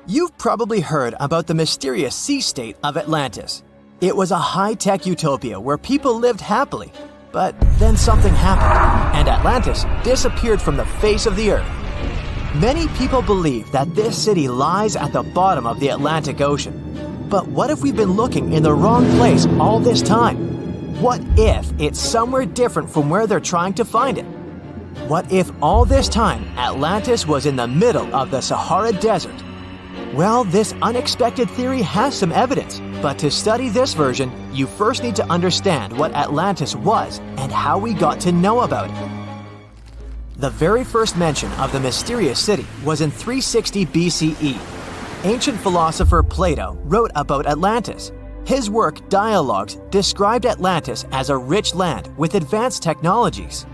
You've probably heard about the mysterious sea state of Atlantis. It was a high-tech utopia where people lived happily, but then something happened, and Atlantis disappeared from the face of the earth. Many people believe that this city lies at the bottom of the Atlantic Ocean. But what if we've been looking in the wrong place all this time? What if it's somewhere different from where they're trying to find it? What if all this time Atlantis was in the middle of the Sahara Desert? Well, this unexpected theory has some evidence, but to study this version, you first need to understand what Atlantis was and how we got to know about it. The very first mention of the mysterious city was in 360 BCE. Ancient philosopher Plato wrote about Atlantis. His work, Dialogues, described Atlantis as a rich land with advanced technologies.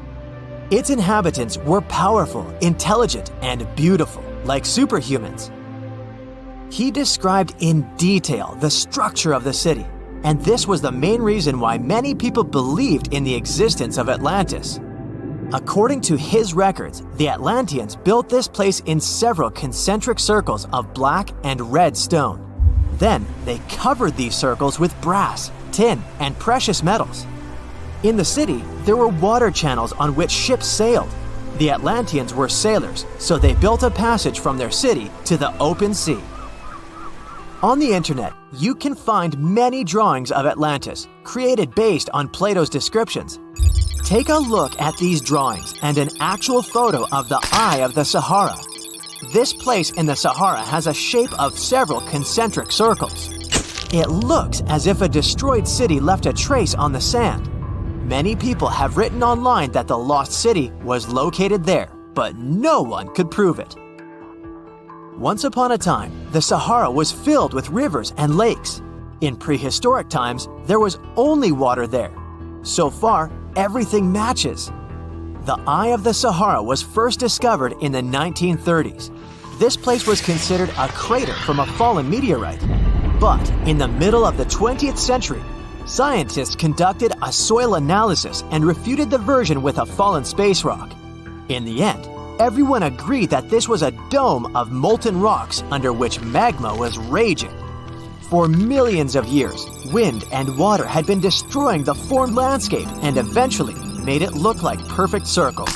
Its inhabitants were powerful, intelligent, and beautiful, like superhumans. He described in detail the structure of the city, and this was the main reason why many people believed in the existence of Atlantis. According to his records, the Atlanteans built this place in several concentric circles of black and red stone. Then they covered these circles with brass, tin, and precious metals. In the city, there were water channels on which ships sailed. The Atlanteans were sailors, so they built a passage from their city to the open sea. On the internet, you can find many drawings of Atlantis, created based on Plato's descriptions. Take a look at these drawings and an actual photo of the Eye of the Sahara. This place in the Sahara has a shape of several concentric circles. It looks as if a destroyed city left a trace on the sand. Many people have written online that the lost city was located there, but no one could prove it. Once upon a time, the Sahara was filled with rivers and lakes. In prehistoric times, there was only water there. So far, everything matches. The Eye of the Sahara was first discovered in the 1930s. This place was considered a crater from a fallen meteorite. But in the middle of the 20th century, scientists conducted a soil analysis and refuted the version with a fallen space rock. In the end, everyone agreed that this was a dome of molten rocks under which magma was raging. For millions of years, wind and water had been destroying the formed landscape and eventually made it look like perfect circles.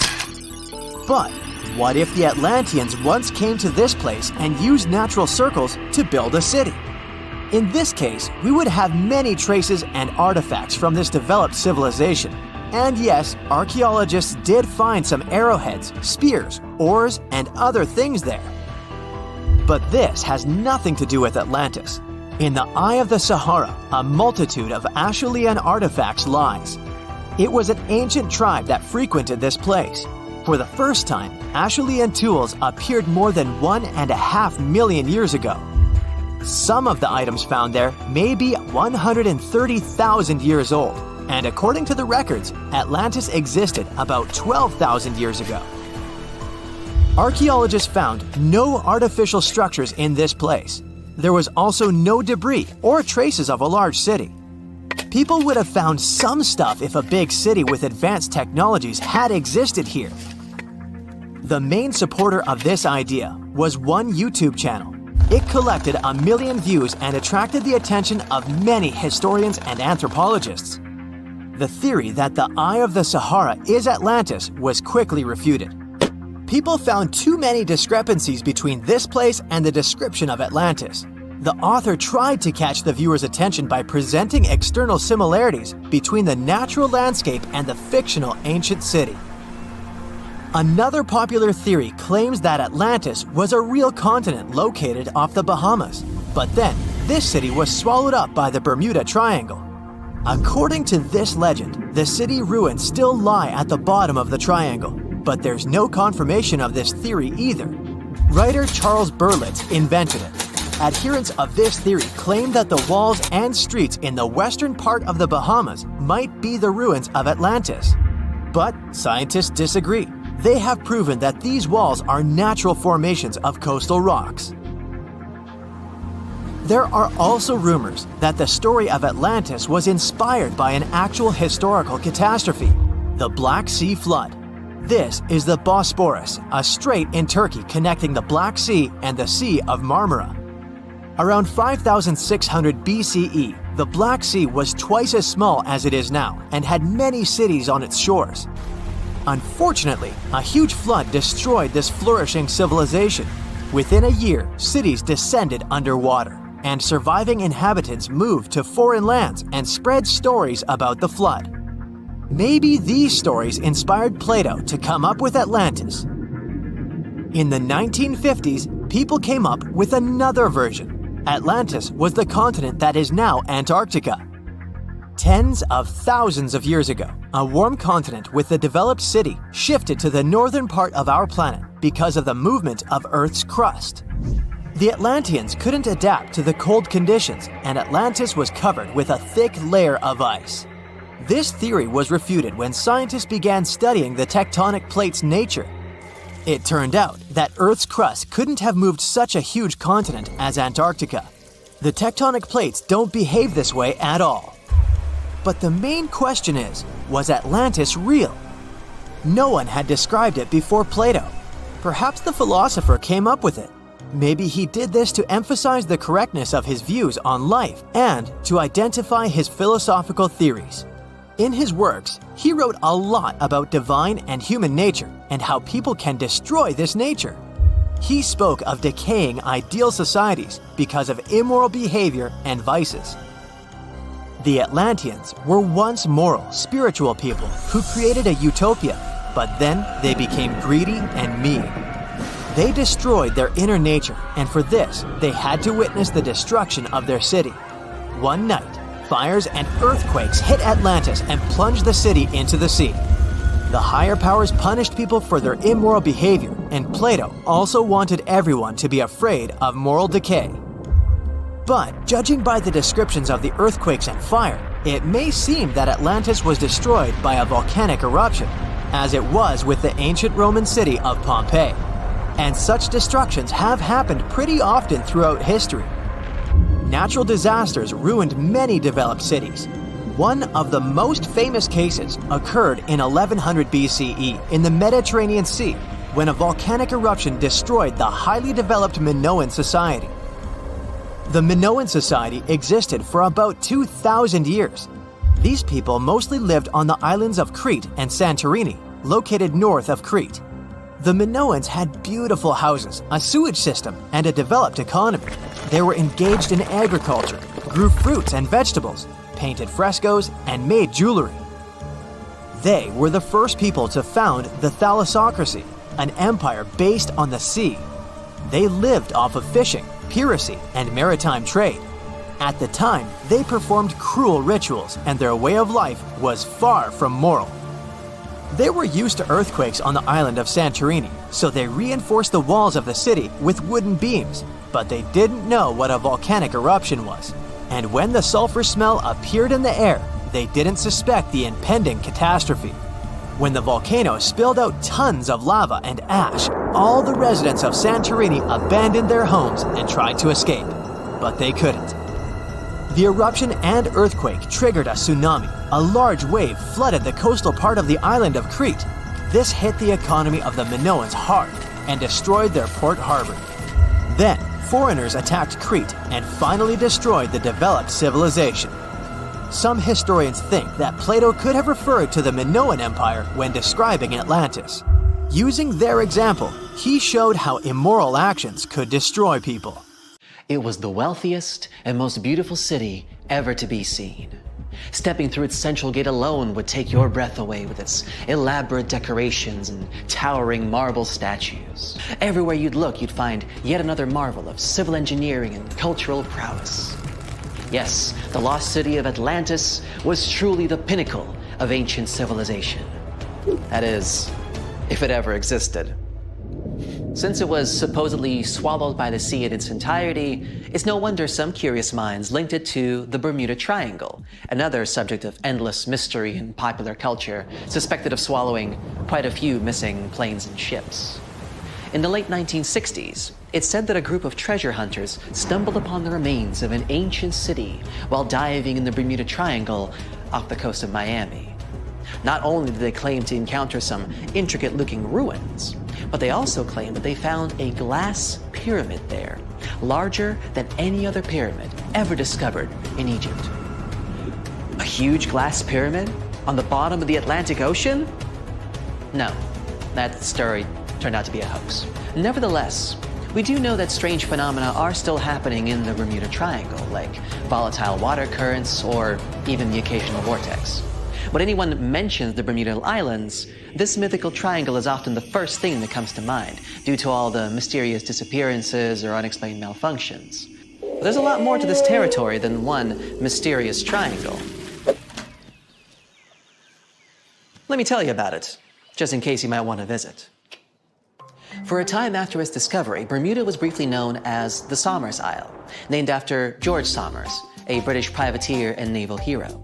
But what if the Atlanteans once came to this place and used natural circles to build a city? In this case, we would have many traces and artifacts from this developed civilization. And yes, archaeologists did find some arrowheads, spears, oars, and other things there. But this has nothing to do with Atlantis. In the Eye of the Sahara, a multitude of Acheulean artifacts lies. It was an ancient tribe that frequented this place. For the first time, Acheulean tools appeared more than 1.5 million years ago. Some of the items found there may be 130,000 years old, and according to the records, Atlantis existed about 12,000 years ago. Archaeologists found no artificial structures in this place. There was also no debris or traces of a large city. People would have found some stuff if a big city with advanced technologies had existed here. The main supporter of this idea was one YouTube channel. It collected 1 million views and attracted the attention of many historians and anthropologists. The theory that the Eye of the Sahara is Atlantis was quickly refuted. People found too many discrepancies between this place and the description of Atlantis. The author tried to catch the viewer's attention by presenting external similarities between the natural landscape and the fictional ancient city. Another popular theory claims that Atlantis was a real continent located off the Bahamas, but then this city was swallowed up by the Bermuda Triangle. According to this legend, the city ruins still lie at the bottom of the triangle, but there's no confirmation of this theory either. Writer Charles Berlitz invented it. Adherents of this theory claim that the walls and streets in the western part of the Bahamas might be the ruins of Atlantis. But scientists disagree. They have proven that these walls are natural formations of coastal rocks. There are also rumors that the story of Atlantis was inspired by an actual historical catastrophe, the Black Sea Flood. This is the Bosporus, a strait in Turkey connecting the Black Sea and the Sea of Marmara. Around 5,600 BCE, the Black Sea was twice as small as it is now and had many cities on its shores. Unfortunately, a huge flood destroyed this flourishing civilization. Within a year, cities descended underwater, and surviving inhabitants moved to foreign lands and spread stories about the flood. Maybe these stories inspired Plato to come up with Atlantis. In the 1950s, people came up with another version. Atlantis was the continent that is now Antarctica. Tens of thousands of years ago, a warm continent with a developed city shifted to the northern part of our planet because of the movement of Earth's crust. The Atlanteans couldn't adapt to the cold conditions, and Atlantis was covered with a thick layer of ice. This theory was refuted when scientists began studying the tectonic plate's nature. It turned out that Earth's crust couldn't have moved such a huge continent as Antarctica. The tectonic plates don't behave this way at all. But the main question is, was Atlantis real? No one had described it before Plato. Perhaps the philosopher came up with it. Maybe he did this to emphasize the correctness of his views on life and to identify his philosophical theories. In his works, he wrote a lot about divine and human nature and how people can destroy this nature. He spoke of decaying ideal societies because of immoral behavior and vices. The Atlanteans were once moral, spiritual people who created a utopia, but then they became greedy and mean. They destroyed their inner nature, and for this, they had to witness the destruction of their city. One night, fires and earthquakes hit Atlantis and plunged the city into the sea. The higher powers punished people for their immoral behavior, and Plato also wanted everyone to be afraid of moral decay. But judging by the descriptions of the earthquakes and fire, it may seem that Atlantis was destroyed by a volcanic eruption, as it was with the ancient Roman city of Pompeii. And such destructions have happened pretty often throughout history. Natural disasters ruined many developed cities. One of the most famous cases occurred in 1100 BCE in the Mediterranean Sea, when a volcanic eruption destroyed the highly developed Minoan society. The Minoan society existed for about 2,000 years. These people mostly lived on the islands of Crete and Santorini, located north of Crete. The Minoans had beautiful houses, a sewage system, and a developed economy. They were engaged in agriculture, grew fruits and vegetables, painted frescoes, and made jewelry. They were the first people to found the thalassocracy, an empire based on the sea. They lived off of fishing, piracy, and maritime trade. At the time, they performed cruel rituals, and their way of life was far from moral. They were used to earthquakes on the island of Santorini, so they reinforced the walls of the city with wooden beams, but they didn't know what a volcanic eruption was. And when the sulfur smell appeared in the air, they didn't suspect the impending catastrophe. When the volcano spilled out tons of lava and ash, all the residents of Santorini abandoned their homes and tried to escape, but they couldn't. The eruption and earthquake triggered a tsunami. A large wave flooded the coastal part of the island of Crete. This hit the economy of the Minoans hard and destroyed their port harbor. Then, foreigners attacked Crete and finally destroyed the developed civilization. Some historians think that Plato could have referred to the Minoan Empire when describing Atlantis. Using their example, he showed how immoral actions could destroy people. It was the wealthiest and most beautiful city ever to be seen. Stepping through its central gate alone would take your breath away with its elaborate decorations and towering marble statues. Everywhere you'd look, you'd find yet another marvel of civil engineering and cultural prowess. Yes, the lost city of Atlantis was truly the pinnacle of ancient civilization. That is, if it ever existed. Since it was supposedly swallowed by the sea in its entirety, it's no wonder some curious minds linked it to the Bermuda Triangle, another subject of endless mystery in popular culture, suspected of swallowing quite a few missing planes and ships. In the late 1960s, it's said that a group of treasure hunters stumbled upon the remains of an ancient city while diving in the Bermuda Triangle off the coast of Miami. Not only did they claim to encounter some intricate-looking ruins, But they also claim that they found a glass pyramid there, larger than any other pyramid ever discovered in Egypt. A huge glass pyramid on the bottom of the Atlantic Ocean? No, that story turned out to be a hoax. Nevertheless, we do know that strange phenomena are still happening in the Bermuda Triangle, like volatile water currents or even the occasional vortex. When anyone mentions the Bermuda Islands, this mythical triangle is often the first thing that comes to mind, due to all the mysterious disappearances or unexplained malfunctions. But there's a lot more to this territory than one mysterious triangle. Let me tell you about it, just in case you might want to visit. For a time after its discovery, Bermuda was briefly known as the Somers Isle, named after George Somers, a British privateer and naval hero.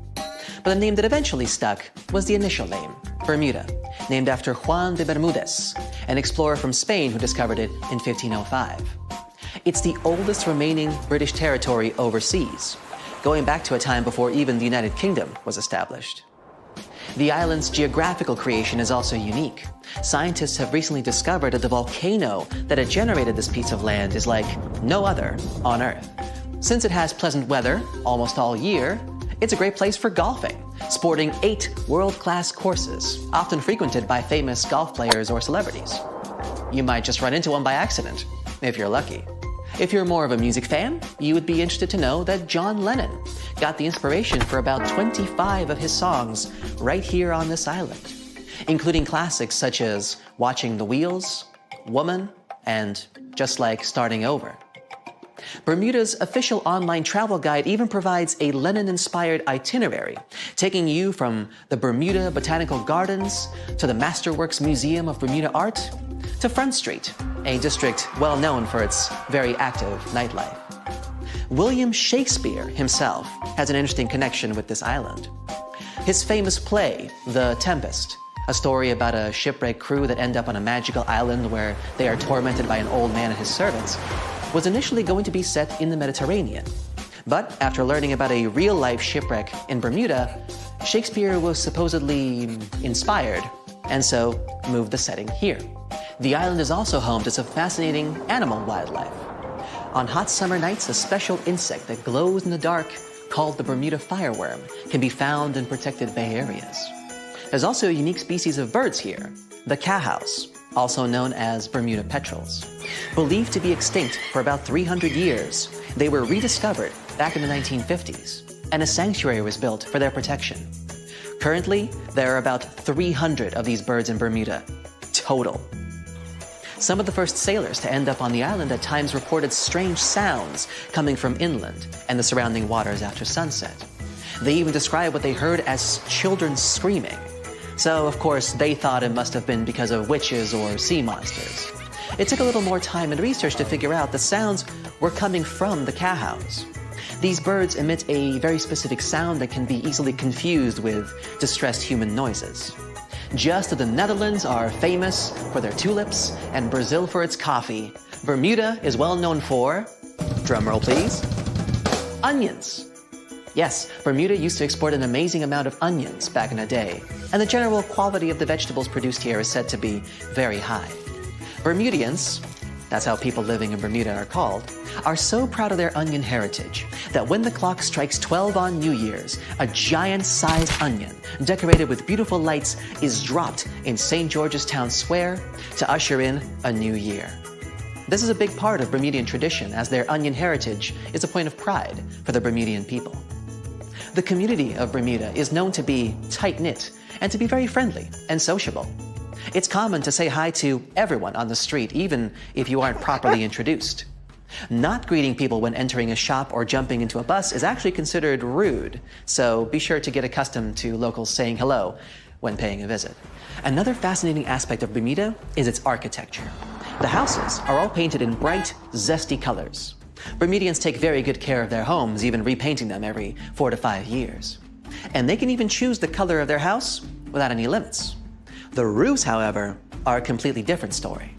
But the name that eventually stuck was the initial name, Bermuda, named after Juan de Bermudez, an explorer from Spain who discovered it in 1505. It's the oldest remaining British territory overseas, going back to a time before even the United Kingdom was established. The island's geographical creation is also unique. Scientists have recently discovered that the volcano that had generated this piece of land is like no other on Earth. Since it has pleasant weather almost all year, it's a great place for golfing, sporting 8 world-class courses, often frequented by famous golf players or celebrities. You might just run into one by accident, if you're lucky. If you're more of a music fan, you would be interested to know that John Lennon got the inspiration for about 25 of his songs right here on this island, including classics such as Watching the Wheels, Woman, and Just Like Starting Over. Bermuda's official online travel guide even provides a Lennon-inspired itinerary, taking you from the Bermuda Botanical Gardens to the Masterworks Museum of Bermuda Art to Front Street, a district well known for its very active nightlife. William Shakespeare himself has an interesting connection with this island. His famous play, The Tempest, a story about a shipwrecked crew that end up on a magical island where they are tormented by an old man and his servants, was initially going to be set in the Mediterranean. But after learning about a real-life shipwreck in Bermuda, Shakespeare was supposedly inspired, and so moved the setting here. The island is also home to some fascinating animal wildlife. On hot summer nights, a special insect that glows in the dark, called the Bermuda fireworm, can be found in protected bay areas. There's also a unique species of birds here, the cowhouse, also known as Bermuda petrels. Believed to be extinct for about 300 years, they were rediscovered back in the 1950s, and a sanctuary was built for their protection. Currently, there are about 300 of these birds in Bermuda, total. Some of the first sailors to end up on the island at times reported strange sounds coming from inland and the surrounding waters after sunset. They even described what they heard as children screaming. So, of course, they thought it must have been because of witches or sea monsters. It took a little more time and research to figure out the sounds were coming from the cowhouse. These birds emit a very specific sound that can be easily confused with distressed human noises. Just as the Netherlands are famous for their tulips and Brazil for its coffee, Bermuda is well known for, drumroll please, onions. Yes, Bermuda used to export an amazing amount of onions back in the day, and the general quality of the vegetables produced here is said to be very high. Bermudians, that's how people living in Bermuda are called, are so proud of their onion heritage that when the clock strikes 12 on New Year's, a giant-sized onion decorated with beautiful lights is dropped in St. George's Town Square to usher in a new year. This is a big part of Bermudian tradition, as their onion heritage is a point of pride for the Bermudian people. The community of Bermuda is known to be tight-knit and to be very friendly and sociable. It's common to say hi to everyone on the street, even if you aren't properly introduced. Not greeting people when entering a shop or jumping into a bus is actually considered rude, so be sure to get accustomed to locals saying hello when paying a visit. Another fascinating aspect of Bermuda is its architecture. The houses are all painted in bright, zesty colors. Bermudians take very good care of their homes, even repainting them every 4 to 5 years. And they can even choose the color of their house without any limits. The roofs, however, are a completely different story.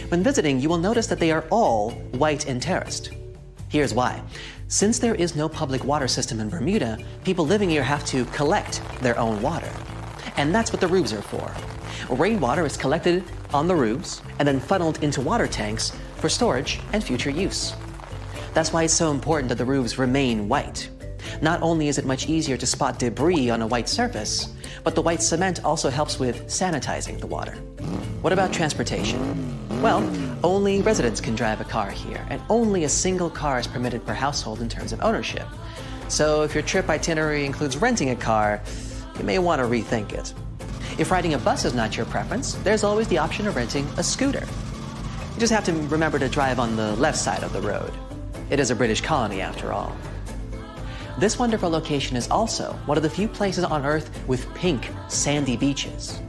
When visiting, you will notice that they are all white and terraced. Here's why. Since there is no public water system in Bermuda, people living here have to collect their own water. And that's what the roofs are for. Rainwater is collected on the roofs and then funneled into water tanks for storage and future use. That's why it's so important that the roofs remain white. Not only is it much easier to spot debris on a white surface, but the white cement also helps with sanitizing the water. What about transportation? Well, only residents can drive a car here, and only a single car is permitted per household in terms of ownership. So if your trip itinerary includes renting a car, you may want to rethink it. If riding a bus is not your preference, there's always the option of renting a scooter. You just have to remember to drive on the left side of the road. It is a British colony after all. This wonderful location is also one of the few places on Earth with pink, sandy beaches.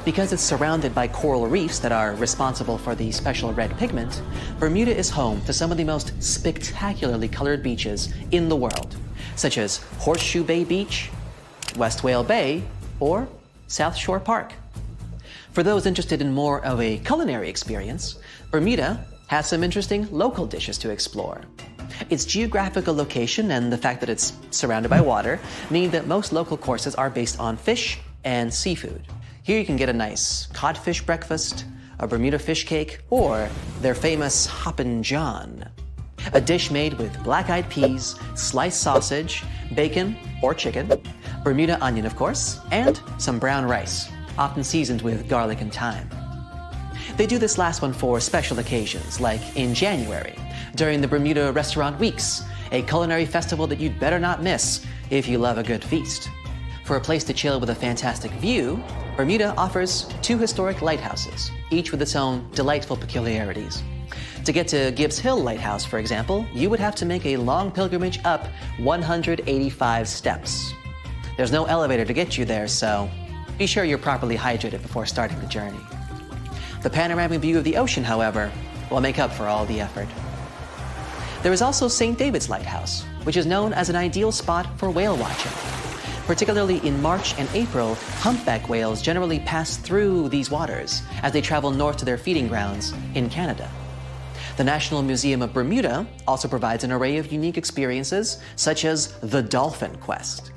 Because it's surrounded by coral reefs that are responsible for the special red pigment, Bermuda is home to some of the most spectacularly colored beaches in the world, such as Horseshoe Bay Beach, West Whale Bay, or South Shore Park. For those interested in more of a culinary experience, Bermuda has some interesting local dishes to explore. Its geographical location and the fact that it's surrounded by water mean that most local courses are based on fish and seafood. Here you can get a nice codfish breakfast, a Bermuda fish cake, or their famous Hoppin' John, a dish made with black-eyed peas, sliced sausage, bacon or chicken, Bermuda onion of course, and some brown rice, often seasoned with garlic and thyme. They do this last one for special occasions, like in January, during the Bermuda Restaurant Weeks, a culinary festival that you'd better not miss if you love a good feast. For a place to chill with a fantastic view, Bermuda offers 2 historic lighthouses, each with its own delightful peculiarities. To get to Gibbs Hill Lighthouse, for example, you would have to make a long pilgrimage up 185 steps. There's no elevator to get you there, so be sure you're properly hydrated before starting the journey. The panoramic view of the ocean, however, will make up for all the effort. There is also St. David's Lighthouse, which is known as an ideal spot for whale watching. Particularly in March and April, humpback whales generally pass through these waters as they travel north to their feeding grounds in Canada. The National Museum of Bermuda also provides an array of unique experiences, such as the Dolphin Quest.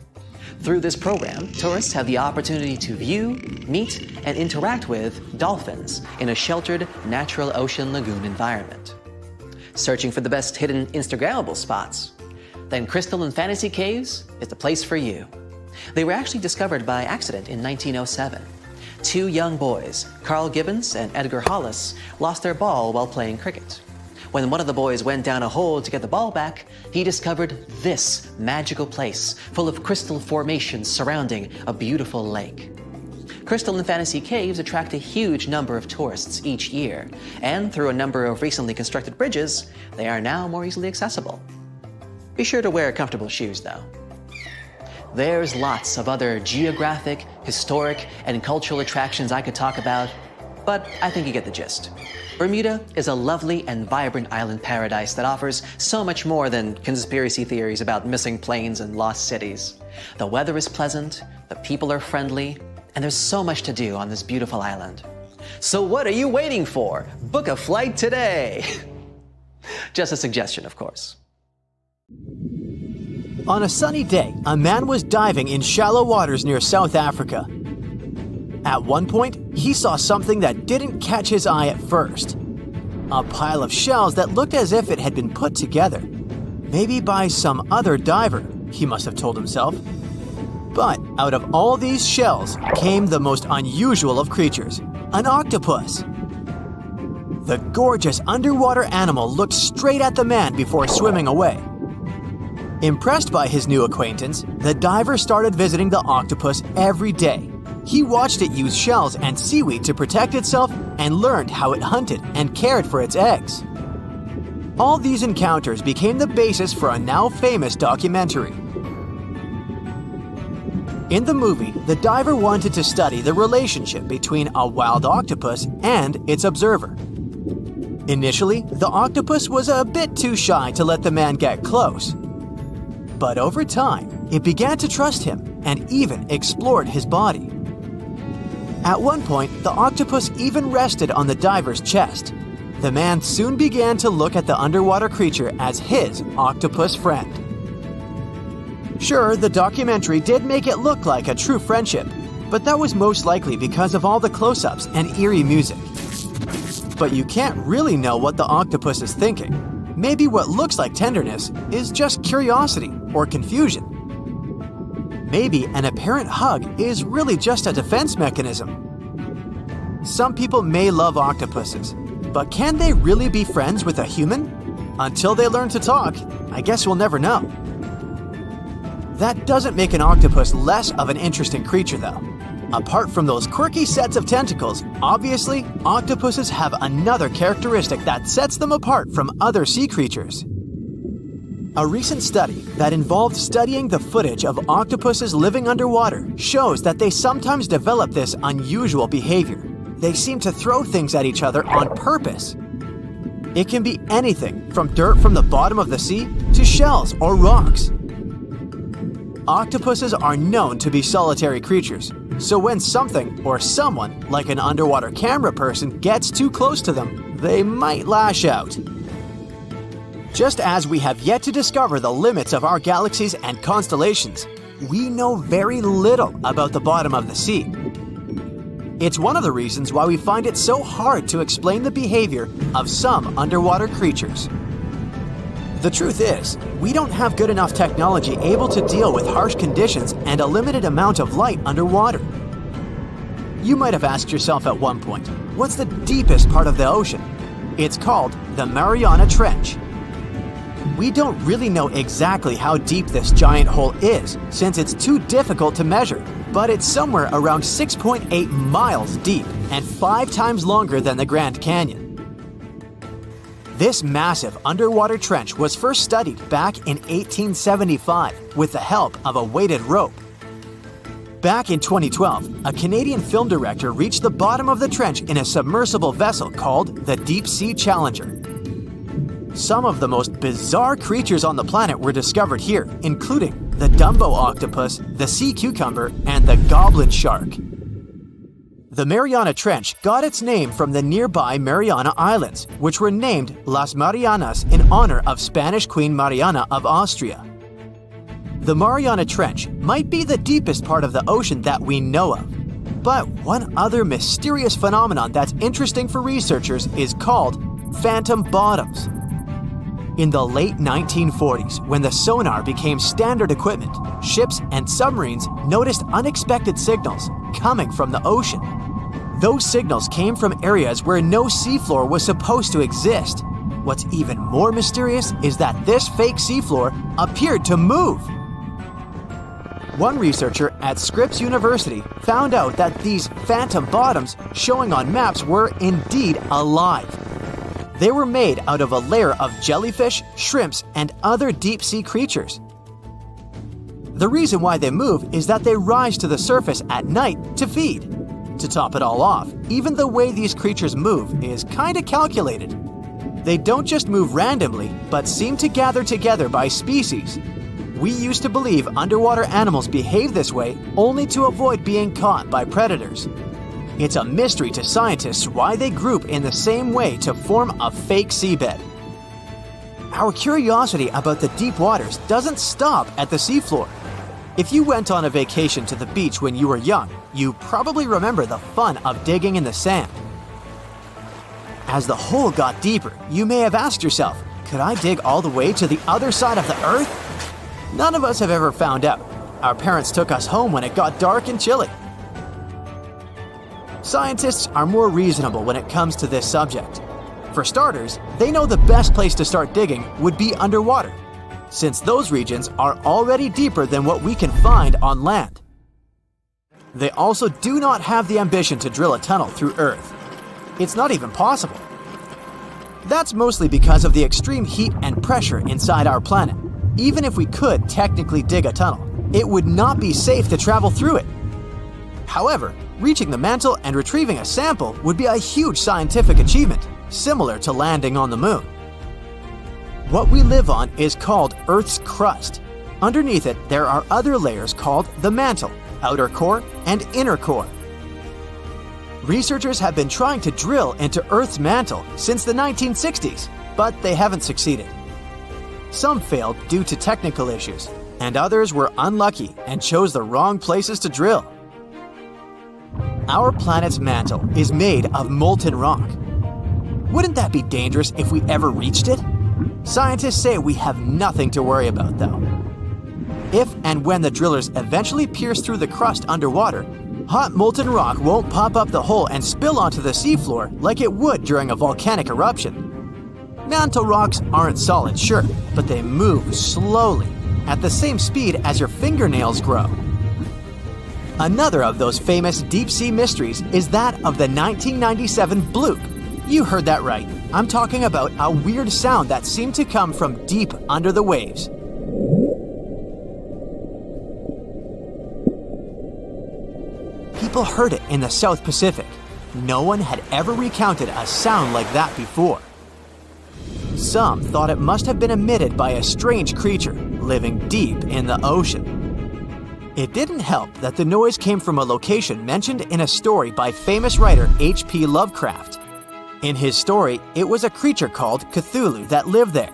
Through this program, tourists have the opportunity to view, meet, and interact with dolphins in a sheltered, natural ocean lagoon environment. Searching for the best hidden Instagrammable spots? Then Crystal and Fantasy Caves is the place for you. They were actually discovered by accident in 1907. 2 young boys, Carl Gibbons and Edgar Hollis, lost their ball while playing cricket. When one of the boys went down a hole to get the ball back, he discovered this magical place full of crystal formations surrounding a beautiful lake. Crystal and Fantasy Caves attract a huge number of tourists each year, and through a number of recently constructed bridges, they are now more easily accessible. Be sure to wear comfortable shoes, though. There's lots of other geographic, historic, and cultural attractions I could talk about, but I think you get the gist. Bermuda is a lovely and vibrant island paradise that offers so much more than conspiracy theories about missing planes and lost cities. The weather is pleasant, the people are friendly, and there's so much to do on this beautiful island. So what are you waiting for? Book a flight today! Just a suggestion, of course. On a sunny day, a man was diving in shallow waters near South Africa. At one point, he saw something that didn't catch his eye at first. A pile of shells that looked as if it had been put together. Maybe by some other diver, he must have told himself. But out of all these shells came the most unusual of creatures, an octopus. The gorgeous underwater animal looked straight at the man before swimming away. Impressed by his new acquaintance, the diver started visiting the octopus every day. He watched it use shells and seaweed to protect itself and learned how it hunted and cared for its eggs. All these encounters became the basis for a now famous documentary. In the movie, the diver wanted to study the relationship between a wild octopus and its observer. Initially, the octopus was a bit too shy to let the man get close. But over time, it began to trust him and even explored his body. At one point, the octopus even rested on the diver's chest. The man soon began to look at the underwater creature as his octopus friend. Sure, the documentary did make it look like a true friendship, but that was most likely because of all the close-ups and eerie music. But you can't really know what the octopus is thinking. Maybe what looks like tenderness is just curiosity or confusion. Maybe an apparent hug is really just a defense mechanism. Some people may love octopuses, but can they really be friends with a human? Until they learn to talk, I guess we'll never know. That doesn't make an octopus less of an interesting creature, though. Apart from those quirky sets of tentacles, obviously, octopuses have another characteristic that sets them apart from other sea creatures. A recent study that involved studying the footage of octopuses living underwater shows that they sometimes develop this unusual behavior. They seem to throw things at each other on purpose. It can be anything from dirt from the bottom of the sea to shells or rocks. Octopuses are known to be solitary creatures, so when something or someone, like an underwater camera person, gets too close to them, they might lash out. Just as we have yet to discover the limits of our galaxies and constellations, we know very little about the bottom of the sea. It's one of the reasons why we find it so hard to explain the behavior of some underwater creatures. The truth is, we don't have good enough technology able to deal with harsh conditions and a limited amount of light underwater. You might have asked yourself at one point, what's the deepest part of the ocean? It's called the Mariana Trench. We don't really know exactly how deep this giant hole is, since it's too difficult to measure, but it's somewhere around 6.8 miles deep and 5 times longer than the Grand Canyon. This massive underwater trench was first studied back in 1875 with the help of a weighted rope. Back in 2012, a Canadian film director reached the bottom of the trench in a submersible vessel called the Deep Sea Challenger. Some of the most bizarre creatures on the planet were discovered here, including the Dumbo octopus, the sea cucumber, and the goblin shark. The Mariana Trench got its name from the nearby Mariana Islands, which were named Las Marianas in honor of Spanish Queen Mariana of Austria. The Mariana Trench might be the deepest part of the ocean that we know of. But one other mysterious phenomenon that's interesting for researchers is called phantom bottoms. In the late 1940s, when the sonar became standard equipment, ships and submarines noticed unexpected signals coming from the ocean. Those signals came from areas where no seafloor was supposed to exist. What's even more mysterious is that this fake seafloor appeared to move. One researcher at Scripps University found out that these phantom bottoms showing on maps were indeed alive. They were made out of a layer of jellyfish, shrimps, and other deep-sea creatures. The reason why they move is that they rise to the surface at night to feed. To top it all off, even the way these creatures move is kinda calculated. They don't just move randomly, but seem to gather together by species. We used to believe underwater animals behave this way only to avoid being caught by predators. It's a mystery to scientists why they group in the same way to form a fake seabed. Our curiosity about the deep waters doesn't stop at the seafloor. If you went on a vacation to the beach when you were young, you probably remember the fun of digging in the sand. As the hole got deeper, you may have asked yourself, could I dig all the way to the other side of the earth? None of us have ever found out. Our parents took us home when it got dark and chilly. Scientists are more reasonable when it comes to this subject. For starters, they know the best place to start digging would be underwater, since those regions are already deeper than what we can find on land. They also do not have the ambition to drill a tunnel through Earth. It's not even possible. That's mostly because of the extreme heat and pressure inside our planet. Even if we could technically dig a tunnel, it would not be safe to travel through it. However, reaching the mantle and retrieving a sample would be a huge scientific achievement, similar to landing on the moon. What we live on is called Earth's crust. Underneath it, there are other layers called the mantle, outer core, and inner core. Researchers have been trying to drill into Earth's mantle since the 1960s, but they haven't succeeded. Some failed due to technical issues, and others were unlucky and chose the wrong places to drill. Our planet's mantle is made of molten rock. Wouldn't that be dangerous if we ever reached it? Scientists say we have nothing to worry about, though. If and when the drillers eventually pierce through the crust underwater, hot molten rock won't pop up the hole and spill onto the seafloor like it would during a volcanic eruption. Mantle rocks aren't solid, sure, but they move slowly, at the same speed as your fingernails grow. Another of those famous deep-sea mysteries is that of the 1997 bloop. You heard that right. I'm talking about a weird sound that seemed to come from deep under the waves. People heard it in the South Pacific. No one had ever recounted a sound like that before. Some thought it must have been emitted by a strange creature living deep in the ocean. It didn't help that the noise came from a location mentioned in a story by famous writer H.P. Lovecraft. In his story, it was a creature called Cthulhu that lived there.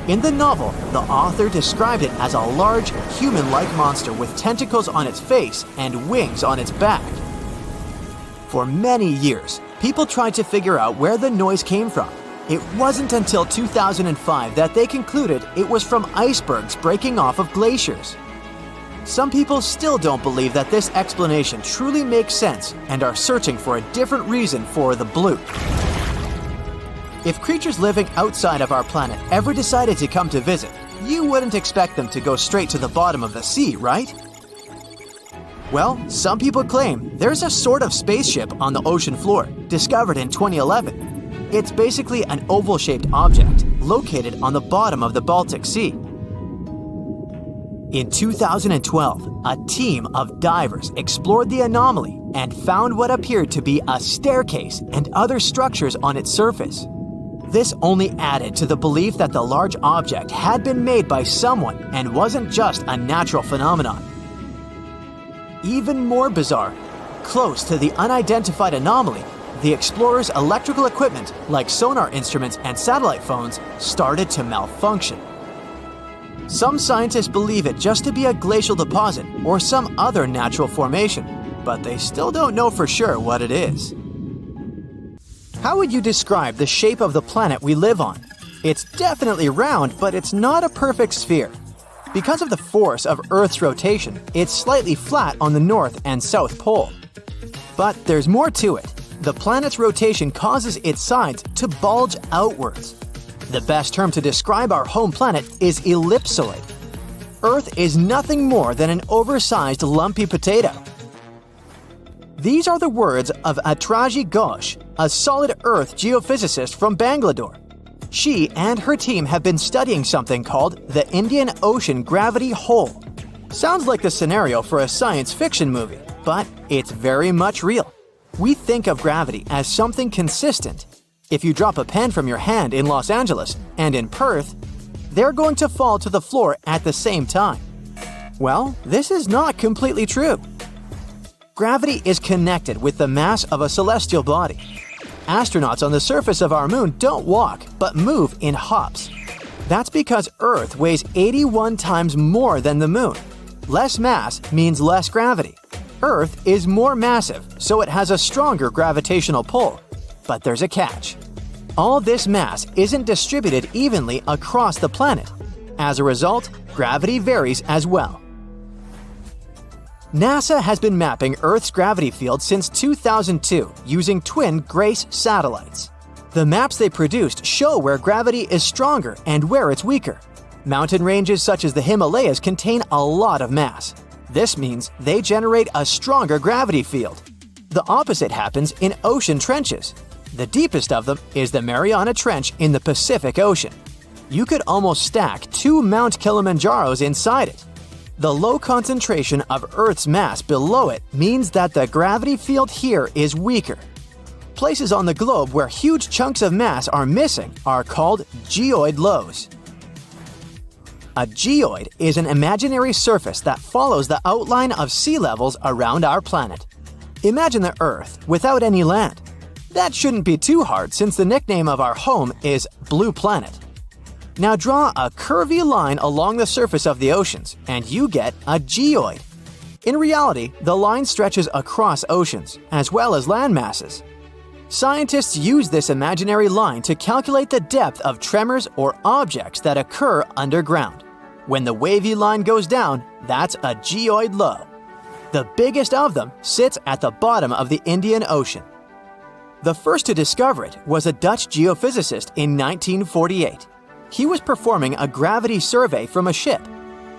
In the novel, the author described it as a large, human-like monster with tentacles on its face and wings on its back. For many years, people tried to figure out where the noise came from. It wasn't until 2005 that they concluded it was from icebergs breaking off of glaciers. Some people still don't believe that this explanation truly makes sense and are searching for a different reason for the bloop. If creatures living outside of our planet ever decided to come to visit, you wouldn't expect them to go straight to the bottom of the sea, right? Well, some people claim there's a sort of spaceship on the ocean floor, discovered in 2011. It's basically an oval-shaped object located on the bottom of the Baltic Sea. In 2012, a team of divers explored the anomaly and found what appeared to be a staircase and other structures on its surface. This only added to the belief that the large object had been made by someone and wasn't just a natural phenomenon. Even more bizarre, close to the unidentified anomaly, the explorers' electrical equipment, like sonar instruments and satellite phones, started to malfunction. Some scientists believe it just to be a glacial deposit or some other natural formation, but they still don't know for sure what it is. How would you describe the shape of the planet we live on? It's definitely round, but it's not a perfect sphere. Because of the force of Earth's rotation, it's slightly flat on the north and south pole. But there's more to it. The planet's rotation causes its sides to bulge outwards. The best term to describe our home planet is ellipsoid. Earth is nothing more than an oversized lumpy potato. These are the words of Atraji Ghosh, a solid Earth geophysicist from Bangalore. She and her team have been studying something called the Indian Ocean Gravity Hole. Sounds like the scenario for a science fiction movie, but it's very much real. We think of gravity as something consistent. If you drop a pen from your hand in Los Angeles and in Perth, they're going to fall to the floor at the same time. Well, this is not completely true. Gravity is connected with the mass of a celestial body. Astronauts on the surface of our moon don't walk, but move in hops. That's because Earth weighs 81 times more than the moon. Less mass means less gravity. Earth is more massive, so it has a stronger gravitational pull. But there's a catch. All this mass isn't distributed evenly across the planet. As a result, gravity varies as well. NASA has been mapping Earth's gravity field since 2002 using twin GRACE satellites. The maps they produced show where gravity is stronger and where it's weaker. Mountain ranges such as the Himalayas contain a lot of mass. This means they generate a stronger gravity field. The opposite happens in ocean trenches. The deepest of them is the Mariana Trench in the Pacific Ocean. You could almost stack 2 Mount Kilimanjaros inside it. The low concentration of Earth's mass below it means that the gravity field here is weaker. Places on the globe where huge chunks of mass are missing are called geoid lows. A geoid is an imaginary surface that follows the outline of sea levels around our planet. Imagine the Earth without any land. That shouldn't be too hard since the nickname of our home is Blue Planet. Now draw a curvy line along the surface of the oceans, and you get a geoid. In reality, the line stretches across oceans, as well as land masses. Scientists use this imaginary line to calculate the depth of tremors or objects that occur underground. When the wavy line goes down, that's a geoid low. The biggest of them sits at the bottom of the Indian Ocean. The first to discover it was a Dutch geophysicist in 1948. He was performing a gravity survey from a ship.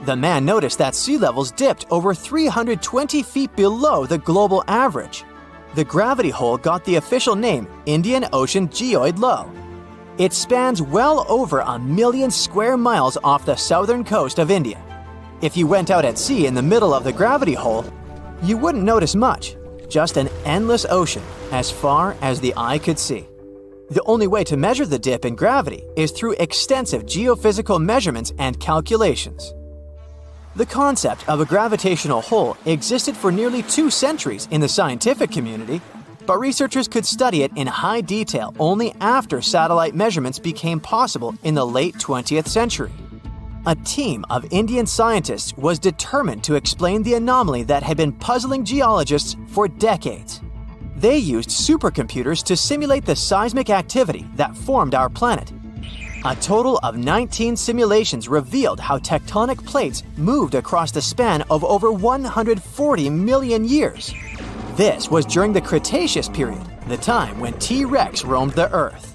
The man noticed that sea levels dipped over 320 feet below the global average. The gravity hole got the official name Indian Ocean Geoid Low. It spans well over 1 million square miles off the southern coast of India. If you went out at sea in the middle of the gravity hole, you wouldn't notice much, just an endless ocean as far as the eye could see. The only way to measure the dip in gravity is through extensive geophysical measurements and calculations. The concept of a gravitational hole existed for nearly 2 centuries in the scientific community, but researchers could study it in high detail only after satellite measurements became possible in the late 20th century. A team of Indian scientists was determined to explain the anomaly that had been puzzling geologists for decades. They used supercomputers to simulate the seismic activity that formed our planet. A total of 19 simulations revealed how tectonic plates moved across the span of over 140 million years. This was during the Cretaceous period, the time when T-Rex roamed the Earth.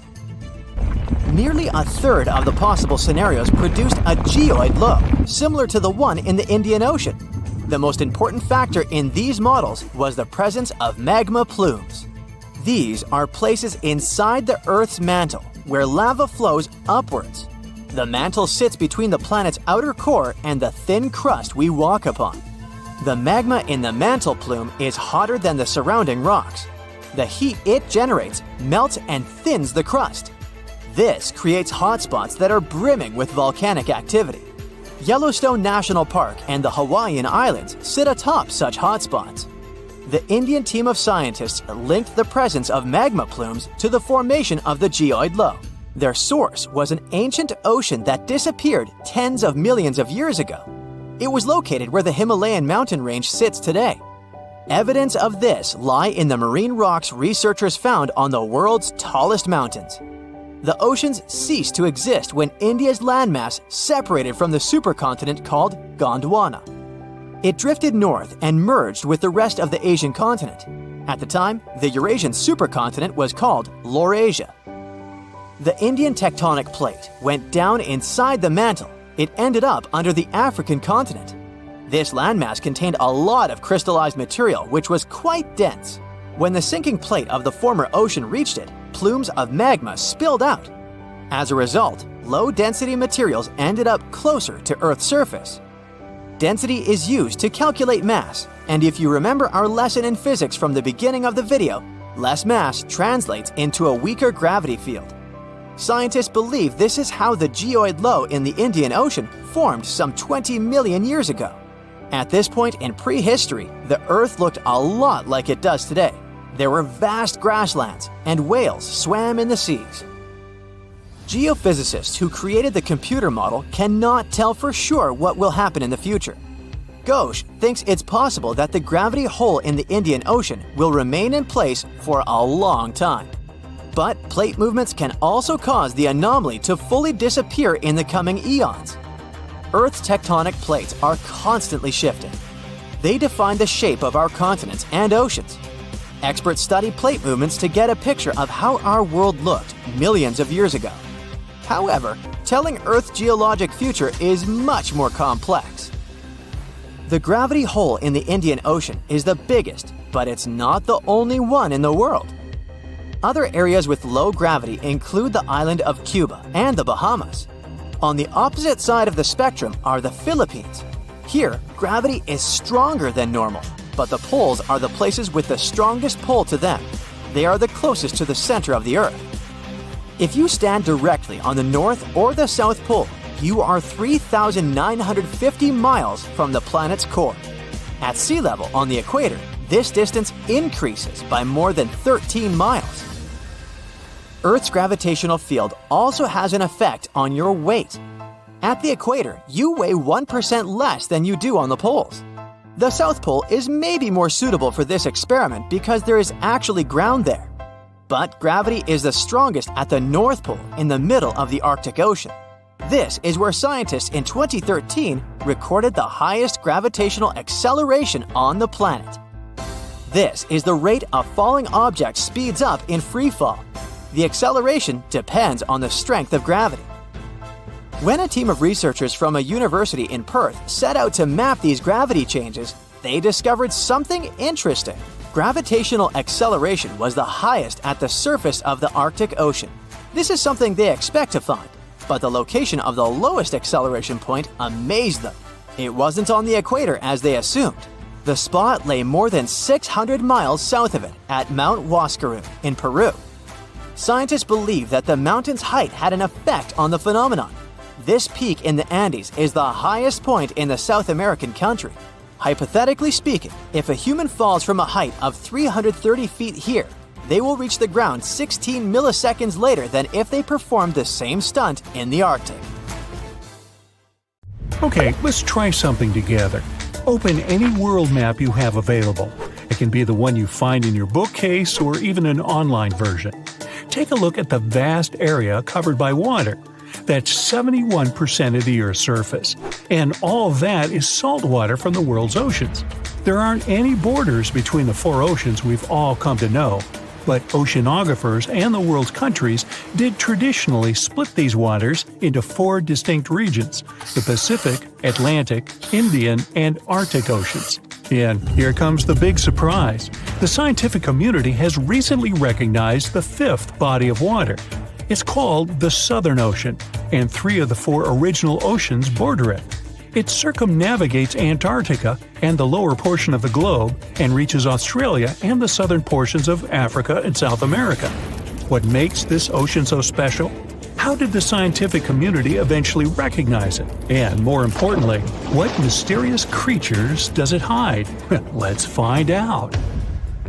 Nearly a third of the possible scenarios produced a geoid low, similar to the one in the Indian Ocean. The most important factor in these models was the presence of magma plumes. These are places inside the Earth's mantle where lava flows upwards. The mantle sits between the planet's outer core and the thin crust we walk upon. The magma in the mantle plume is hotter than the surrounding rocks. The heat it generates melts and thins the crust. This creates hotspots that are brimming with volcanic activity. Yellowstone National Park and the Hawaiian Islands sit atop such hotspots. The Indian team of scientists linked the presence of magma plumes to the formation of the geoid low. Their source was an ancient ocean that disappeared tens of millions of years ago. It was located where the Himalayan mountain range sits today. Evidence of this lie in the marine rocks researchers found on the world's tallest mountains. The oceans ceased to exist when India's landmass separated from the supercontinent called Gondwana. It drifted north and merged with the rest of the Asian continent. At the time, the Eurasian supercontinent was called Laurasia. The Indian tectonic plate went down inside the mantle. It ended up under the African continent. This landmass contained a lot of crystallized material which was quite dense. When the sinking plate of the former ocean reached it, plumes of magma spilled out. As a result, low-density materials ended up closer to Earth's surface. Density is used to calculate mass, and if you remember our lesson in physics from the beginning of the video, less mass translates into a weaker gravity field. Scientists believe this is how the geoid low in the Indian Ocean formed some 20 million years ago. At this point in prehistory, the Earth looked a lot like it does today. There were vast grasslands, and whales swam in the seas. Geophysicists who created the computer model cannot tell for sure what will happen in the future. Ghosh thinks it's possible that the gravity hole in the Indian Ocean will remain in place for a long time. But plate movements can also cause the anomaly to fully disappear in the coming eons. Earth's tectonic plates are constantly shifting. They define the shape of our continents and oceans. Experts study plate movements to get a picture of how our world looked millions of years ago. However, telling Earth's geologic future is much more complex. The gravity hole in the Indian Ocean is the biggest, but it's not the only one in the world. Other areas with low gravity include the island of Cuba and the Bahamas. On the opposite side of the spectrum are the Philippines. Here, gravity is stronger than normal, but the poles are the places with the strongest pull to them. They are the closest to the center of the Earth. If you stand directly on the North or the South Pole, you are 3,950 miles from the planet's core. At sea level on the equator, this distance increases by more than 13 miles. Earth's gravitational field also has an effect on your weight. At the equator, you weigh 1% less than you do on the poles. The South Pole is maybe more suitable for this experiment because there is actually ground there. But gravity is the strongest at the North Pole in the middle of the Arctic Ocean. This is where scientists in 2013 recorded the highest gravitational acceleration on the planet. This is the rate a falling object speeds up in free fall. The acceleration depends on the strength of gravity. When a team of researchers from a university in Perth set out to map these gravity changes, they discovered something interesting. Gravitational acceleration was the highest at the surface of the Arctic Ocean. This is something they expect to find, but the location of the lowest acceleration point amazed them. It wasn't on the equator as they assumed. The spot lay more than 600 miles south of it at Mount Huascarán in Peru. Scientists believe that the mountain's height had an effect on the phenomenon. This peak in the Andes is the highest point in the South American country. Hypothetically speaking, if a human falls from a height of 330 feet here, they will reach the ground 16 milliseconds later than if they performed the same stunt in the Arctic. Okay, let's try something together. Open any world map you have available. It can be the one you find in your bookcase or even an online version. Take a look at the vast area covered by water. That's 71% of the Earth's surface. And all of that is salt water from the world's oceans. There aren't any borders between the four oceans we've all come to know. But oceanographers and the world's countries did traditionally split these waters into four distinct regions: the Pacific, Atlantic, Indian, and Arctic Oceans. And here comes the big surprise. The scientific community has recently recognized the fifth body of water. It's called the Southern Ocean, and three of the four original oceans border it. It circumnavigates Antarctica and the lower portion of the globe and reaches Australia and the southern portions of Africa and South America. What makes this ocean so special? How did the scientific community eventually recognize it? And more importantly, what mysterious creatures does it hide? Let's find out.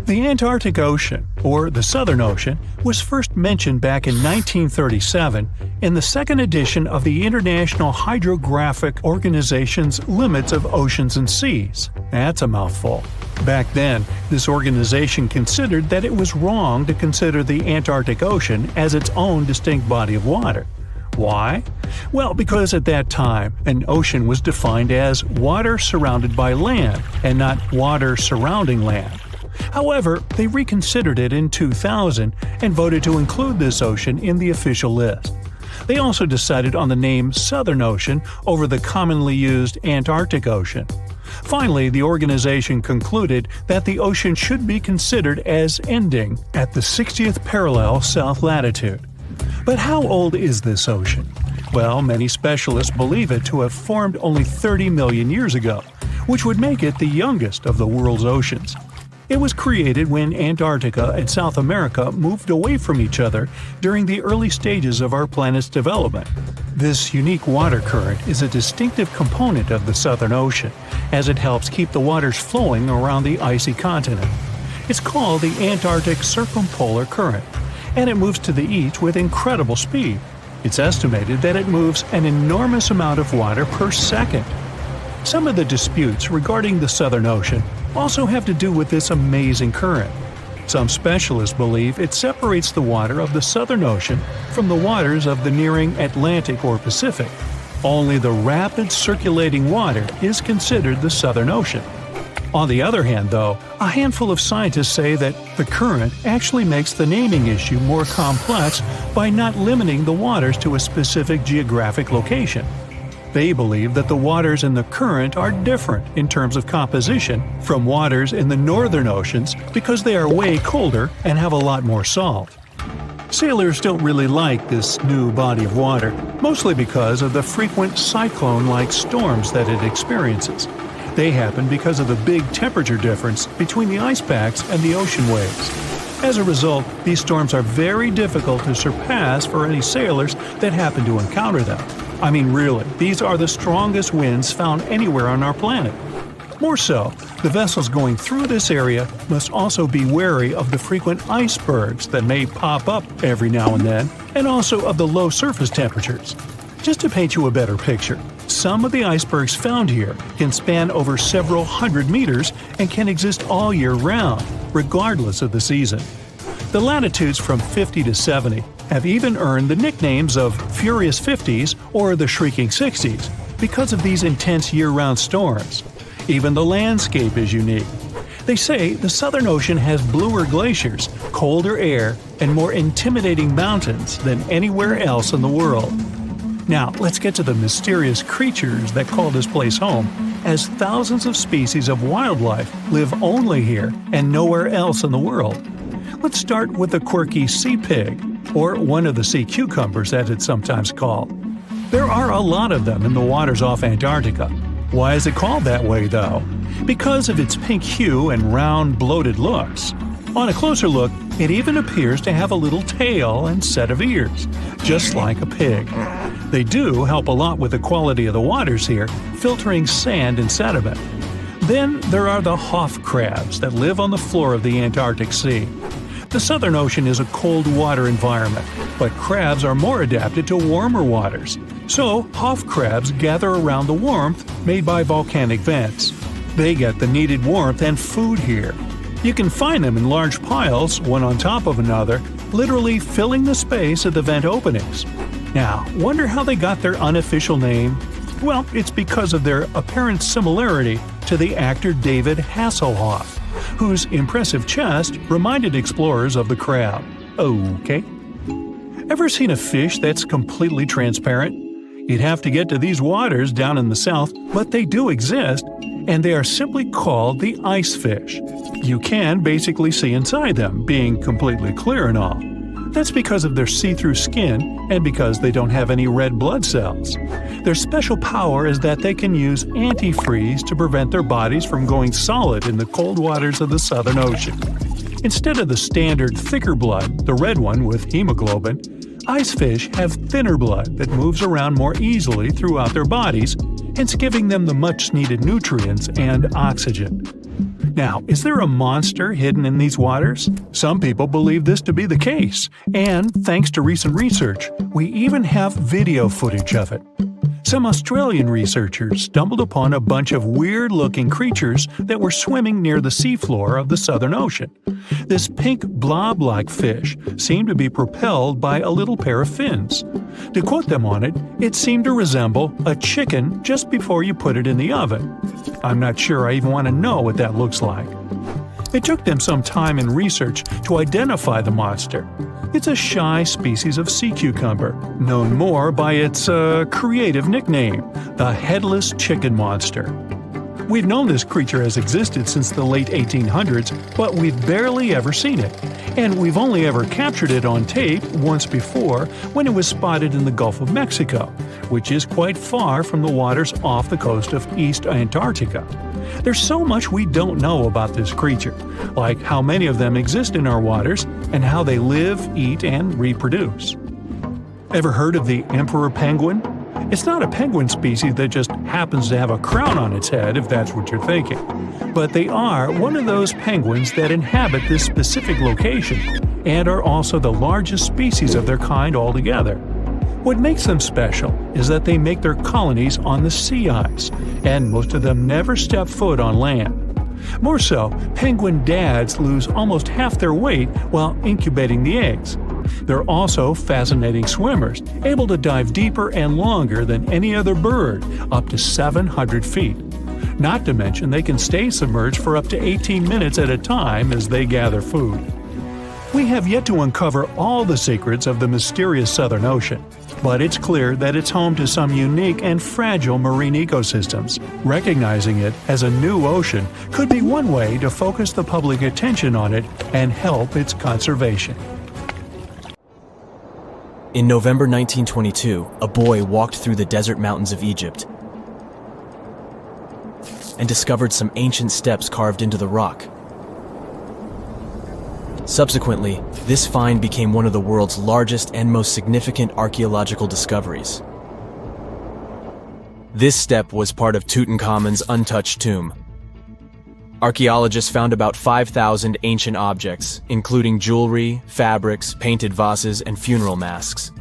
The Antarctic Ocean, or the Southern Ocean, was first mentioned back in 1937 in the second edition of the International Hydrographic Organization's Limits of Oceans and Seas. That's a mouthful. Back then, this organization considered that it was wrong to consider the Antarctic Ocean as its own distinct body of water. Why? Well, because at that time, an ocean was defined as water surrounded by land, and not water surrounding land. However, they reconsidered it in 2000 and voted to include this ocean in the official list. They also decided on the name Southern Ocean over the commonly used Antarctic Ocean. Finally, the organization concluded that the ocean should be considered as ending at the 60th parallel south latitude. But how old is this ocean? Well, many specialists believe it to have formed only 30 million years ago, which would make it the youngest of the world's oceans. It was created when Antarctica and South America moved away from each other during the early stages of our planet's development. This unique water current is a distinctive component of the Southern Ocean, as it helps keep the waters flowing around the icy continent. It's called the Antarctic Circumpolar Current, and it moves to the east with incredible speed. It's estimated that it moves an enormous amount of water per second. Some of the disputes regarding the Southern Ocean also have to do with this amazing current. Some specialists believe it separates the water of the Southern Ocean from the waters of the nearing Atlantic or Pacific. Only the rapid circulating water is considered the Southern Ocean. On the other hand, though, a handful of scientists say that the current actually makes the naming issue more complex by not limiting the waters to a specific geographic location. They believe that the waters in the current are different in terms of composition from waters in the northern oceans because they are way colder and have a lot more salt. Sailors don't really like this new body of water, mostly because of the frequent cyclone-like storms that it experiences. They happen because of the big temperature difference between the ice packs and the ocean waves. As a result, these storms are very difficult to surpass for any sailors that happen to encounter them. I mean, really, these are the strongest winds found anywhere on our planet. More so, the vessels going through this area must also be wary of the frequent icebergs that may pop up every now and then, and also of the low surface temperatures. Just to paint you a better picture, some of the icebergs found here can span over several hundred meters and can exist all year round, regardless of the season. The latitudes from 50 to 70 have even earned the nicknames of Furious 50s or the Shrieking 60s because of these intense year-round storms. Even the landscape is unique. They say the Southern Ocean has bluer glaciers, colder air, and more intimidating mountains than anywhere else in the world. Now, let's get to the mysterious creatures that call this place home, as thousands of species of wildlife live only here and nowhere else in the world. Let's start with the quirky sea pig, or one of the sea cucumbers as it's sometimes called. There are a lot of them in the waters off Antarctica. Why is it called that way, though? Because of its pink hue and round, bloated looks. On a closer look, it even appears to have a little tail and set of ears, just like a pig. They do help a lot with the quality of the waters here, filtering sand and sediment. Then there are the Hoff crabs that live on the floor of the Antarctic Sea. The Southern Ocean is a cold water environment, but crabs are more adapted to warmer waters. So, Hoff crabs gather around the warmth made by volcanic vents. They get the needed warmth and food here. You can find them in large piles, one on top of another, literally filling the space of the vent openings. Now, wonder how they got their unofficial name? Well, it's because of their apparent similarity to the actor David Hasselhoff, whose impressive chest reminded explorers of the crab. Okay. Ever seen a fish that's completely transparent? You'd have to get to these waters down in the south, but they do exist, and they are simply called the ice fish. You can basically see inside them, being completely clear and all. That's because of their see-through skin and because they don't have any red blood cells. Their special power is that they can use antifreeze to prevent their bodies from going solid in the cold waters of the Southern Ocean. Instead of the standard thicker blood, the red one with hemoglobin, ice fish have thinner blood that moves around more easily throughout their bodies, hence giving them the much-needed nutrients and oxygen. Now, is there a monster hidden in these waters? Some people believe this to be the case, and thanks to recent research, we even have video footage of it. Some Australian researchers stumbled upon a bunch of weird-looking creatures that were swimming near the seafloor of the Southern Ocean. This pink blob-like fish seemed to be propelled by a little pair of fins. To quote them on it, it seemed to resemble a chicken just before you put it in the oven. I'm not sure I even want to know what that looks like. It took them some time and research to identify the monster. It's a shy species of sea cucumber, known more by its creative nickname, the headless chicken monster. We've known this creature has existed since the late 1800s, but we've barely ever seen it. And we've only ever captured it on tape once before when it was spotted in the Gulf of Mexico, which is quite far from the waters off the coast of East Antarctica. There's so much we don't know about this creature, like how many of them exist in our waters and how they live, eat, and reproduce. Ever heard of the emperor penguin? It's not a penguin species that just happens to have a crown on its head, if that's what you're thinking. But they are one of those penguins that inhabit this specific location and are also the largest species of their kind altogether. What makes them special is that they make their colonies on the sea ice, and most of them never step foot on land. More so, penguin dads lose almost half their weight while incubating the eggs. They're also fascinating swimmers, able to dive deeper and longer than any other bird, up to 700 feet. Not to mention they can stay submerged for up to 18 minutes at a time as they gather food. We have yet to uncover all the secrets of the mysterious Southern Ocean, but it's clear that it's home to some unique and fragile marine ecosystems. Recognizing it as a new ocean could be one way to focus the public attention on it and help its conservation. In November 1922, a boy walked through the desert mountains of Egypt and discovered some ancient steps carved into the rock. Subsequently, this find became one of the world's largest and most significant archaeological discoveries. This step was part of Tutankhamun's untouched tomb. Archaeologists found about 5,000 ancient objects, including jewelry, fabrics, painted vases, and funeral masks.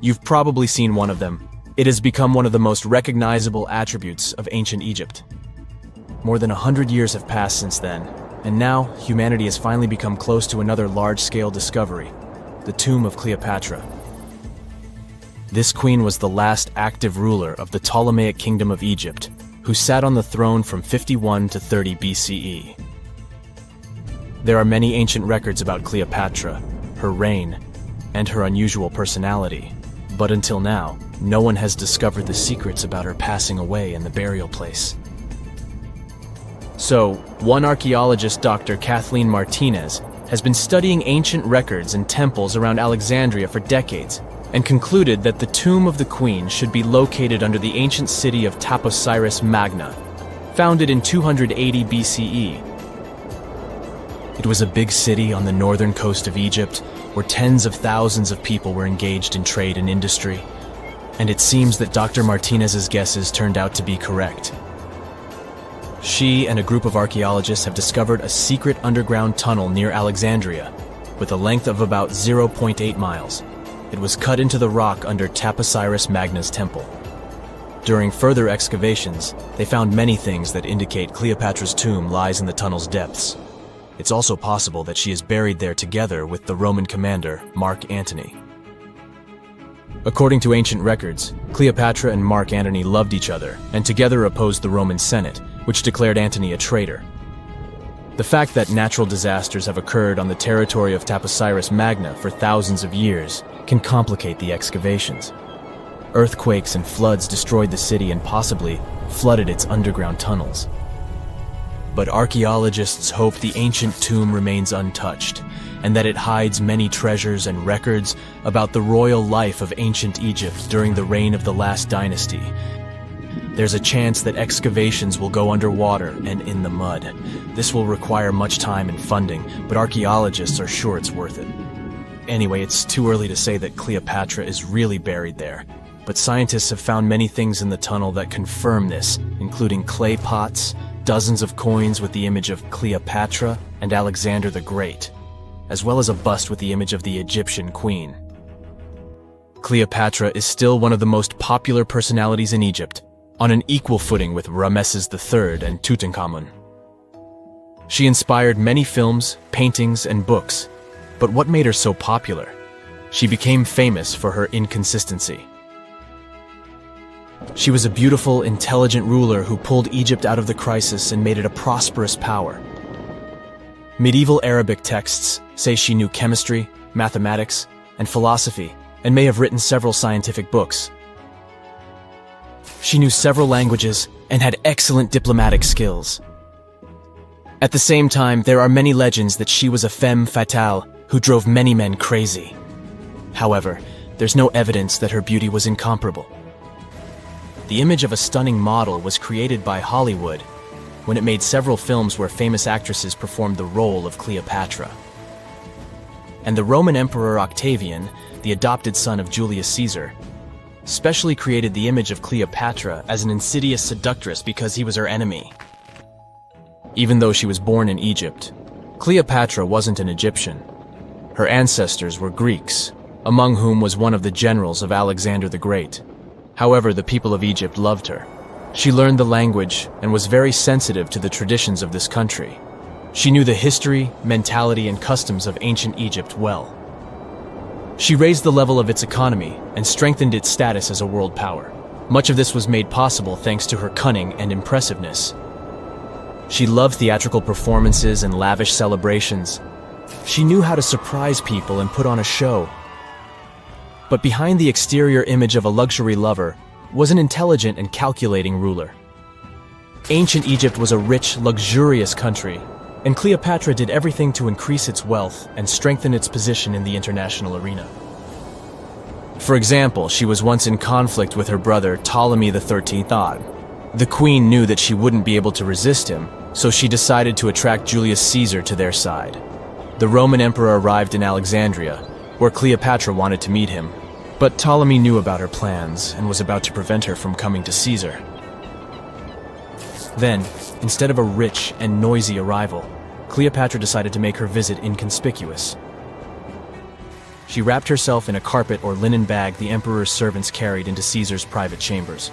You've probably seen one of them. It has become one of the most recognizable attributes of ancient Egypt. More than 100 years have passed since then, And now, humanity has finally become close to another large-scale discovery, the tomb of Cleopatra. This queen was the last active ruler of the Ptolemaic Kingdom of Egypt, who sat on the throne from 51 to 30 BCE. There are many ancient records about Cleopatra, her reign, and her unusual personality, but until now, no one has discovered the secrets about her passing away in the burial place. So, one archaeologist, Dr. Kathleen Martinez, has been studying ancient records and temples around Alexandria for decades, and concluded that the tomb of the queen should be located under the ancient city of Taposiris Magna, founded in 280 BCE. It was a big city on the northern coast of Egypt, where tens of thousands of people were engaged in trade and industry, and it seems that Dr. Martinez's guesses turned out to be correct. She and a group of archaeologists have discovered a secret underground tunnel near Alexandria, with a length of about 0.8 miles. It was cut into the rock under Taposiris Magna's temple. During further excavations, they found many things that indicate Cleopatra's tomb lies in the tunnel's depths. It's also possible that she is buried there together with the Roman commander, Mark Antony. According to ancient records, Cleopatra and Mark Antony loved each other and together opposed the Roman Senate, which declared Antony a traitor. The fact that natural disasters have occurred on the territory of Taposiris Magna for thousands of years can complicate the excavations. Earthquakes and floods destroyed the city and possibly flooded its underground tunnels. But archaeologists hope the ancient tomb remains untouched, and that it hides many treasures and records about the royal life of ancient Egypt during the reign of the last dynasty. There's a chance that excavations will go underwater and in the mud. This will require much time and funding, but archaeologists are sure it's worth it. Anyway, it's too early to say that Cleopatra is really buried there, but scientists have found many things in the tunnel that confirm this, including clay pots, dozens of coins with the image of Cleopatra and Alexander the Great, as well as a bust with the image of the Egyptian queen. Cleopatra is still one of the most popular personalities in Egypt, on an equal footing with Ramesses III and Tutankhamun. She inspired many films, paintings, and books, but what made her so popular? She became famous for her inconsistency. She was a beautiful, intelligent ruler who pulled Egypt out of the crisis and made it a prosperous power. Medieval Arabic texts say she knew chemistry, mathematics, and philosophy, and may have written several scientific books. She knew several languages and had excellent diplomatic skills. At the same time, there are many legends that she was a femme fatale who drove many men crazy. However, there's no evidence that her beauty was incomparable. The image of a stunning model was created by Hollywood when it made several films where famous actresses performed the role of Cleopatra. And the Roman Emperor Octavian, the adopted son of Julius Caesar, specially created the image of Cleopatra as an insidious seductress because he was her enemy. Even though she was born in Egypt, Cleopatra wasn't an Egyptian. Her ancestors were Greeks, among whom was one of the generals of Alexander the Great. However, the people of Egypt loved her. She learned the language and was very sensitive to the traditions of this country. She knew the history, mentality, and customs of ancient Egypt well. She raised the level of its economy and strengthened its status as a world power. Much of this was made possible thanks to her cunning and impressiveness. She loved theatrical performances and lavish celebrations. She knew how to surprise people and put on a show. But behind the exterior image of a luxury lover was an intelligent and calculating ruler. Ancient Egypt was a rich, luxurious country, and Cleopatra did everything to increase its wealth and strengthen its position in the international arena. For example, she was once in conflict with her brother Ptolemy XIII Odd. The queen knew that she wouldn't be able to resist him, so she decided to attract Julius Caesar to their side. The Roman emperor arrived in Alexandria, where Cleopatra wanted to meet him, but Ptolemy knew about her plans and was about to prevent her from coming to Caesar. Then, instead of a rich and noisy arrival, Cleopatra decided to make her visit inconspicuous. She wrapped herself in a carpet or linen bag the emperor's servants carried into Caesar's private chambers.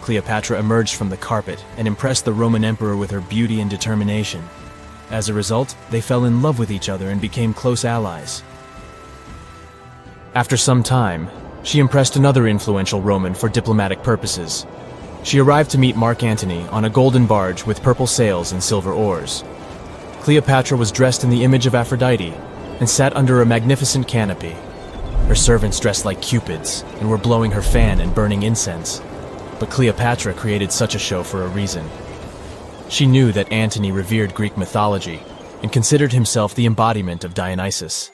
Cleopatra emerged from the carpet and impressed the Roman emperor with her beauty and determination. As a result, they fell in love with each other and became close allies. After some time, she impressed another influential Roman for diplomatic purposes. She arrived to meet Mark Antony on a golden barge with purple sails and silver oars. Cleopatra was dressed in the image of Aphrodite and sat under a magnificent canopy. Her servants dressed like cupids and were blowing her fan and burning incense. But Cleopatra created such a show for a reason. She knew that Antony revered Greek mythology and considered himself the embodiment of Dionysus.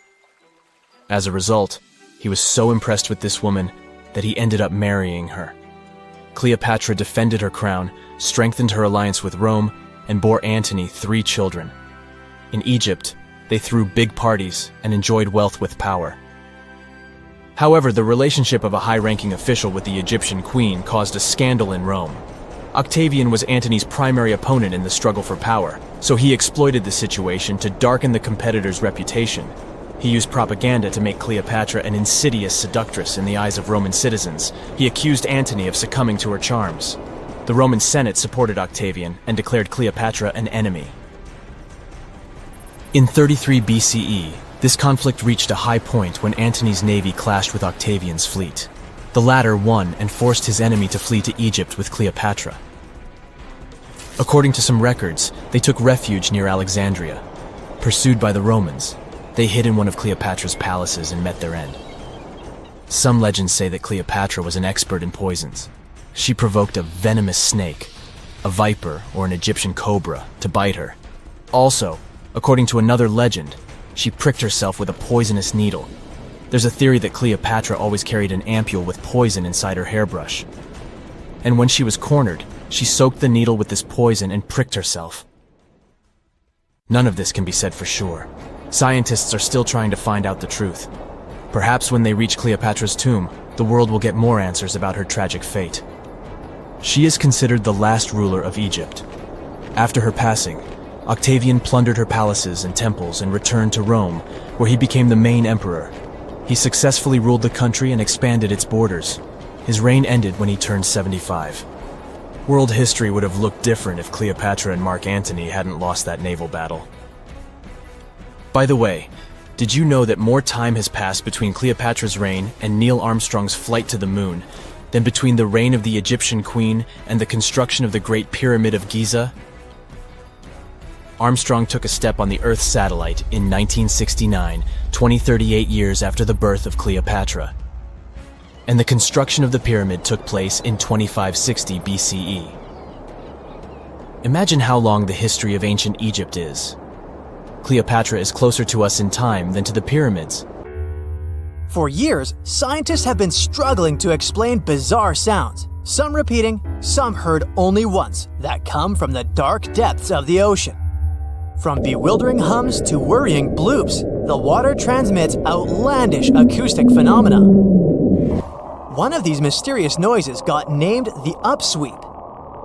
As a result, he was so impressed with this woman that he ended up marrying her. Cleopatra defended her crown, strengthened her alliance with Rome, and bore Antony 3 children. In Egypt, they threw big parties and enjoyed wealth with power. However, the relationship of a high-ranking official with the Egyptian queen caused a scandal in Rome. Octavian was Antony's primary opponent in the struggle for power, so he exploited the situation to darken the competitor's reputation. He used propaganda to make Cleopatra an insidious seductress in the eyes of Roman citizens. He accused Antony of succumbing to her charms. The Roman Senate supported Octavian and declared Cleopatra an enemy. In 33 BCE, this conflict reached a high point when Antony's navy clashed with Octavian's fleet. The latter won and forced his enemy to flee to Egypt with Cleopatra. According to some records, they took refuge near Alexandria. Pursued by the Romans, they hid in one of Cleopatra's palaces and met their end. Some legends say that Cleopatra was an expert in poisons. She provoked a venomous snake, a viper or an Egyptian cobra, to bite her. Also, according to another legend, she pricked herself with a poisonous needle. There's a theory that Cleopatra always carried an ampule with poison inside her hairbrush. And when she was cornered, she soaked the needle with this poison and pricked herself. None of this can be said for sure. Scientists are still trying to find out the truth. Perhaps when they reach Cleopatra's tomb, the world will get more answers about her tragic fate. She is considered the last ruler of Egypt. After her passing, Octavian plundered her palaces and temples and returned to Rome, where he became the main emperor. He successfully ruled the country and expanded its borders. His reign ended when he turned 75. World history would have looked different if Cleopatra and Mark Antony hadn't lost that naval battle. By the way, did you know that more time has passed between Cleopatra's reign and Neil Armstrong's flight to the moon than between the reign of the Egyptian queen and the construction of the Great Pyramid of Giza? Armstrong took a step on the Earth satellite in 1969, 38 years after the birth of Cleopatra. And the construction of the pyramid took place in 2560 BCE. Imagine how long the history of ancient Egypt is. Cleopatra is closer to us in time than to the pyramids. For years, scientists have been struggling to explain bizarre sounds, some repeating, some heard only once, that come from the dark depths of the ocean. From bewildering hums to worrying bloops, the water transmits outlandish acoustic phenomena. One of these mysterious noises got named the upsweep.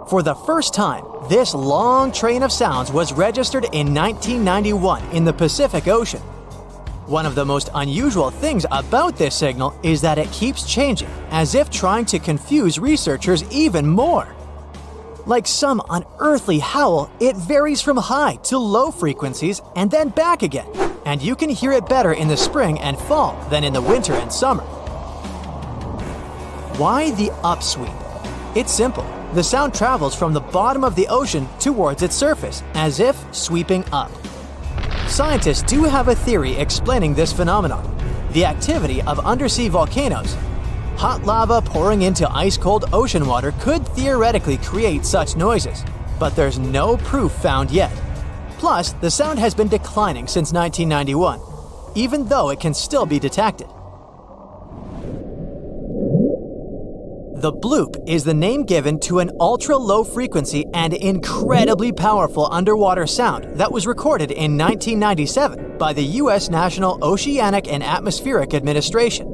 For the first time, this long train of sounds was registered in 1991 in the Pacific Ocean. One of the most unusual things about this signal is that it keeps changing, as if trying to confuse researchers even more. Like some unearthly howl, it varies from high to low frequencies and then back again, and you can hear it better in the spring and fall than in the winter and summer. Why the upsweep? It's simple. The sound travels from the bottom of the ocean towards its surface, as if sweeping up. Scientists do have a theory explaining this phenomenon: the activity of undersea volcanoes. Hot lava pouring into ice-cold ocean water could theoretically create such noises, but there's no proof found yet. Plus, the sound has been declining since 1991, even though it can still be detected. The bloop is the name given to an ultra-low frequency and incredibly powerful underwater sound that was recorded in 1997 by the U.S. National Oceanic and Atmospheric Administration.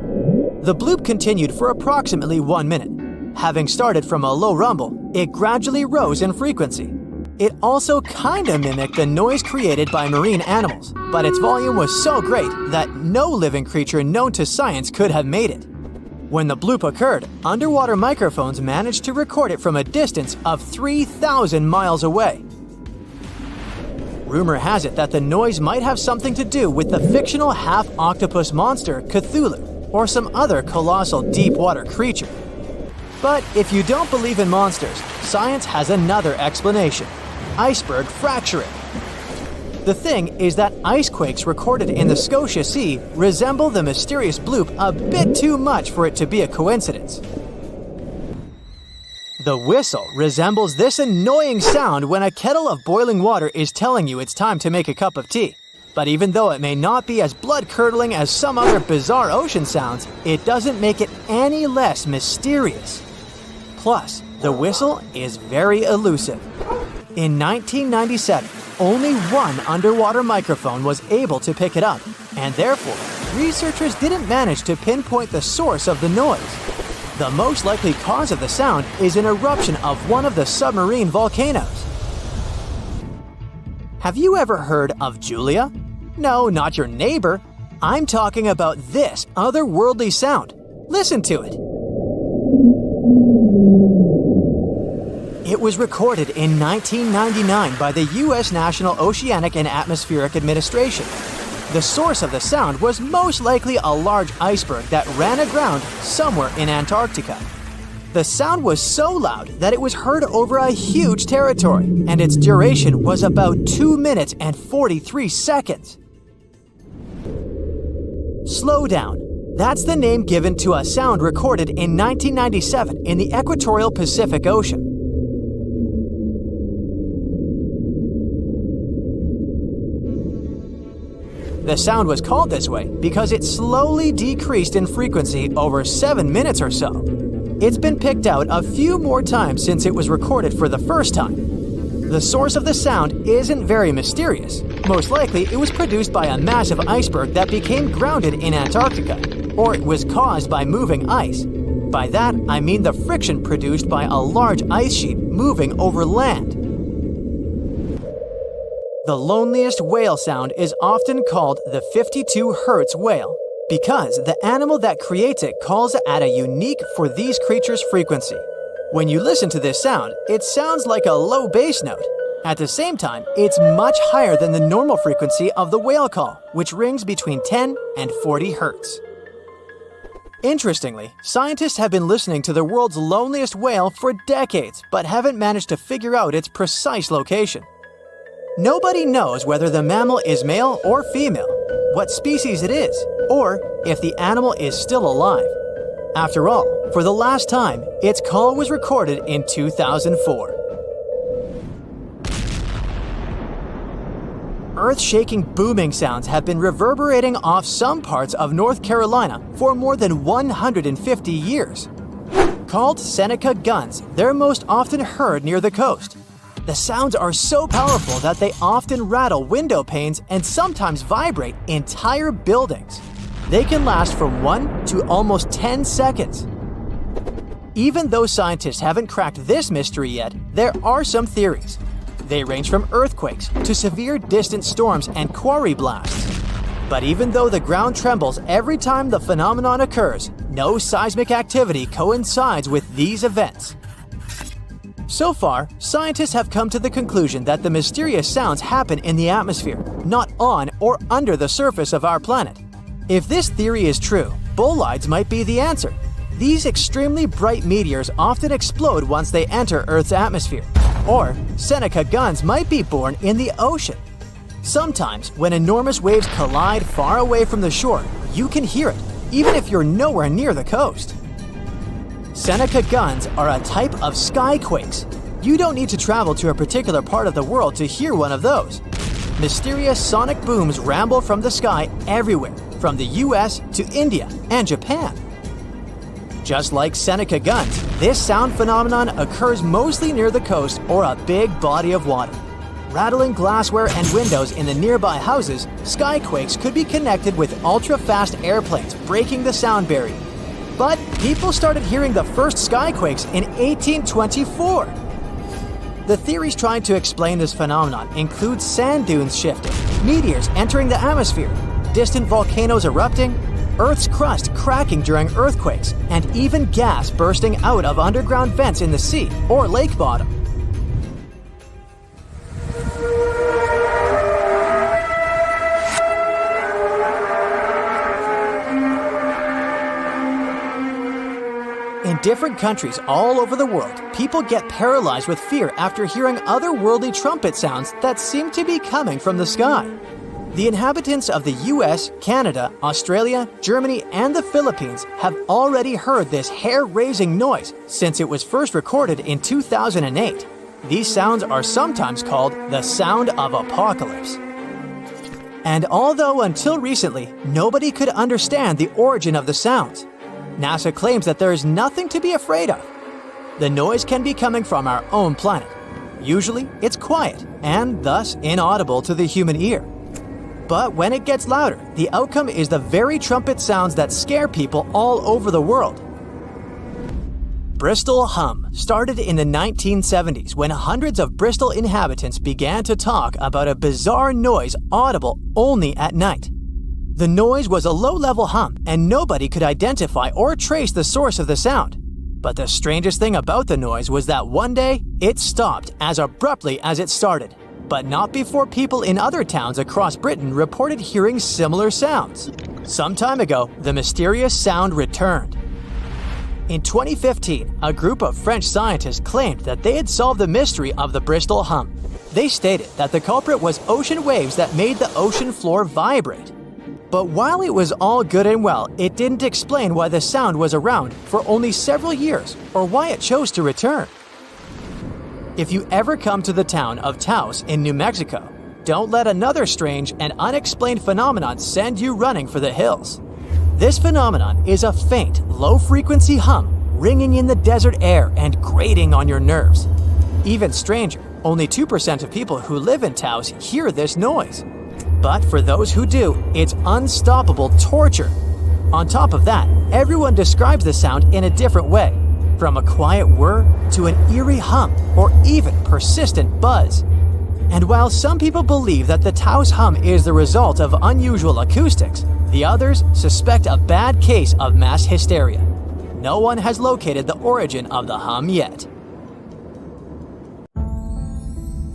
The bloop continued for approximately 1 minute. Having started from a low rumble, it gradually rose in frequency. It also kinda mimicked the noise created by marine animals, but its volume was so great that no living creature known to science could have made it. When the bloop occurred, underwater microphones managed to record it from a distance of 3,000 miles away. Rumor has it that the noise might have something to do with the fictional half-octopus monster Cthulhu, or some other colossal deep-water creature. But if you don't believe in monsters, science has another explanation: iceberg fracturing. The thing is that icequakes recorded in the Scotia Sea resemble the mysterious bloop a bit too much for it to be a coincidence. The whistle resembles this annoying sound when a kettle of boiling water is telling you it's time to make a cup of tea. But even though it may not be as blood-curdling as some other bizarre ocean sounds, it doesn't make it any less mysterious. Plus, the whistle is very elusive. In 1997, only one underwater microphone was able to pick it up, and therefore, researchers didn't manage to pinpoint the source of the noise. The most likely cause of the sound is an eruption of one of the submarine volcanoes. Have you ever heard of Julia? No, not your neighbor. I'm talking about this otherworldly sound. Listen to it. It was recorded in 1999 by the U.S. National Oceanic and Atmospheric Administration. The source of the sound was most likely a large iceberg that ran aground somewhere in Antarctica. The sound was so loud that it was heard over a huge territory, and its duration was about 2 minutes and 43 seconds. Slow down. That's the name given to a sound recorded in 1997 in the equatorial Pacific Ocean. The sound was called this way because it slowly decreased in frequency over 7 minutes or so. It's been picked out a few more times since it was recorded for the first time. The source of the sound isn't very mysterious. Most likely, it was produced by a massive iceberg that became grounded in Antarctica, or it was caused by moving ice. By that, I mean the friction produced by a large ice sheet moving over land. The loneliest whale sound is often called the 52 Hz whale because the animal that creates it calls at a unique for these creatures' frequency. When you listen to this sound, it sounds like a low bass note. At the same time, it's much higher than the normal frequency of the whale call, which rings between 10 and 40 Hz. Interestingly, scientists have been listening to the world's loneliest whale for decades, but haven't managed to figure out its precise location. Nobody knows whether the mammal is male or female, what species it is, or if the animal is still alive. After all, for the last time, its call was recorded in 2004. Earth-shaking booming sounds have been reverberating off some parts of North Carolina for more than 150 years. Called Seneca guns, they're most often heard near the coast. The sounds are so powerful that they often rattle window panes and sometimes vibrate entire buildings. They can last from 1 to almost 10 seconds. Even though scientists haven't cracked this mystery yet, there are some theories. They range from earthquakes to severe distant storms and quarry blasts. But even though the ground trembles every time the phenomenon occurs, no seismic activity coincides with these events. So far, scientists have come to the conclusion that the mysterious sounds happen in the atmosphere, not on or under the surface of our planet. If this theory is true, bolides might be the answer. These extremely bright meteors often explode once they enter Earth's atmosphere. Or Seneca guns might be born in the ocean. Sometimes, when enormous waves collide far away from the shore, you can hear it, even if you're nowhere near the coast. Seneca guns are a type of skyquakes. You don't need to travel to a particular part of the world to hear one of those. Mysterious sonic booms ramble from the sky everywhere, from the US to India and Japan. Just like Seneca guns, this sound phenomenon occurs mostly near the coast or a big body of water. Rattling glassware and windows in the nearby houses, skyquakes could be connected with ultra-fast airplanes breaking the sound barrier. But people started hearing the first skyquakes in 1824. The theories trying to explain this phenomenon include sand dunes shifting, meteors entering the atmosphere, distant volcanoes erupting, Earth's crust cracking during earthquakes, and even gas bursting out of underground vents in the sea or lake bottom. different countries all over the world, people get paralyzed with fear after hearing otherworldly trumpet sounds that seem to be coming from the sky. The inhabitants of the US, Canada, Australia, Germany, and the Philippines have already heard this hair-raising noise since it was first recorded in 2008. These sounds are sometimes called the sound of apocalypse. And although until recently, nobody could understand the origin of the sounds, NASA claims that there is nothing to be afraid of. The noise can be coming from our own planet. Usually, it's quiet and thus inaudible to the human ear. But when it gets louder, the outcome is the very trumpet sounds that scare people all over the world. Bristol hum started in the 1970s when hundreds of Bristol inhabitants began to talk about a bizarre noise audible only at night. The noise was a low-level hum and nobody could identify or trace the source of the sound. But the strangest thing about the noise was that one day, it stopped as abruptly as it started. But not before people in other towns across Britain reported hearing similar sounds. Some time ago, the mysterious sound returned. In 2015, a group of French scientists claimed that they had solved the mystery of the Bristol hum. They stated that the culprit was ocean waves that made the ocean floor vibrate. But while it was all good and well, it didn't explain why the sound was around for only several years or why it chose to return. If you ever come to the town of Taos in New Mexico, don't let another strange and unexplained phenomenon send you running for the hills. This phenomenon is a faint, low-frequency hum ringing in the desert air and grating on your nerves. Even stranger, only 2% of people who live in Taos hear this noise. But for those who do, it's unstoppable torture. On top of that, everyone describes the sound in a different way, from a quiet whir to an eerie hum or even persistent buzz. And while some people believe that the Taos hum is the result of unusual acoustics, the others suspect a bad case of mass hysteria. No one has located the origin of the hum yet.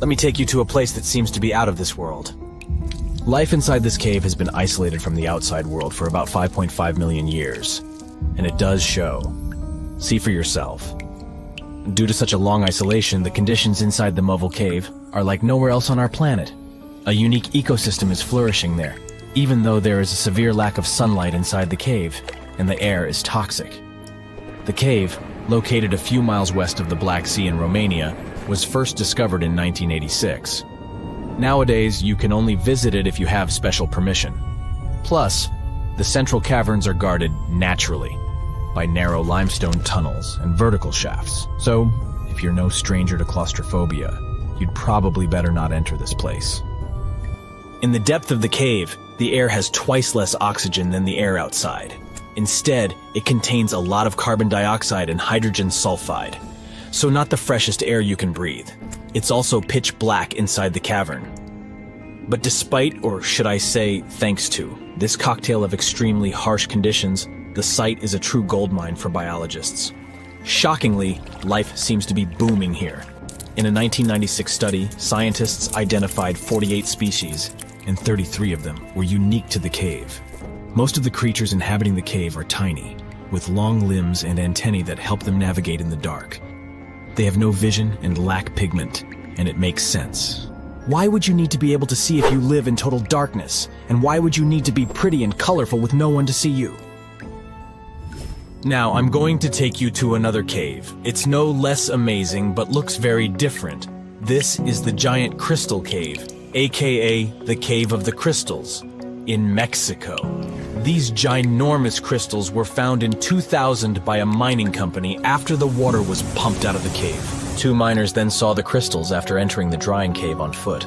Let me take you to a place that seems to be out of this world. Life inside this cave has been isolated from the outside world for about 5.5 million years. And it does show. See for yourself. Due to such a long isolation, the conditions inside the Mobile Cave are like nowhere else on our planet. A unique ecosystem is flourishing there, even though there is a severe lack of sunlight inside the cave, and the air is toxic. The cave, located a few miles west of the Black Sea in Romania, was first discovered in 1986. Nowadays, you can only visit it if you have special permission. Plus, the central caverns are guarded naturally by narrow limestone tunnels and vertical shafts. So, if you're no stranger to claustrophobia, you'd probably better not enter this place. In the depth of the cave, the air has twice less oxygen than the air outside. Instead, it contains a lot of carbon dioxide and hydrogen sulfide, so not the freshest air you can breathe. It's also pitch black inside the cavern. But despite, or should I say, thanks to, this cocktail of extremely harsh conditions, the site is a true goldmine for biologists. Shockingly, life seems to be booming here. In a 1996 study, scientists identified 48 species, and 33 of them were unique to the cave. Most of the creatures inhabiting the cave are tiny, with long limbs and antennae that help them navigate in the dark. They have no vision and lack pigment, and it makes sense. Why would you need to be able to see if you live in total darkness? And why would you need to be pretty and colorful with no one to see you? Now, I'm going to take you to another cave. It's no less amazing, but looks very different. This is the Giant Crystal Cave, aka the Cave of the Crystals, in Mexico. These ginormous crystals were found in 2000 by a mining company after the water was pumped out of the cave. Two miners then saw the crystals after entering the drying cave on foot.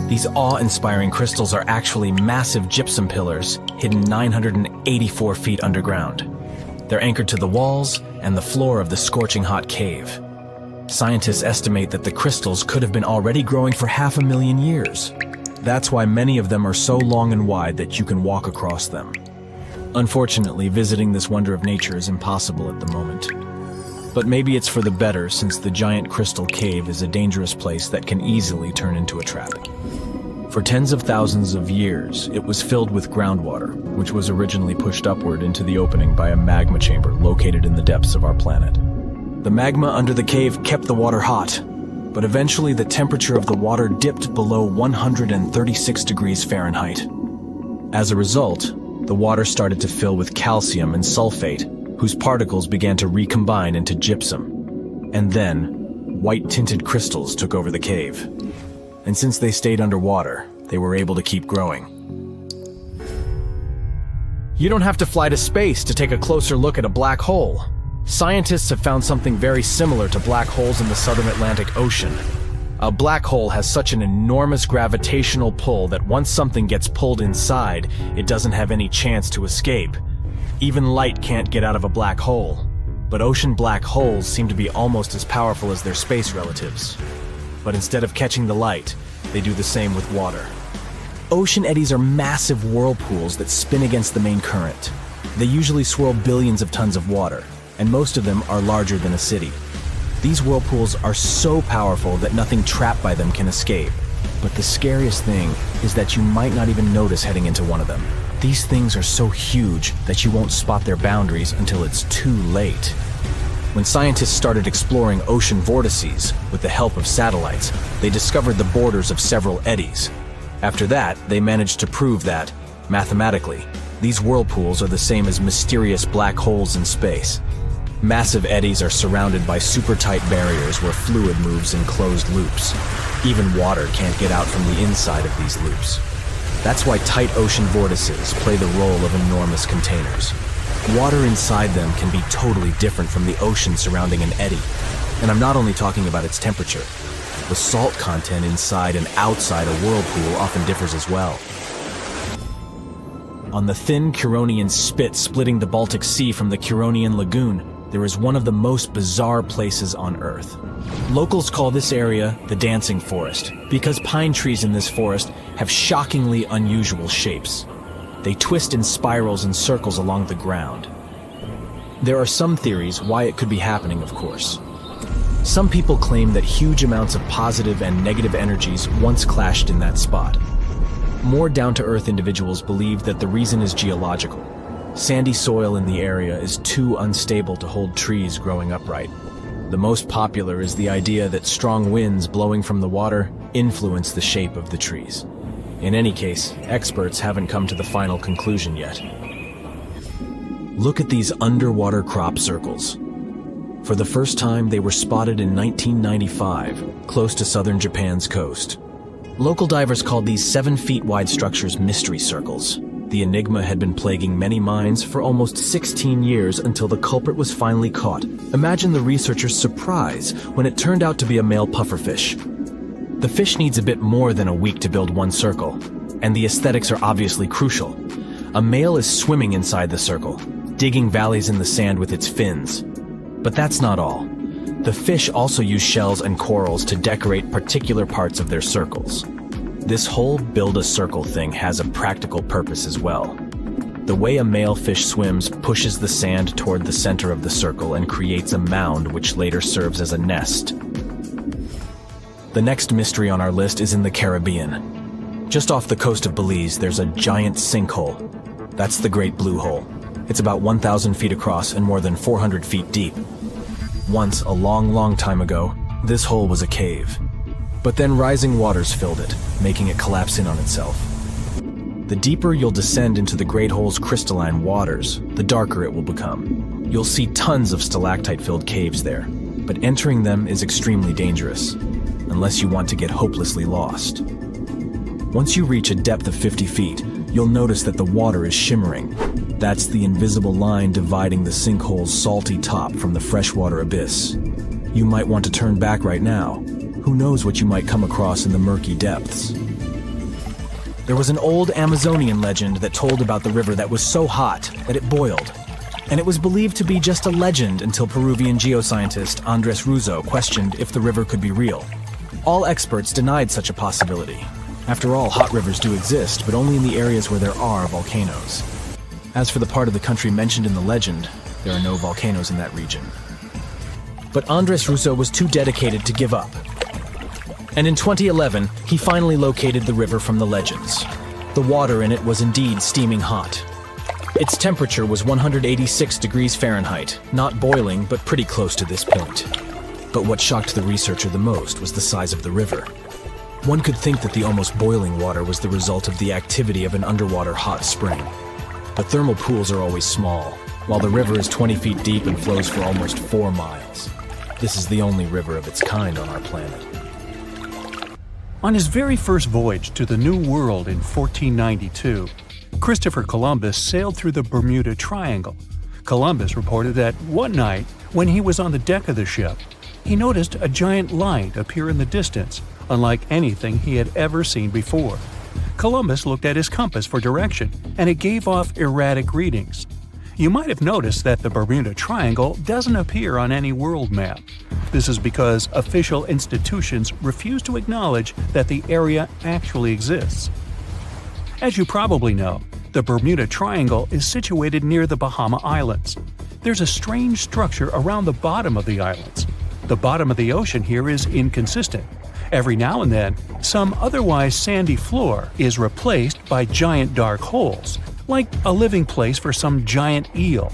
These awe-inspiring crystals are actually massive gypsum pillars hidden 984 feet underground. They're anchored to the walls and the floor of the scorching hot cave. Scientists estimate that the crystals could have been already growing for 500,000 years. That's why many of them are so long and wide that you can walk across them. Unfortunately, visiting this wonder of nature is impossible at the moment. But maybe it's for the better, since the Giant Crystal Cave is a dangerous place that can easily turn into a trap. For tens of thousands of years, it was filled with groundwater, which was originally pushed upward into the opening by a magma chamber located in the depths of our planet. The magma under the cave kept the water hot, but eventually the temperature of the water dipped below 136 degrees Fahrenheit. As a result, the water started to fill with calcium and sulfate, whose particles began to recombine into gypsum. And then, white-tinted crystals took over the cave. And since they stayed underwater, they were able to keep growing. You don't have to fly to space to take a closer look at a black hole. Scientists have found something very similar to black holes in the southern Atlantic Ocean. A black hole has such an enormous gravitational pull that once something gets pulled inside, it doesn't have any chance to escape. Even light can't get out of a black hole. But ocean black holes seem to be almost as powerful as their space relatives. But instead of catching the light, they do the same with water. Ocean eddies are massive whirlpools that spin against the main current. They usually swirl billions of tons of water, and most of them are larger than a city. These whirlpools are so powerful that nothing trapped by them can escape. But the scariest thing is that you might not even notice heading into one of them. These things are so huge that you won't spot their boundaries until it's too late. When scientists started exploring ocean vortices with the help of satellites, they discovered the borders of several eddies. After that, they managed to prove that, mathematically, these whirlpools are the same as mysterious black holes in space. Massive eddies are surrounded by super-tight barriers where fluid moves in closed loops. Even water can't get out from the inside of these loops. That's why tight ocean vortices play the role of enormous containers. Water inside them can be totally different from the ocean surrounding an eddy. And I'm not only talking about its temperature. The salt content inside and outside a whirlpool often differs as well. On the thin Curonian spit splitting the Baltic Sea from the Curonian Lagoon, there is one of the most bizarre places on Earth. Locals call this area the Dancing Forest because pine trees in this forest have shockingly unusual shapes. They twist in spirals and circles along the ground. There are some theories why it could be happening, of course. Some people claim that huge amounts of positive and negative energies once clashed in that spot. More down-to-earth individuals believe that the reason is geological. Sandy soil in the area is too unstable to hold trees growing upright. The most popular is the idea that strong winds blowing from the water influence the shape of the trees. In any case, experts haven't come to the final conclusion yet. Look at these underwater crop circles. For the first time, they were spotted in 1995, close to southern Japan's coast. Local divers called these 7 feet wide structures mystery circles. The enigma had been plaguing many minds for almost 16 years until the culprit was finally caught. Imagine the researchers' surprise when it turned out to be a male pufferfish. The fish needs a bit more than a week to build one circle, and the aesthetics are obviously crucial. A male is swimming inside the circle, digging valleys in the sand with its fins. But that's not all. The fish also use shells and corals to decorate particular parts of their circles. This whole build-a-circle thing has a practical purpose as well. The way a male fish swims pushes the sand toward the center of the circle and creates a mound which later serves as a nest. The next mystery on our list is in the Caribbean. Just off the coast of Belize, there's a giant sinkhole. That's the Great Blue Hole. It's about 1,000 feet across and more than 400 feet deep. Once, a long, long time ago, this hole was a cave. But then rising waters filled it, making it collapse in on itself. The deeper you'll descend into the Great Hole's crystalline waters, the darker it will become. You'll see tons of stalactite-filled caves there, but entering them is extremely dangerous, unless you want to get hopelessly lost. Once you reach a depth of 50 feet, you'll notice that the water is shimmering. That's the invisible line dividing the sinkhole's salty top from the freshwater abyss. You might want to turn back right now. Who knows what you might come across in the murky depths. There was an old Amazonian legend that told about the river that was so hot that it boiled. And it was believed to be just a legend until Peruvian geoscientist Andres Russo questioned if the river could be real. All experts denied such a possibility. After all, hot rivers do exist, but only in the areas where there are volcanoes. As for the part of the country mentioned in the legend, there are no volcanoes in that region. But Andres Russo was too dedicated to give up. And in 2011, he finally located the river from the legends. The water in it was indeed steaming hot. Its temperature was 186 degrees Fahrenheit, not boiling, but pretty close to this point. But what shocked the researcher the most was the size of the river. One could think that the almost boiling water was the result of the activity of an underwater hot spring. But thermal pools are always small, while the river is 20 feet deep and flows for almost 4 miles. This is the only river of its kind on our planet. On his very first voyage to the New World in 1492, Christopher Columbus sailed through the Bermuda Triangle. Columbus reported that one night, when he was on the deck of the ship, he noticed a giant light appear in the distance, unlike anything he had ever seen before. Columbus looked at his compass for direction, and it gave off erratic readings. You might have noticed that the Bermuda Triangle doesn't appear on any world map. This is because official institutions refuse to acknowledge that the area actually exists. As you probably know, the Bermuda Triangle is situated near the Bahama Islands. There's a strange structure around the bottom of the islands. The bottom of the ocean here is inconsistent. Every now and then, some otherwise sandy floor is replaced by giant dark holes, like a living place for some giant eel.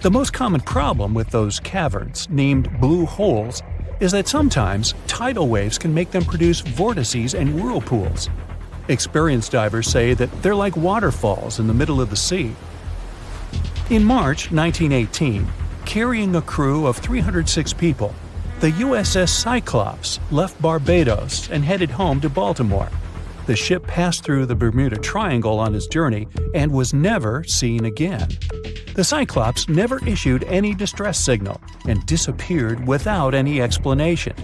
The most common problem with those caverns, named blue holes, is that sometimes tidal waves can make them produce vortices and whirlpools. Experienced divers say that they're like waterfalls in the middle of the sea. In March 1918, carrying a crew of 306 people, the USS Cyclops left Barbados and headed home to Baltimore. The ship passed through the Bermuda Triangle on its journey and was never seen again. The Cyclops never issued any distress signal and disappeared without any explanation,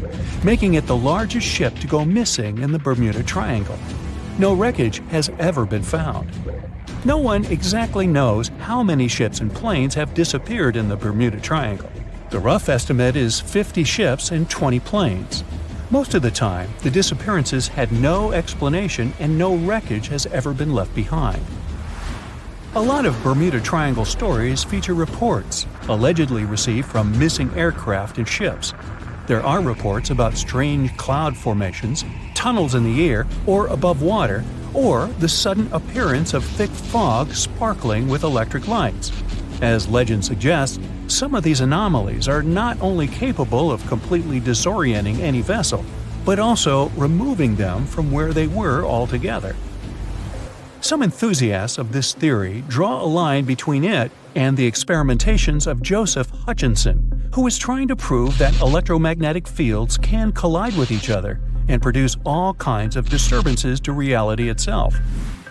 making it the largest ship to go missing in the Bermuda Triangle. No wreckage has ever been found. No one exactly knows how many ships and planes have disappeared in the Bermuda Triangle. The rough estimate is 50 ships and 20 planes. Most of the time, the disappearances had no explanation and no wreckage has ever been left behind. A lot of Bermuda Triangle stories feature reports allegedly received from missing aircraft and ships. There are reports about strange cloud formations, tunnels in the air or above water, or the sudden appearance of thick fog sparkling with electric lights. As legend suggests, some of these anomalies are not only capable of completely disorienting any vessel, but also removing them from where they were altogether. Some enthusiasts of this theory draw a line between it and the experimentations of Joseph Hutchinson, who is trying to prove that electromagnetic fields can collide with each other and produce all kinds of disturbances to reality itself.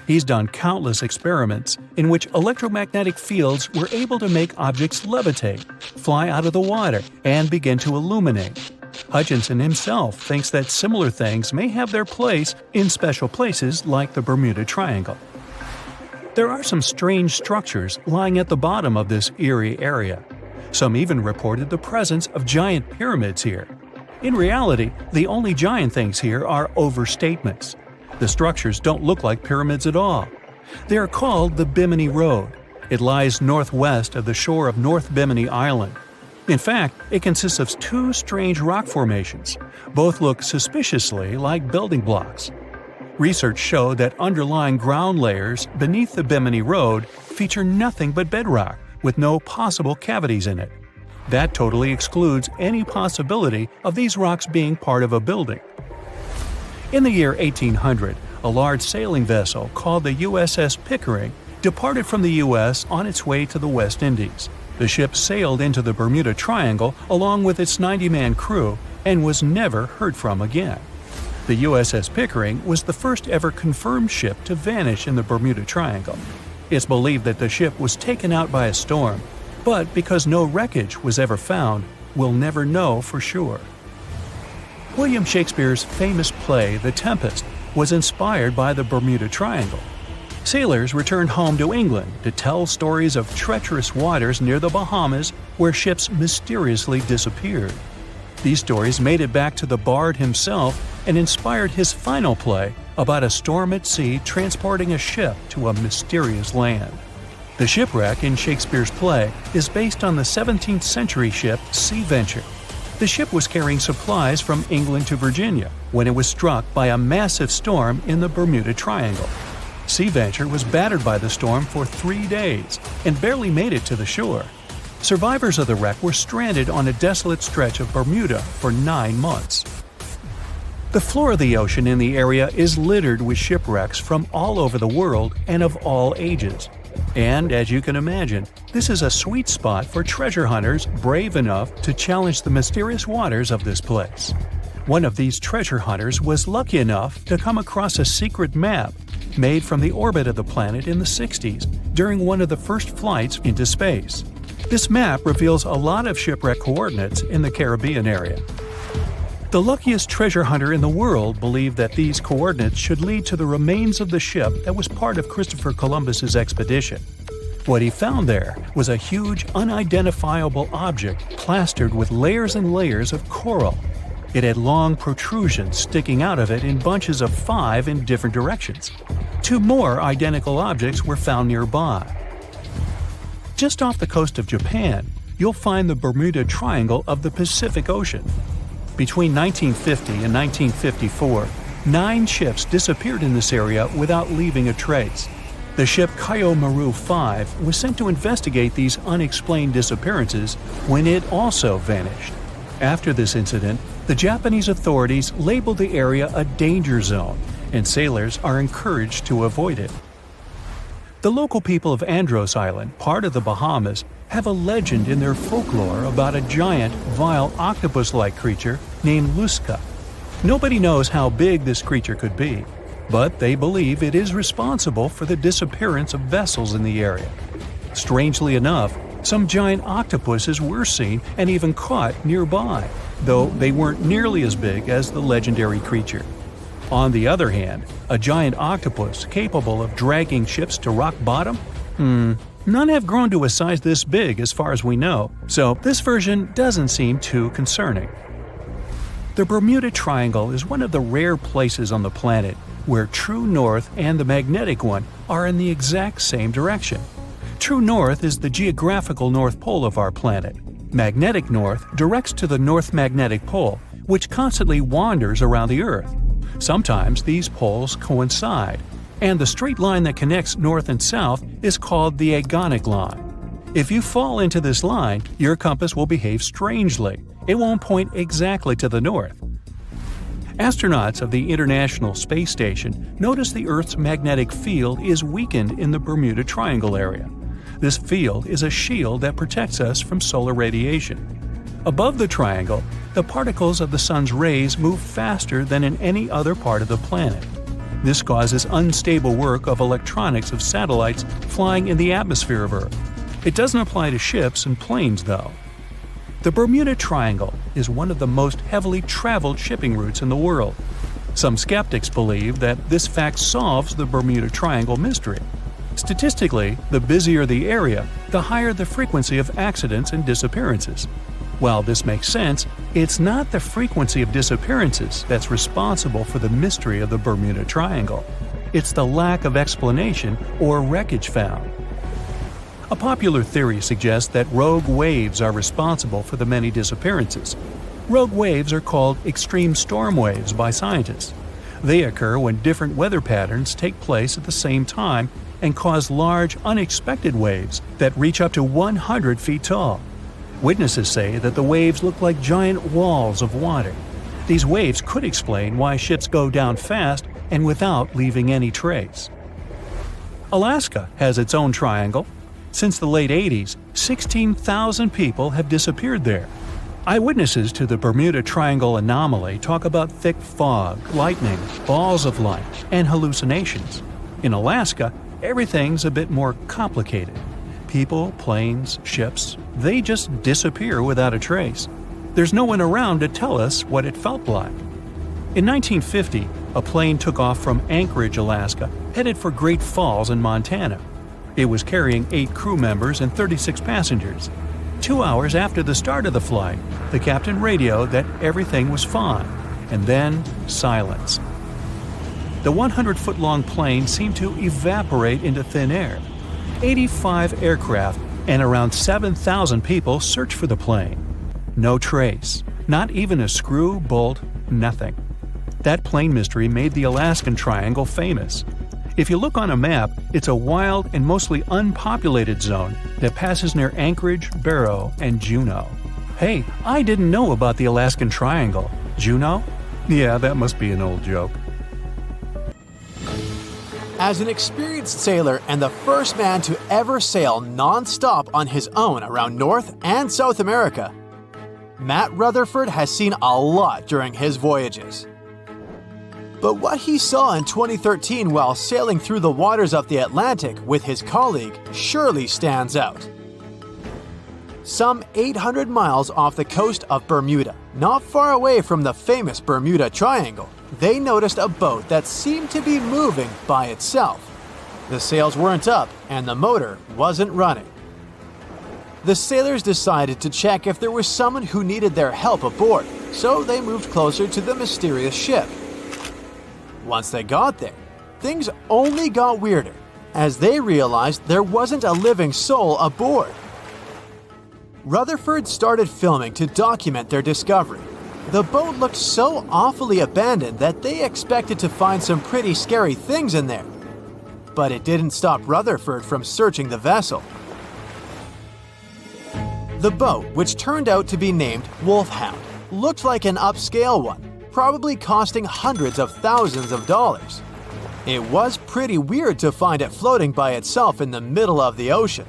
He's done countless experiments in which electromagnetic fields were able to make objects levitate, fly out of the water, and begin to illuminate. Hutchinson himself thinks that similar things may have their place in special places like the Bermuda Triangle. There are some strange structures lying at the bottom of this eerie area. Some even reported the presence of giant pyramids here. In reality, the only giant things here are overstatements. The structures don't look like pyramids at all. They are called the Bimini Road. It lies northwest of the shore of North Bimini Island. In fact, it consists of 2 strange rock formations. Both look suspiciously like building blocks. Research showed that underlying ground layers beneath the Bimini Road feature nothing but bedrock, with no possible cavities in it. That totally excludes any possibility of these rocks being part of a building. In the year 1800, a large sailing vessel called the USS Pickering departed from the U.S. on its way to the West Indies. The ship sailed into the Bermuda Triangle along with its 90-man crew and was never heard from again. The USS Pickering was the first ever confirmed ship to vanish in the Bermuda Triangle. It's believed that the ship was taken out by a storm, but because no wreckage was ever found, we'll never know for sure. William Shakespeare's famous play, The Tempest, was inspired by the Bermuda Triangle. Sailors returned home to England to tell stories of treacherous waters near the Bahamas where ships mysteriously disappeared. These stories made it back to the bard himself and inspired his final play about a storm at sea transporting a ship to a mysterious land. The shipwreck in Shakespeare's play is based on the 17th century ship Sea Venture. The ship was carrying supplies from England to Virginia when it was struck by a massive storm in the Bermuda Triangle. Sea Venture was battered by the storm for 3 days and barely made it to the shore. Survivors of the wreck were stranded on a desolate stretch of Bermuda for 9 months. The floor of the ocean in the area is littered with shipwrecks from all over the world and of all ages. And as you can imagine, this is a sweet spot for treasure hunters brave enough to challenge the mysterious waters of this place. One of these treasure hunters was lucky enough to come across a secret map made from the orbit of the planet in the 60s during one of the first flights into space. This map reveals a lot of shipwreck coordinates in the Caribbean area. The luckiest treasure hunter in the world believed that these coordinates should lead to the remains of the ship that was part of Christopher Columbus's expedition. What he found there was a huge, unidentifiable object plastered with layers and layers of coral. It had long protrusions sticking out of it in bunches of 5 in different directions. 2 more identical objects were found nearby. Just off the coast of Japan, you'll find the Bermuda Triangle of the Pacific Ocean. Between 1950 and 1954, 9 ships disappeared in this area without leaving a trace. The ship Kaiomaru 5 was sent to investigate these unexplained disappearances when it also vanished. After this incident, the Japanese authorities labeled the area a danger zone, and sailors are encouraged to avoid it. The local people of Andros Island, part of the Bahamas, have a legend in their folklore about a giant, vile octopus-like creature named Lusca. Nobody knows how big this creature could be, but they believe it is responsible for the disappearance of vessels in the area. Strangely enough, some giant octopuses were seen and even caught nearby, though they weren't nearly as big as the legendary creature. On the other hand, a giant octopus capable of dragging ships to rock bottom? None have grown to a size this big as far as we know, so this version doesn't seem too concerning. The Bermuda Triangle is one of the rare places on the planet where true north and the magnetic one are in the exact same direction. True north is the geographical north pole of our planet. Magnetic north directs to the North Magnetic Pole, which constantly wanders around the Earth. Sometimes these poles coincide, and the straight line that connects north and south is called the agonic line. If you fall into this line, your compass will behave strangely. It won't point exactly to the north. Astronauts of the International Space Station notice the Earth's magnetic field is weakened in the Bermuda Triangle area. This field is a shield that protects us from solar radiation. Above the triangle, the particles of the sun's rays move faster than in any other part of the planet. This causes unstable work of electronics of satellites flying in the atmosphere of Earth. It doesn't apply to ships and planes, though. The Bermuda Triangle is one of the most heavily traveled shipping routes in the world. Some skeptics believe that this fact solves the Bermuda Triangle mystery. Statistically, the busier the area, the higher the frequency of accidents and disappearances. While this makes sense, it's not the frequency of disappearances that's responsible for the mystery of the Bermuda Triangle. It's the lack of explanation or wreckage found. A popular theory suggests that rogue waves are responsible for the many disappearances. Rogue waves are called extreme storm waves by scientists. They occur when different weather patterns take place at the same time and cause large, unexpected waves that reach up to 100 feet tall. Witnesses say that the waves look like giant walls of water. These waves could explain why ships go down fast and without leaving any trace. Alaska has its own triangle. Since the late 80s, 16,000 people have disappeared there. Eyewitnesses to the Bermuda Triangle anomaly talk about thick fog, lightning, balls of light, and hallucinations. In Alaska, everything's a bit more complicated. People, planes, ships, they just disappear without a trace. There's no one around to tell us what it felt like. In 1950, a plane took off from Anchorage, Alaska, headed for Great Falls in Montana. It was carrying 8 crew members and 36 passengers. 2 hours after the start of the flight, the captain radioed that everything was fine, and then silence. The 100-foot-long plane seemed to evaporate into thin air. 85 aircraft and around 7,000 people searched for the plane. No trace. Not even a screw, bolt, nothing. That plane mystery made the Alaskan Triangle famous. If you look on a map, it's a wild and mostly unpopulated zone that passes near Anchorage, Barrow, and Juneau. Hey, I didn't know about the Alaskan Triangle. Juneau? Yeah, that must be an old joke. As an experienced sailor and the first man to ever sail non-stop on his own around North and South America, Matt Rutherford has seen a lot during his voyages. But what he saw in 2013 while sailing through the waters of the Atlantic with his colleague surely stands out. Some 800 miles off the coast of Bermuda, not far away from the famous Bermuda Triangle, they noticed a boat that seemed to be moving by itself. The sails weren't up and the motor wasn't running. The sailors decided to check if there was someone who needed their help aboard, so they moved closer to the mysterious ship. Once they got there, things only got weirder, as they realized there wasn't a living soul aboard. Rutherford started filming to document their discovery. The boat looked so awfully abandoned that they expected to find some pretty scary things in there. But it didn't stop Rutherford from searching the vessel. The boat, which turned out to be named Wolfhound, looked like an upscale one, probably costing hundreds of thousands of dollars. It was pretty weird to find it floating by itself in the middle of the ocean.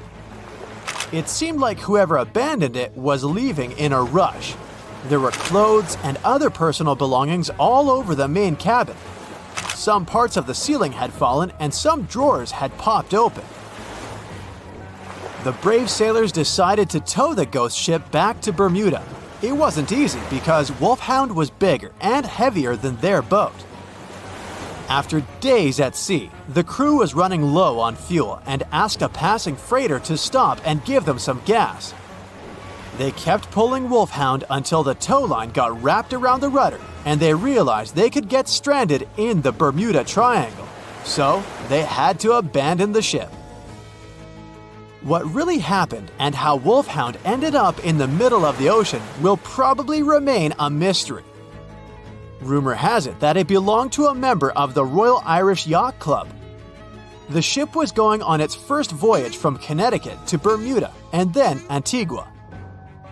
It seemed like whoever abandoned it was leaving in a rush. There were clothes and other personal belongings all over the main cabin. Some parts of the ceiling had fallen and some drawers had popped open. The brave sailors decided to tow the ghost ship back to Bermuda. It wasn't easy because Wolfhound was bigger and heavier than their boat. After days at sea, the crew was running low on fuel and asked a passing freighter to stop and give them some gas. They kept pulling Wolfhound until the tow line got wrapped around the rudder and they realized they could get stranded in the Bermuda Triangle. So they had to abandon the ship. What really happened and how Wolfhound ended up in the middle of the ocean will probably remain a mystery. Rumor has it that it belonged to a member of the Royal Irish Yacht Club. The ship was going on its first voyage from Connecticut to Bermuda and then Antigua.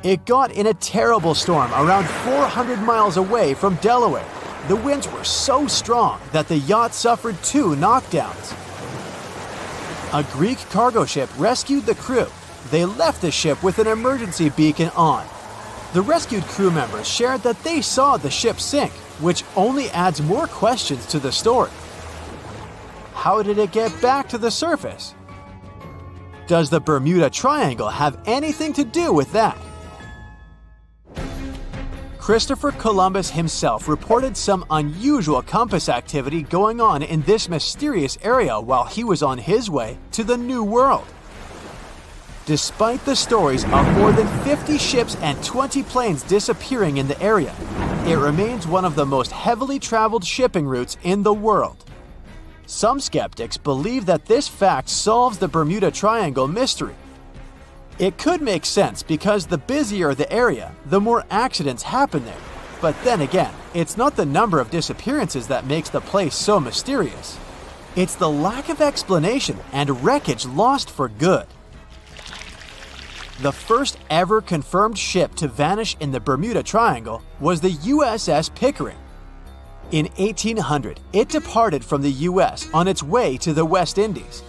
It got in a terrible storm around 400 miles away from Delaware. The winds were so strong that the yacht suffered 2 knockdowns. A Greek cargo ship rescued the crew. They left the ship with an emergency beacon on. The rescued crew members shared that they saw the ship sink, which only adds more questions to the story. How did it get back to the surface? Does the Bermuda Triangle have anything to do with that? Christopher Columbus himself reported some unusual compass activity going on in this mysterious area while he was on his way to the New World. Despite the stories of more than 50 ships and 20 planes disappearing in the area, it remains one of the most heavily traveled shipping routes in the world. Some skeptics believe that this fact solves the Bermuda Triangle mystery. It could make sense because the busier the area, the more accidents happen there. But then again, it's not the number of disappearances that makes the place so mysterious. It's the lack of explanation and wreckage lost for good. The first ever confirmed ship to vanish in the Bermuda Triangle was the USS Pickering. In 1800, it departed from the US on its way to the West Indies.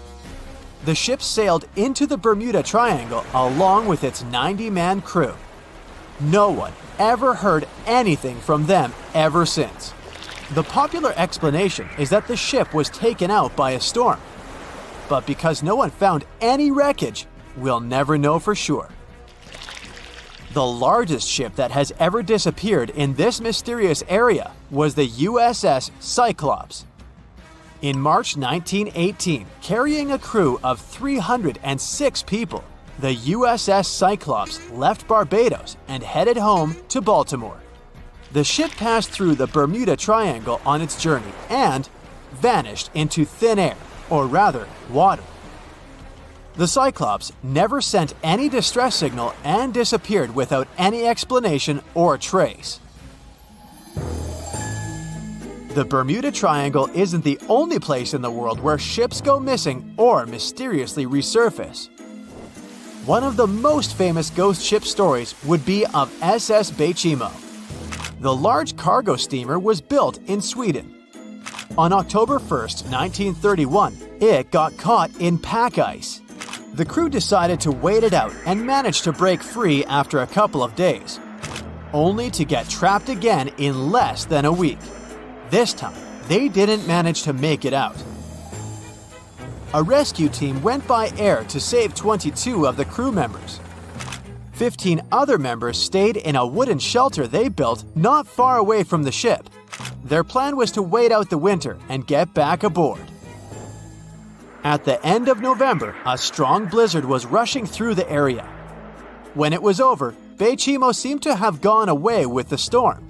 The ship sailed into the Bermuda Triangle along with its 90-man crew. No one ever heard anything from them ever since. The popular explanation is that the ship was taken out by a storm. But because no one found any wreckage, we'll never know for sure. The largest ship that has ever disappeared in this mysterious area was the USS Cyclops. In March 1918, carrying a crew of 306 people, the USS Cyclops left Barbados and headed home to Baltimore. The ship passed through the Bermuda Triangle on its journey and vanished into thin air, or rather, water. The Cyclops never sent any distress signal and disappeared without any explanation or trace. The Bermuda Triangle isn't the only place in the world where ships go missing or mysteriously resurface. One of the most famous ghost ship stories would be of SS Bechimo. The large cargo steamer was built in Sweden. On October 1st, 1931, it got caught in pack ice. The crew decided to wait it out and managed to break free after a couple of days, only to get trapped again in less than a week. This time, they didn't manage to make it out. A rescue team went by air to save 22 of the crew members. 15 other members stayed in a wooden shelter they built not far away from the ship. Their plan was to wait out the winter and get back aboard. At the end of November, a strong blizzard was rushing through the area. When it was over, Bechimo seemed to have gone away with the storm.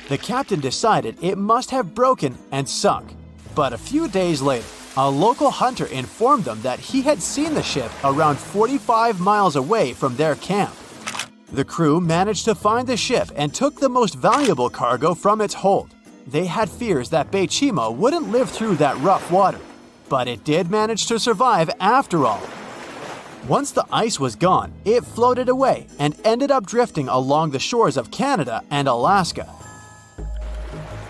The captain decided it must have broken and sunk, but a few days later, a local hunter informed them that he had seen the ship around 45 miles away from their camp. The crew managed to find the ship and took the most valuable cargo from its hold. They had fears that Bechimo wouldn't live through that rough water, but it did manage to survive after all. Once the ice was gone, it floated away and ended up drifting along the shores of Canada and Alaska.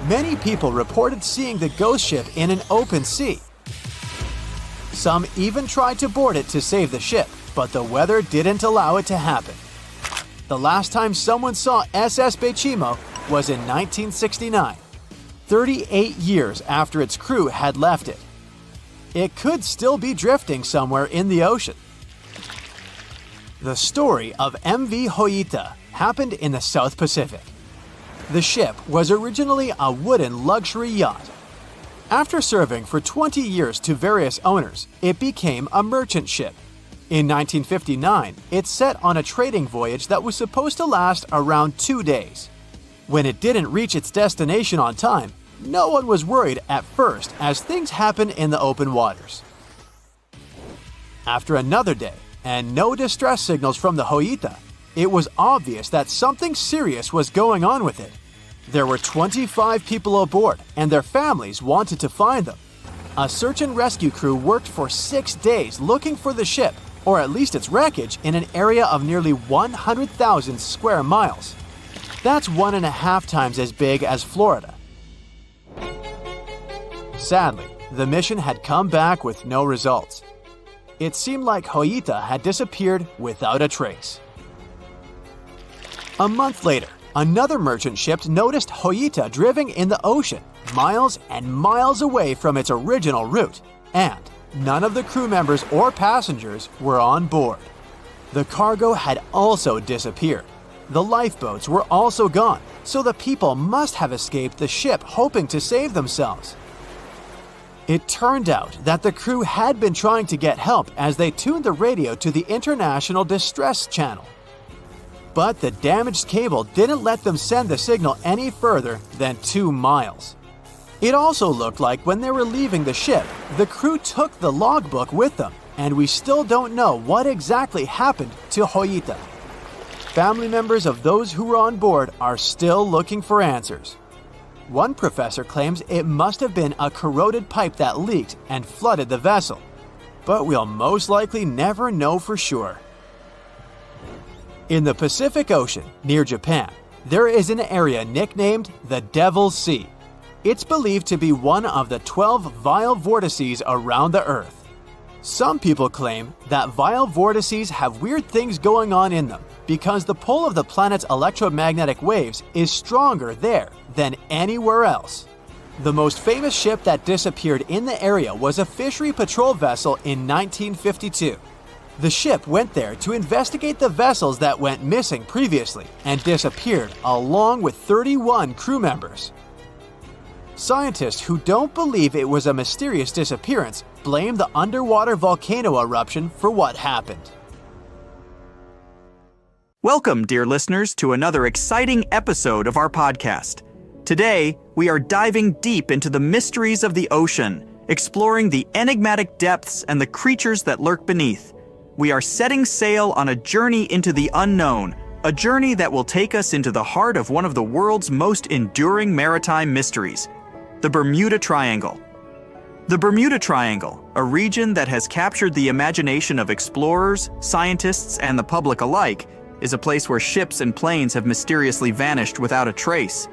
Many people reported seeing the ghost ship in an open sea. Some even tried to board it to save the ship, but the weather didn't allow it to happen. The last time someone saw SS Bechimo was in 1969, 38 years after its crew had left it. It could still be drifting somewhere in the ocean. The story of MV Hoita happened in the South Pacific. The ship was originally a wooden luxury yacht. After serving for 20 years to various owners, it became a merchant ship. In 1959, it set on a trading voyage that was supposed to last around 2 days. When it didn't reach its destination on time, no one was worried at first, as things happen in the open waters. After another day, and no distress signals from the Hoita, it was obvious that something serious was going on with it. There were 25 people aboard, and their families wanted to find them. A search and rescue crew worked for 6 days looking for the ship, or at least its wreckage, in an area of nearly 100,000 square miles. That's 1.5 times as big as Florida. Sadly, the mission had come back with no results. It seemed like Hoita had disappeared without a trace. A month later, another merchant ship noticed Hoita drifting in the ocean, miles and miles away from its original route, and none of the crew members or passengers were on board. The cargo had also disappeared. The lifeboats were also gone, so the people must have escaped the ship hoping to save themselves. It turned out that the crew had been trying to get help as they tuned the radio to the International Distress Channel. But the damaged cable didn't let them send the signal any further than 2 miles. It also looked like when they were leaving the ship, the crew took the logbook with them, and we still don't know what exactly happened to Hoita. Family members of those who were on board are still looking for answers. One professor claims it must have been a corroded pipe that leaked and flooded the vessel, but we'll most likely never know for sure. In the Pacific Ocean, near Japan, there is an area nicknamed the Devil's Sea. It's believed to be one of the 12 vile vortices around the Earth. Some people claim that vile vortices have weird things going on in them because the pull of the planet's electromagnetic waves is stronger there than anywhere else. The most famous ship that disappeared in the area was a fishery patrol vessel in 1952. The ship went there to investigate the vessels that went missing previously and disappeared along with 31 crew members. Scientists who don't believe it was a mysterious disappearance blame the underwater volcano eruption for what happened. Welcome, dear listeners, to another exciting episode of our podcast. Today, we are diving deep into the mysteries of the ocean, exploring the enigmatic depths and the creatures that lurk beneath. we are setting sail on a journey into the unknown, a journey that will take us into the heart of one of the world's most enduring maritime mysteries, the Bermuda Triangle. The Bermuda Triangle, a region that has captured the imagination of explorers, scientists, and the public alike, is a place where ships and planes have mysteriously vanished without a trace.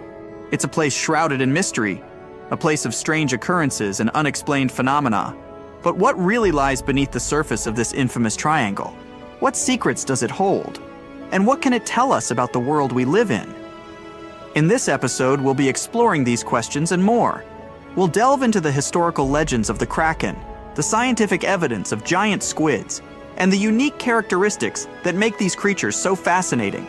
It's a place shrouded in mystery, a place of strange occurrences and unexplained phenomena. But what really lies beneath the surface of this infamous triangle? What secrets does it hold? And what can it tell us about the world we live in? In this episode, we'll be exploring these questions and more. We'll delve into the historical legends of the Kraken, the scientific evidence of giant squids, and the unique characteristics that make these creatures so fascinating.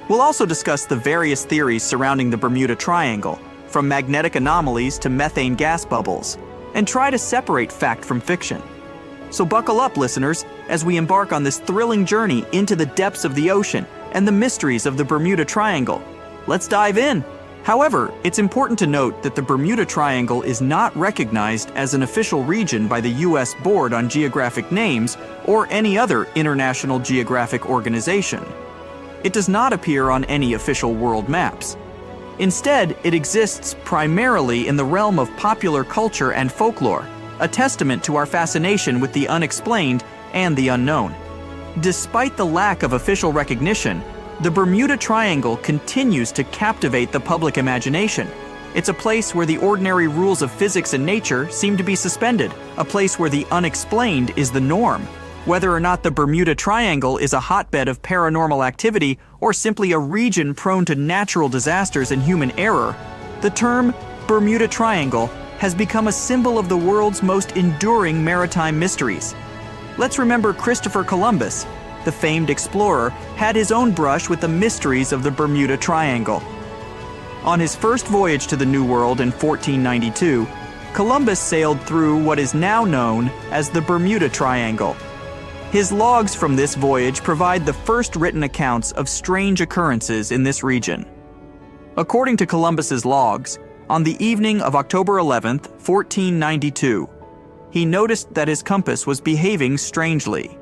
We'll also discuss the various theories surrounding the Bermuda Triangle, from magnetic anomalies to methane gas bubbles, and try to separate fact from fiction. So buckle up, listeners, as we embark on this thrilling journey into the depths of the ocean and the mysteries of the Bermuda Triangle. Let's dive in. However, it's important to note that the Bermuda Triangle is not recognized as an official region by the U.S. Board on Geographic Names or any other international geographic organization. It does not appear on any official world maps. Instead, it exists primarily in the realm of popular culture and folklore, a testament to our fascination with the unexplained and the unknown. Despite the lack of official recognition, the Bermuda Triangle continues to captivate the public imagination. It's a place where the ordinary rules of physics and nature seem to be suspended, a place where the unexplained is the norm. Whether or not the Bermuda Triangle is a hotbed of paranormal activity or simply a region prone to natural disasters and human error, the term Bermuda Triangle has become a symbol of the world's most enduring maritime mysteries. Let's remember Christopher Columbus, the famed explorer, had his own brush with the mysteries of the Bermuda Triangle. On his first voyage to the New World in 1492, Columbus sailed through what is now known as the Bermuda Triangle. His logs from this voyage provide the first written accounts of strange occurrences in this region. According to Columbus's logs, on the evening of October 11, 1492, he noticed that his compass was behaving strangely.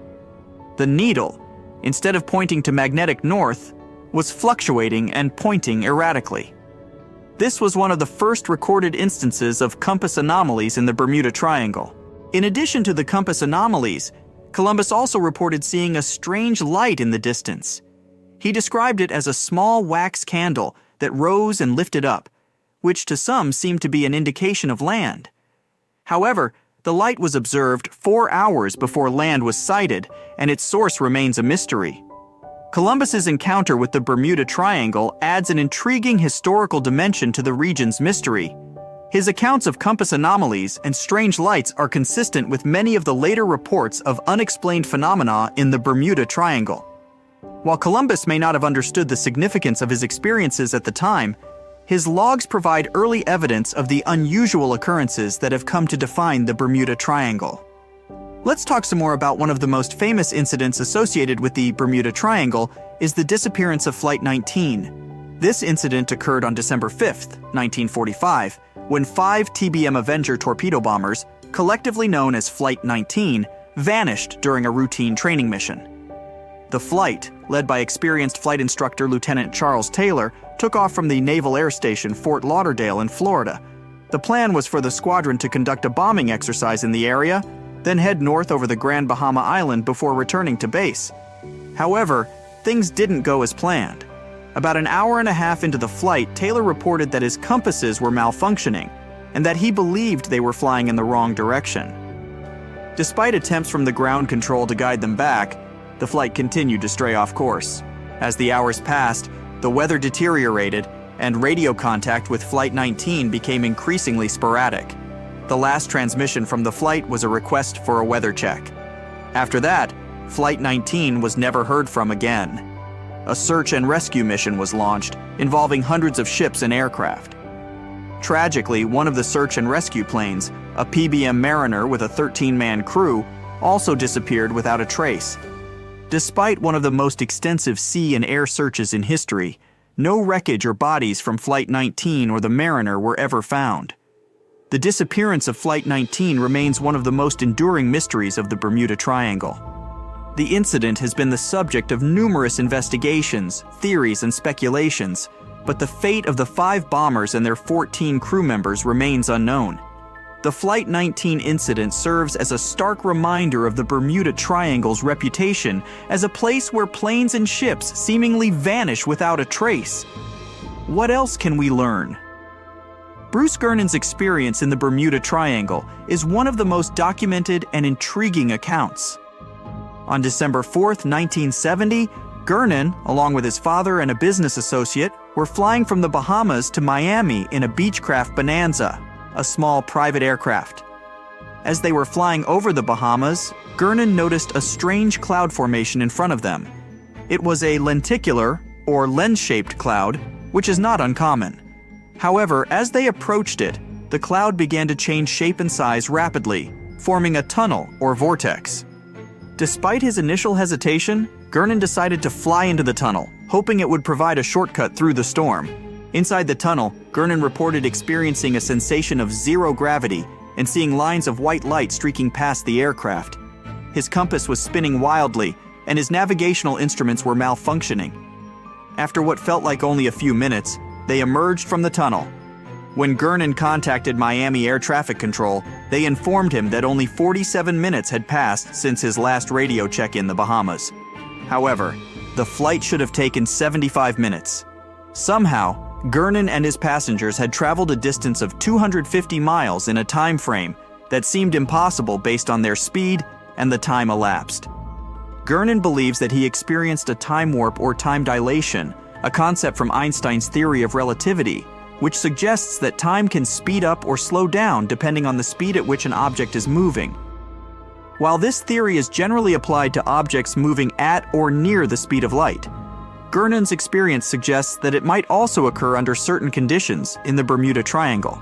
The needle, instead of pointing to magnetic north, was fluctuating and pointing erratically. This was one of the first recorded instances of compass anomalies in the Bermuda Triangle. In addition to the compass anomalies, Columbus also reported seeing a strange light in the distance. He described it as a small wax candle that rose and lifted up, which to some seemed to be an indication of land. However, the light was observed 4 hours before land was sighted, and its source remains a mystery. Columbus's encounter with the Bermuda Triangle adds an intriguing historical dimension to the region's mystery. His accounts of compass anomalies and strange lights are consistent with many of the later reports of unexplained phenomena in the Bermuda Triangle. While Columbus may not have understood the significance of his experiences at the time, his logs provide early evidence of the unusual occurrences that have come to define the Bermuda Triangle. Let's talk some more about one of the most famous incidents associated with the Bermuda Triangle is the disappearance of Flight 19. This incident occurred on December 5, 1945, when 5 TBM Avenger torpedo bombers, collectively known as Flight 19, vanished during a routine training mission. The flight, led by experienced flight instructor Lieutenant Charles Taylor, took off from the Naval Air Station Fort Lauderdale in Florida. The plan was for the squadron to conduct a bombing exercise in the area, then head north over the Grand Bahama Island before returning to base. However, things didn't go as planned. About an hour and a half into the flight, Taylor reported that his compasses were malfunctioning and that he believed they were flying in the wrong direction. Despite attempts from the ground control to guide them back, the flight continued to stray off course. As the hours passed, the weather deteriorated and radio contact with Flight 19 became increasingly sporadic. The last transmission from the flight was a request for a weather check. After that, Flight 19 was never heard from again. A search and rescue mission was launched, involving hundreds of ships and aircraft. Tragically, one of the search and rescue planes, a PBM Mariner with a 13-man crew, also disappeared without a trace. Despite one of the most extensive sea and air searches in history, no wreckage or bodies from Flight 19 or the Mariner were ever found. The disappearance of Flight 19 remains one of the most enduring mysteries of the Bermuda Triangle. The incident has been the subject of numerous investigations, theories, and speculations, but the fate of the 5 bombers and their 14 crew members remains unknown. The Flight 19 incident serves as a stark reminder of the Bermuda Triangle's reputation as a place where planes and ships seemingly vanish without a trace. What else can we learn? Bruce Gernon's experience in the Bermuda Triangle is one of the most documented and intriguing accounts. On December 4th, 1970, Gernon, along with his father and a business associate, were flying from the Bahamas to Miami in a Beechcraft Bonanza, a small private aircraft. As they were flying over the Bahamas, Gernon noticed a strange cloud formation in front of them. It was a lenticular, or lens-shaped cloud, which is not uncommon. However, as they approached it, the cloud began to change shape and size rapidly, forming a tunnel or vortex. Despite his initial hesitation, Gernon decided to fly into the tunnel, hoping it would provide a shortcut through the storm. Inside the tunnel, Gernon reported experiencing a sensation of zero gravity and seeing lines of white light streaking past the aircraft. His compass was spinning wildly, and his navigational instruments were malfunctioning. After what felt like only a few minutes, they emerged from the tunnel. When Gernon contacted Miami Air Traffic Control, they informed him that only 47 minutes had passed since his last radio check in the Bahamas. However, the flight should have taken 75 minutes. Somehow, Gernon and his passengers had traveled a distance of 250 miles in a time frame that seemed impossible based on their speed and the time elapsed. Gernon believes that he experienced a time warp or time dilation, a concept from Einstein's theory of relativity, which suggests that time can speed up or slow down depending on the speed at which an object is moving. While this theory is generally applied to objects moving at or near the speed of light, Gernon's experience suggests that it might also occur under certain conditions in the Bermuda Triangle.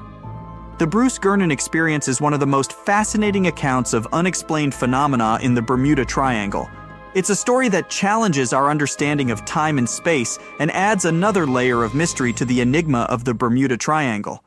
The Bruce Gernon experience is one of the most fascinating accounts of unexplained phenomena in the Bermuda Triangle. It's a story that challenges our understanding of time and space and adds another layer of mystery to the enigma of the Bermuda Triangle.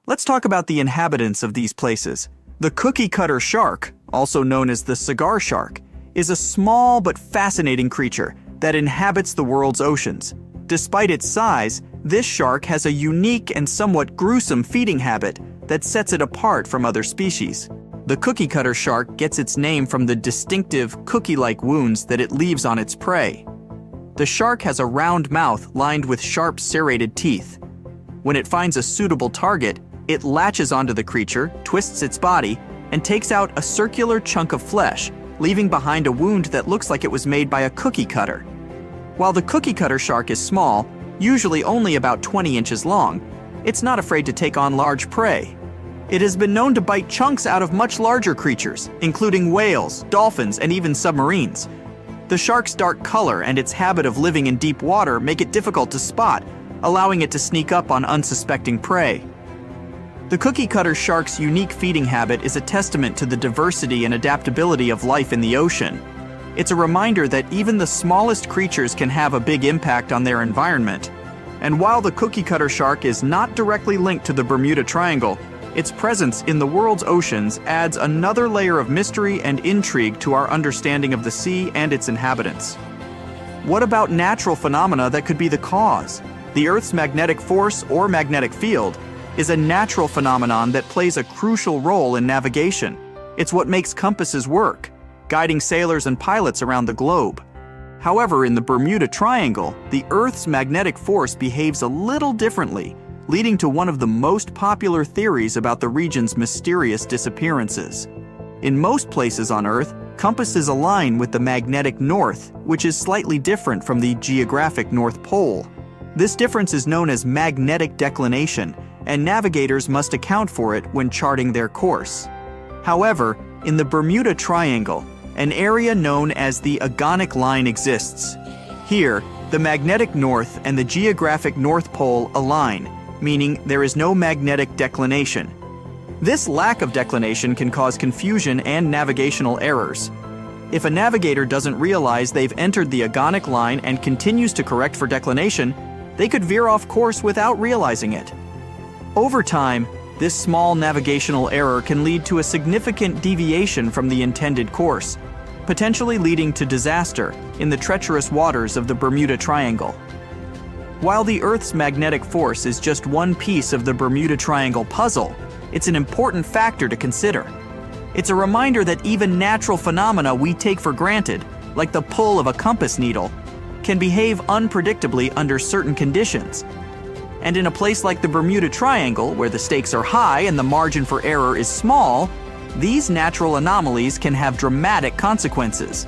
Let's talk about the inhabitants of these places. The cookie-cutter shark, also known as the cigar shark, is a small but fascinating creature that inhabits the world's oceans. Despite its size, this shark has a unique and somewhat gruesome feeding habit that sets it apart from other species. The cookie-cutter shark gets its name from the distinctive cookie-like wounds that it leaves on its prey. The shark has a round mouth lined with sharp serrated teeth. When it finds a suitable target, it latches onto the creature, twists its body, and takes out a circular chunk of flesh, leaving behind a wound that looks like it was made by a cookie cutter. While the cookie-cutter shark is small, usually only about 20 inches long, it's not afraid to take on large prey. It has been known to bite chunks out of much larger creatures, including whales, dolphins, and even submarines. The shark's dark color and its habit of living in deep water make it difficult to spot, allowing it to sneak up on unsuspecting prey. The cookie-cutter shark's unique feeding habit is a testament to the diversity and adaptability of life in the ocean. It's a reminder that even the smallest creatures can have a big impact on their environment. And while the cookie-cutter shark is not directly linked to the Bermuda Triangle, its presence in the world's oceans adds another layer of mystery and intrigue to our understanding of the sea and its inhabitants. What about natural phenomena that could be the cause? The Earth's magnetic force or magnetic field is a natural phenomenon that plays a crucial role in navigation. It's what makes compasses work, guiding sailors and pilots around the globe. However, in the Bermuda Triangle, the Earth's magnetic force behaves a little differently, leading to one of the most popular theories about the region's mysterious disappearances. In most places on Earth, compasses align with the magnetic north, which is slightly different from the geographic North Pole. This difference is known as magnetic declination, and navigators must account for it when charting their course. However, in the Bermuda Triangle, an area known as the agonic line exists. Here, the magnetic north and the geographic North Pole align, meaning there is no magnetic declination. This lack of declination can cause confusion and navigational errors. If a navigator doesn't realize they've entered the agonic line and continues to correct for declination, they could veer off course without realizing it. Over time, this small navigational error can lead to a significant deviation from the intended course. potentially leading to disaster in the treacherous waters of the Bermuda Triangle. While the Earth's magnetic force is just one piece of the Bermuda Triangle puzzle, it's an important factor to consider. It's a reminder that even natural phenomena we take for granted, like the pull of a compass needle, can behave unpredictably under certain conditions. And in a place like the Bermuda Triangle, where the stakes are high and the margin for error is small, these natural anomalies can have dramatic consequences.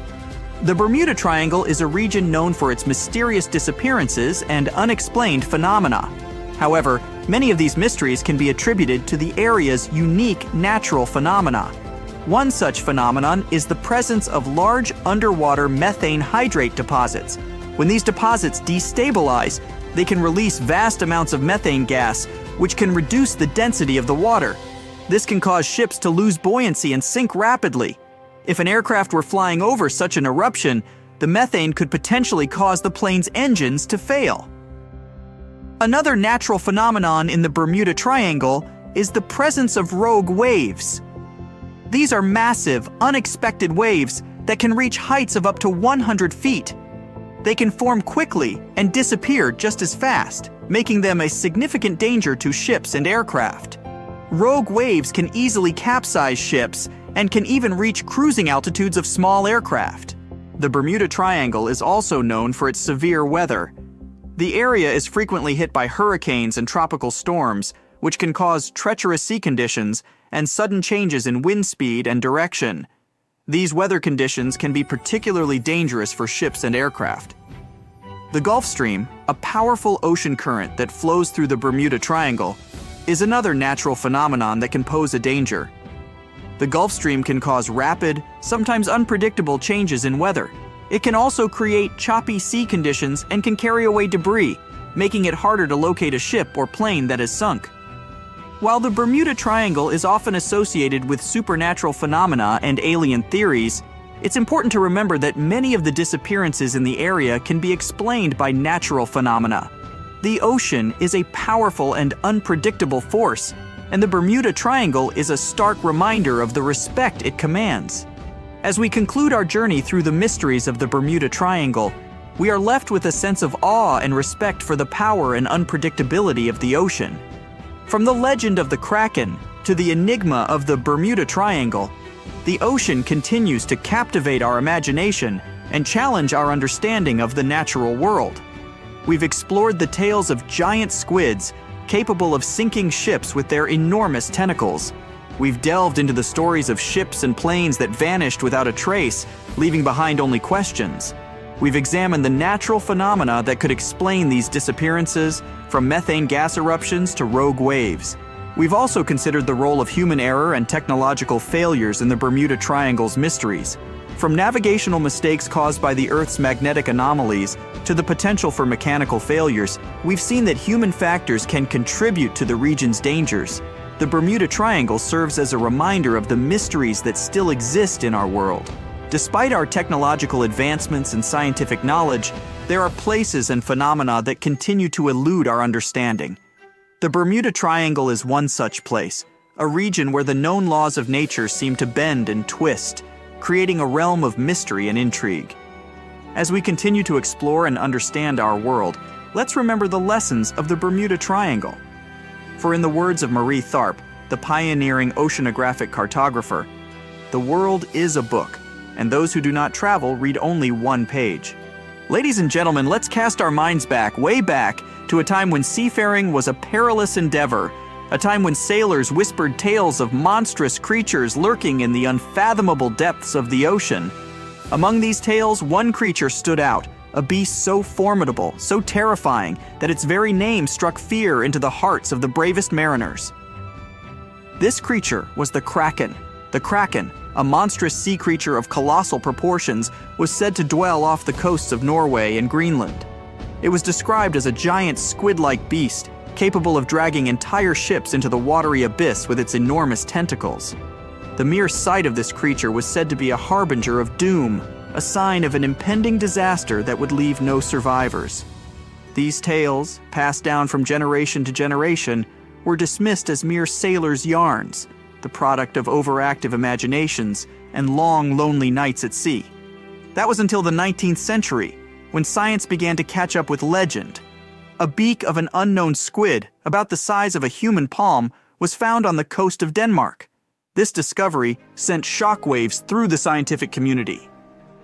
The Bermuda Triangle is a region known for its mysterious disappearances and unexplained phenomena. However, many of these mysteries can be attributed to the area's unique natural phenomena. One such phenomenon is the presence of large underwater methane hydrate deposits. When these deposits destabilize, they can release vast amounts of methane gas, which can reduce the density of the water. This can cause ships to lose buoyancy and sink rapidly. If an aircraft were flying over such an eruption, the methane could potentially cause the plane's engines to fail. Another natural phenomenon in the Bermuda Triangle is the presence of rogue waves. These are massive, unexpected waves that can reach heights of up to 100 feet. They can form quickly and disappear just as fast, making them a significant danger to ships and aircraft. Rogue waves can easily capsize ships and can even reach cruising altitudes of small aircraft. The Bermuda Triangle is also known for its severe weather. The area is frequently hit by hurricanes and tropical storms, which can cause treacherous sea conditions and sudden changes in wind speed and direction. These weather conditions can be particularly dangerous for ships and aircraft. The Gulf Stream, a powerful ocean current that flows through the Bermuda Triangle, is another natural phenomenon that can pose a danger. The Gulf Stream can cause rapid, sometimes unpredictable changes in weather. It can also create choppy sea conditions and can carry away debris, making it harder to locate a ship or plane that is sunk. While the Bermuda Triangle is often associated with supernatural phenomena and alien theories, it's important to remember that many of the disappearances in the area can be explained by natural phenomena. The ocean is a powerful and unpredictable force, and the Bermuda Triangle is a stark reminder of the respect it commands. As we conclude our journey through the mysteries of the Bermuda Triangle, we are left with a sense of awe and respect for the power and unpredictability of the ocean. From the legend of the Kraken to the enigma of the Bermuda Triangle, the ocean continues to captivate our imagination and challenge our understanding of the natural world. We've explored the tales of giant squids capable of sinking ships with their enormous tentacles. We've delved into the stories of ships and planes that vanished without a trace, leaving behind only questions. We've examined the natural phenomena that could explain these disappearances, from methane gas eruptions to rogue waves. We've also considered the role of human error and technological failures in the Bermuda Triangle's mysteries. From navigational mistakes caused by the Earth's magnetic anomalies to the potential for mechanical failures, we've seen that human factors can contribute to the region's dangers. The Bermuda Triangle serves as a reminder of the mysteries that still exist in our world. Despite our technological advancements and scientific knowledge, there are places and phenomena that continue to elude our understanding. The Bermuda Triangle is one such place, a region where the known laws of nature seem to bend and twist, creating a realm of mystery and intrigue. As we continue to explore and understand our world, let's remember the lessons of the Bermuda Triangle. For in the words of Marie Tharp, the pioneering oceanographic cartographer, "The world is a book, and those who do not travel read only one page." Ladies and gentlemen, let's cast our minds back, way back, to a time when seafaring was a perilous endeavor, a time when sailors whispered tales of monstrous creatures lurking in the unfathomable depths of the ocean. Among these tales, one creature stood out, a beast so formidable, so terrifying, that its very name struck fear into the hearts of the bravest mariners. This creature was the Kraken. The Kraken, a monstrous sea creature of colossal proportions, was said to dwell off the coasts of Norway and Greenland. It was described as a giant squid-like beast, capable of dragging entire ships into the watery abyss with its enormous tentacles. The mere sight of this creature was said to be a harbinger of doom, a sign of an impending disaster that would leave no survivors. These tales, passed down from generation to generation, were dismissed as mere sailors' yarns. the product of overactive imaginations and long, lonely nights at sea. That was until the 19th century, when science began to catch up with legend. A beak of an unknown squid, about the size of a human palm, was found on the coast of Denmark. This discovery sent shockwaves through the scientific community.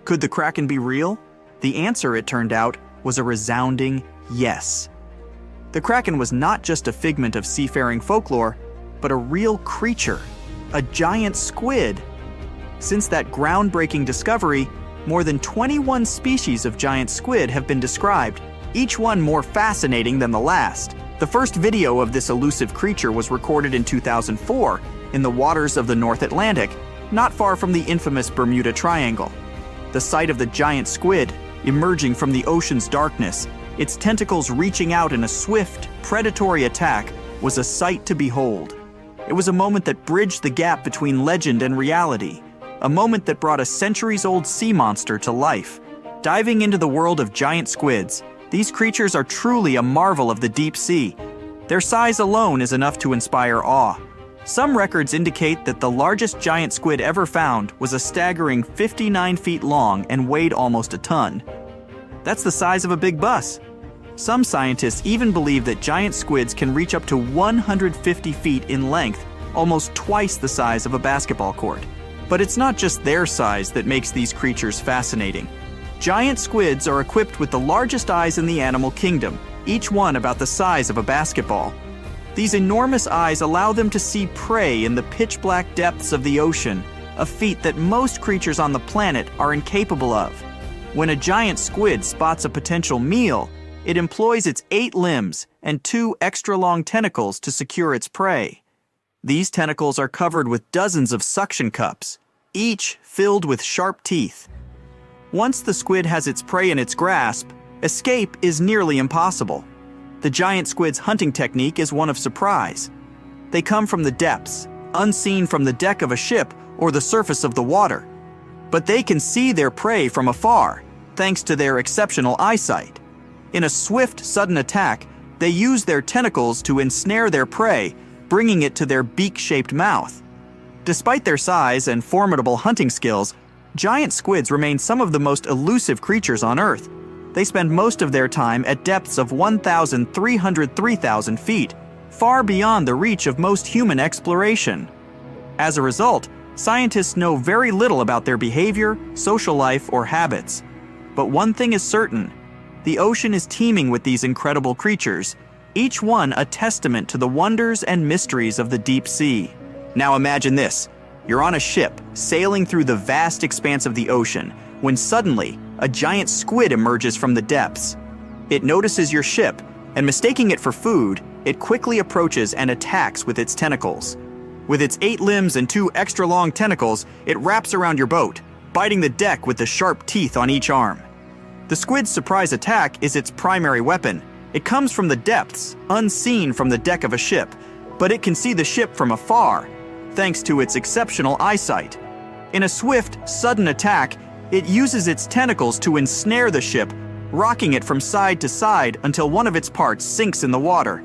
Could the kraken be real? The answer, it turned out, was a resounding yes. The kraken was not just a figment of seafaring folklore, but a real creature, a giant squid. Since that groundbreaking discovery, more than 21 species of giant squid have been described, each one more fascinating than the last. The first video of this elusive creature was recorded in 2004 in the waters of the North Atlantic, not far from the infamous Bermuda Triangle. The sight of the giant squid emerging from the ocean's darkness, its tentacles reaching out in a swift, predatory attack, was a sight to behold. It was a moment that bridged the gap between legend and reality, a moment that brought a centuries-old sea monster to life. Diving into the world of giant squids, these creatures are truly a marvel of the deep sea. Their size alone is enough to inspire awe. Some records indicate that the largest giant squid ever found was a staggering 59 feet long and weighed almost a ton. That's the size of a big bus. Some scientists even believe that giant squids can reach up to 150 feet in length, almost twice the size of a basketball court. But it's not just their size that makes these creatures fascinating. Giant squids are equipped with the largest eyes in the animal kingdom, each one about the size of a basketball. These enormous eyes allow them to see prey in the pitch-black depths of the ocean, a feat that most creatures on the planet are incapable of. When a giant squid spots a potential meal, it employs its 8 limbs and 2 extra-long tentacles to secure its prey. These tentacles are covered with dozens of suction cups, each filled with sharp teeth. Once the squid has its prey in its grasp, escape is nearly impossible. The giant squid's hunting technique is one of surprise. They come from the depths, unseen from the deck of a ship or the surface of the water. But they can see their prey from afar, thanks to their exceptional eyesight. In a swift, sudden attack, they use their tentacles to ensnare their prey, bringing it to their beak-shaped mouth. Despite their size and formidable hunting skills, giant squids remain some of the most elusive creatures on Earth. They spend most of their time at depths of 1,303,000 feet, far beyond the reach of most human exploration. As a result, scientists know very little about their behavior, social life, or habits. But one thing is certain: the ocean is teeming with these incredible creatures, each one a testament to the wonders and mysteries of the deep sea. Now imagine this. You're on a ship, sailing through the vast expanse of the ocean, when suddenly, a giant squid emerges from the depths. It notices your ship, and mistaking it for food, it quickly approaches and attacks with its tentacles. With its 8 limbs and 2 extra-long tentacles, it wraps around your boat, biting the deck with the sharp teeth on each arm. The squid's surprise attack is its primary weapon. It comes from the depths, unseen from the deck of a ship, but it can see the ship from afar, thanks to its exceptional eyesight. In a swift, sudden attack, it uses its tentacles to ensnare the ship, rocking it from side to side until one of its parts sinks in the water.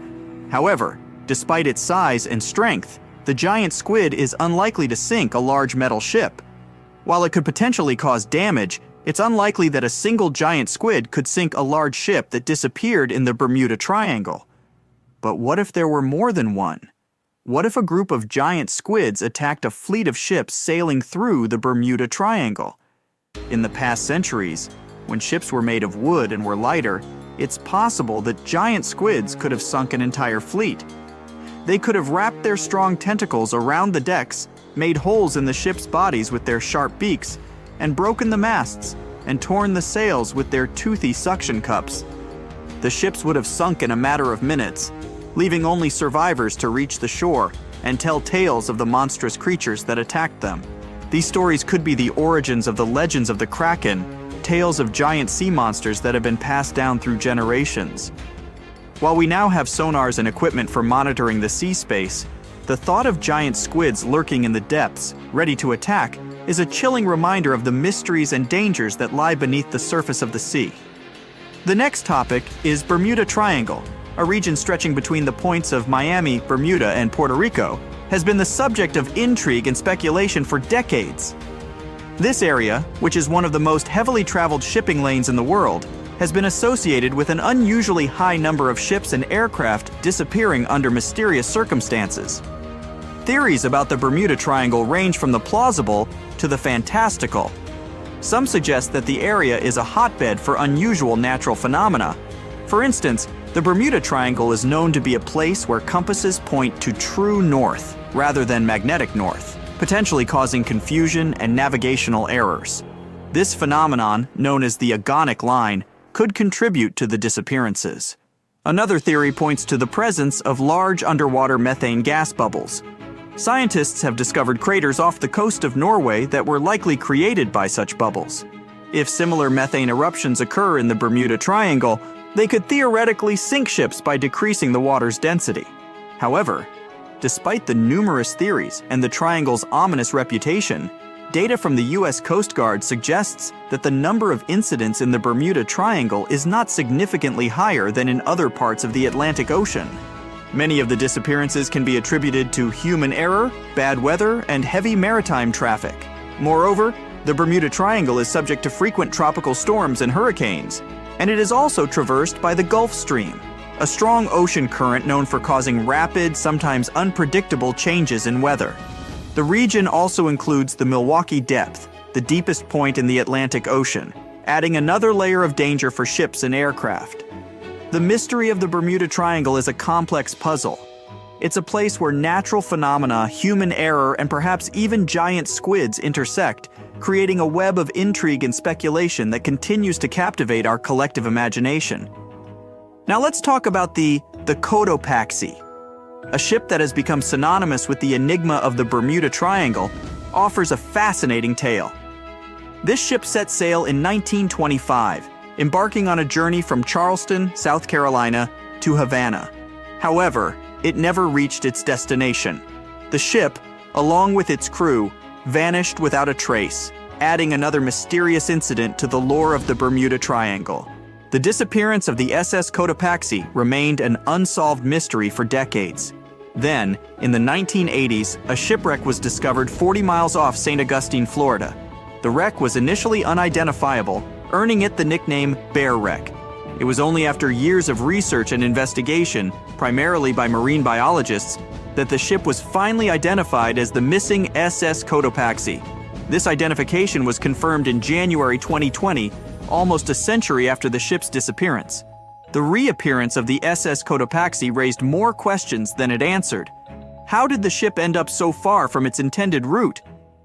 However, despite its size and strength, the giant squid is unlikely to sink a large metal ship. While it could potentially cause damage, it's unlikely that a single giant squid could sink a large ship that disappeared in the Bermuda Triangle. But what if there were more than one? What if a group of giant squids attacked a fleet of ships sailing through the Bermuda Triangle? In the past centuries, when ships were made of wood and were lighter, it's possible that giant squids could have sunk an entire fleet. They could have wrapped their strong tentacles around the decks, made holes in the ship's bodies with their sharp beaks, and broken the masts and torn the sails with their toothy suction cups. The ships would have sunk in a matter of minutes, leaving only survivors to reach the shore and tell tales of the monstrous creatures that attacked them. These stories could be the origins of the legends of the kraken, tales of giant sea monsters that have been passed down through generations. While we now have sonars and equipment for monitoring the sea space, the thought of giant squids lurking in the depths, ready to attack, is a chilling reminder of the mysteries and dangers that lie beneath the surface of the sea. The next topic is Bermuda Triangle, a region stretching between the points of Miami, Bermuda, and Puerto Rico, has been the subject of intrigue and speculation for decades. This area, which is one of the most heavily traveled shipping lanes in the world, has been associated with an unusually high number of ships and aircraft disappearing under mysterious circumstances. Theories about the Bermuda Triangle range from the plausible to the fantastical. Some suggest that the area is a hotbed for unusual natural phenomena. For instance, the Bermuda Triangle is known to be a place where compasses point to true north rather than magnetic north, potentially causing confusion and navigational errors. This phenomenon, known as the agonic line, could contribute to the disappearances. Another theory points to the presence of large underwater methane gas bubbles. Scientists have discovered craters off the coast of Norway that were likely created by such bubbles. If similar methane eruptions occur in the Bermuda Triangle, they could theoretically sink ships by decreasing the water's density. However, despite the numerous theories and the triangle's ominous reputation, data from the U.S. Coast Guard suggests that the number of incidents in the Bermuda Triangle is not significantly higher than in other parts of the Atlantic Ocean. Many of the disappearances can be attributed to human error, bad weather, and heavy maritime traffic. Moreover, the Bermuda Triangle is subject to frequent tropical storms and hurricanes, and it is also traversed by the Gulf Stream, a strong ocean current known for causing rapid, sometimes unpredictable changes in weather. The region also includes the Milwaukee Depth, the deepest point in the Atlantic Ocean, adding another layer of danger for ships and aircraft. The mystery of the Bermuda Triangle is a complex puzzle. It's a place where natural phenomena, human error, and perhaps even giant squids intersect, creating a web of intrigue and speculation that continues to captivate our collective imagination. Now let's talk about the Cotopaxi. A ship that has become synonymous with the enigma of the Bermuda Triangle offers a fascinating tale. This ship set sail in 1925, embarking on a journey from Charleston, South Carolina, to Havana. However, it never reached its destination. The ship, along with its crew, vanished without a trace, adding another mysterious incident to the lore of the Bermuda Triangle. The disappearance of the SS Cotopaxi remained an unsolved mystery for decades. Then, in the 1980s, a shipwreck was discovered 40 miles off St. Augustine, Florida. The wreck was initially unidentifiable, earning it the nickname Bear Wreck. It was only after years of research and investigation, primarily by marine biologists, that the ship was finally identified as the missing SS Cotopaxi. This identification was confirmed in January 2020, almost a century after the ship's disappearance. The reappearance of the SS Cotopaxi raised more questions than it answered. How did the ship end up so far from its intended route?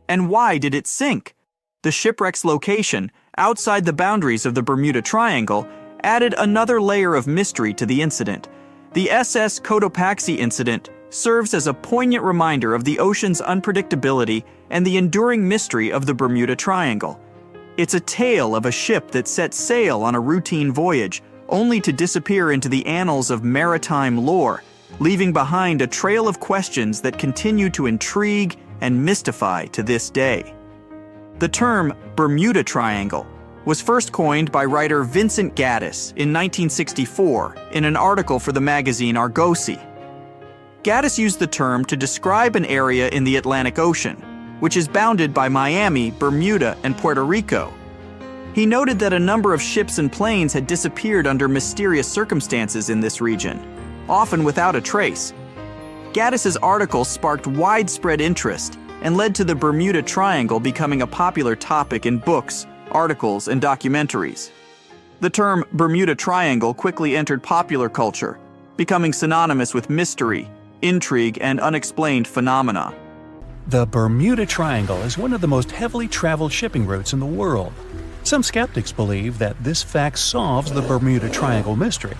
And why did it sink? The shipwreck's location, outside the boundaries of the Bermuda Triangle, added another layer of mystery to the incident. The SS Cotopaxi incident serves as a poignant reminder of the ocean's unpredictability and the enduring mystery of the Bermuda Triangle. It's a tale of a ship that set sail on a routine voyage, only to disappear into the annals of maritime lore, leaving behind a trail of questions that continue to intrigue and mystify to this day. The term Bermuda Triangle was first coined by writer Vincent Gaddis in 1964 in an article for the magazine Argosy. Gaddis used the term to describe an area in the Atlantic Ocean, which is bounded by Miami, Bermuda, and Puerto Rico. He noted that a number of ships and planes had disappeared under mysterious circumstances in this region, often without a trace. Gaddis's article sparked widespread interest and led to the Bermuda Triangle becoming a popular topic in books, articles, and documentaries. The term Bermuda Triangle quickly entered popular culture, becoming synonymous with mystery, intrigue, and unexplained phenomena. The Bermuda Triangle is one of the most heavily traveled shipping routes in the world. Some skeptics believe that this fact solves the Bermuda Triangle mystery.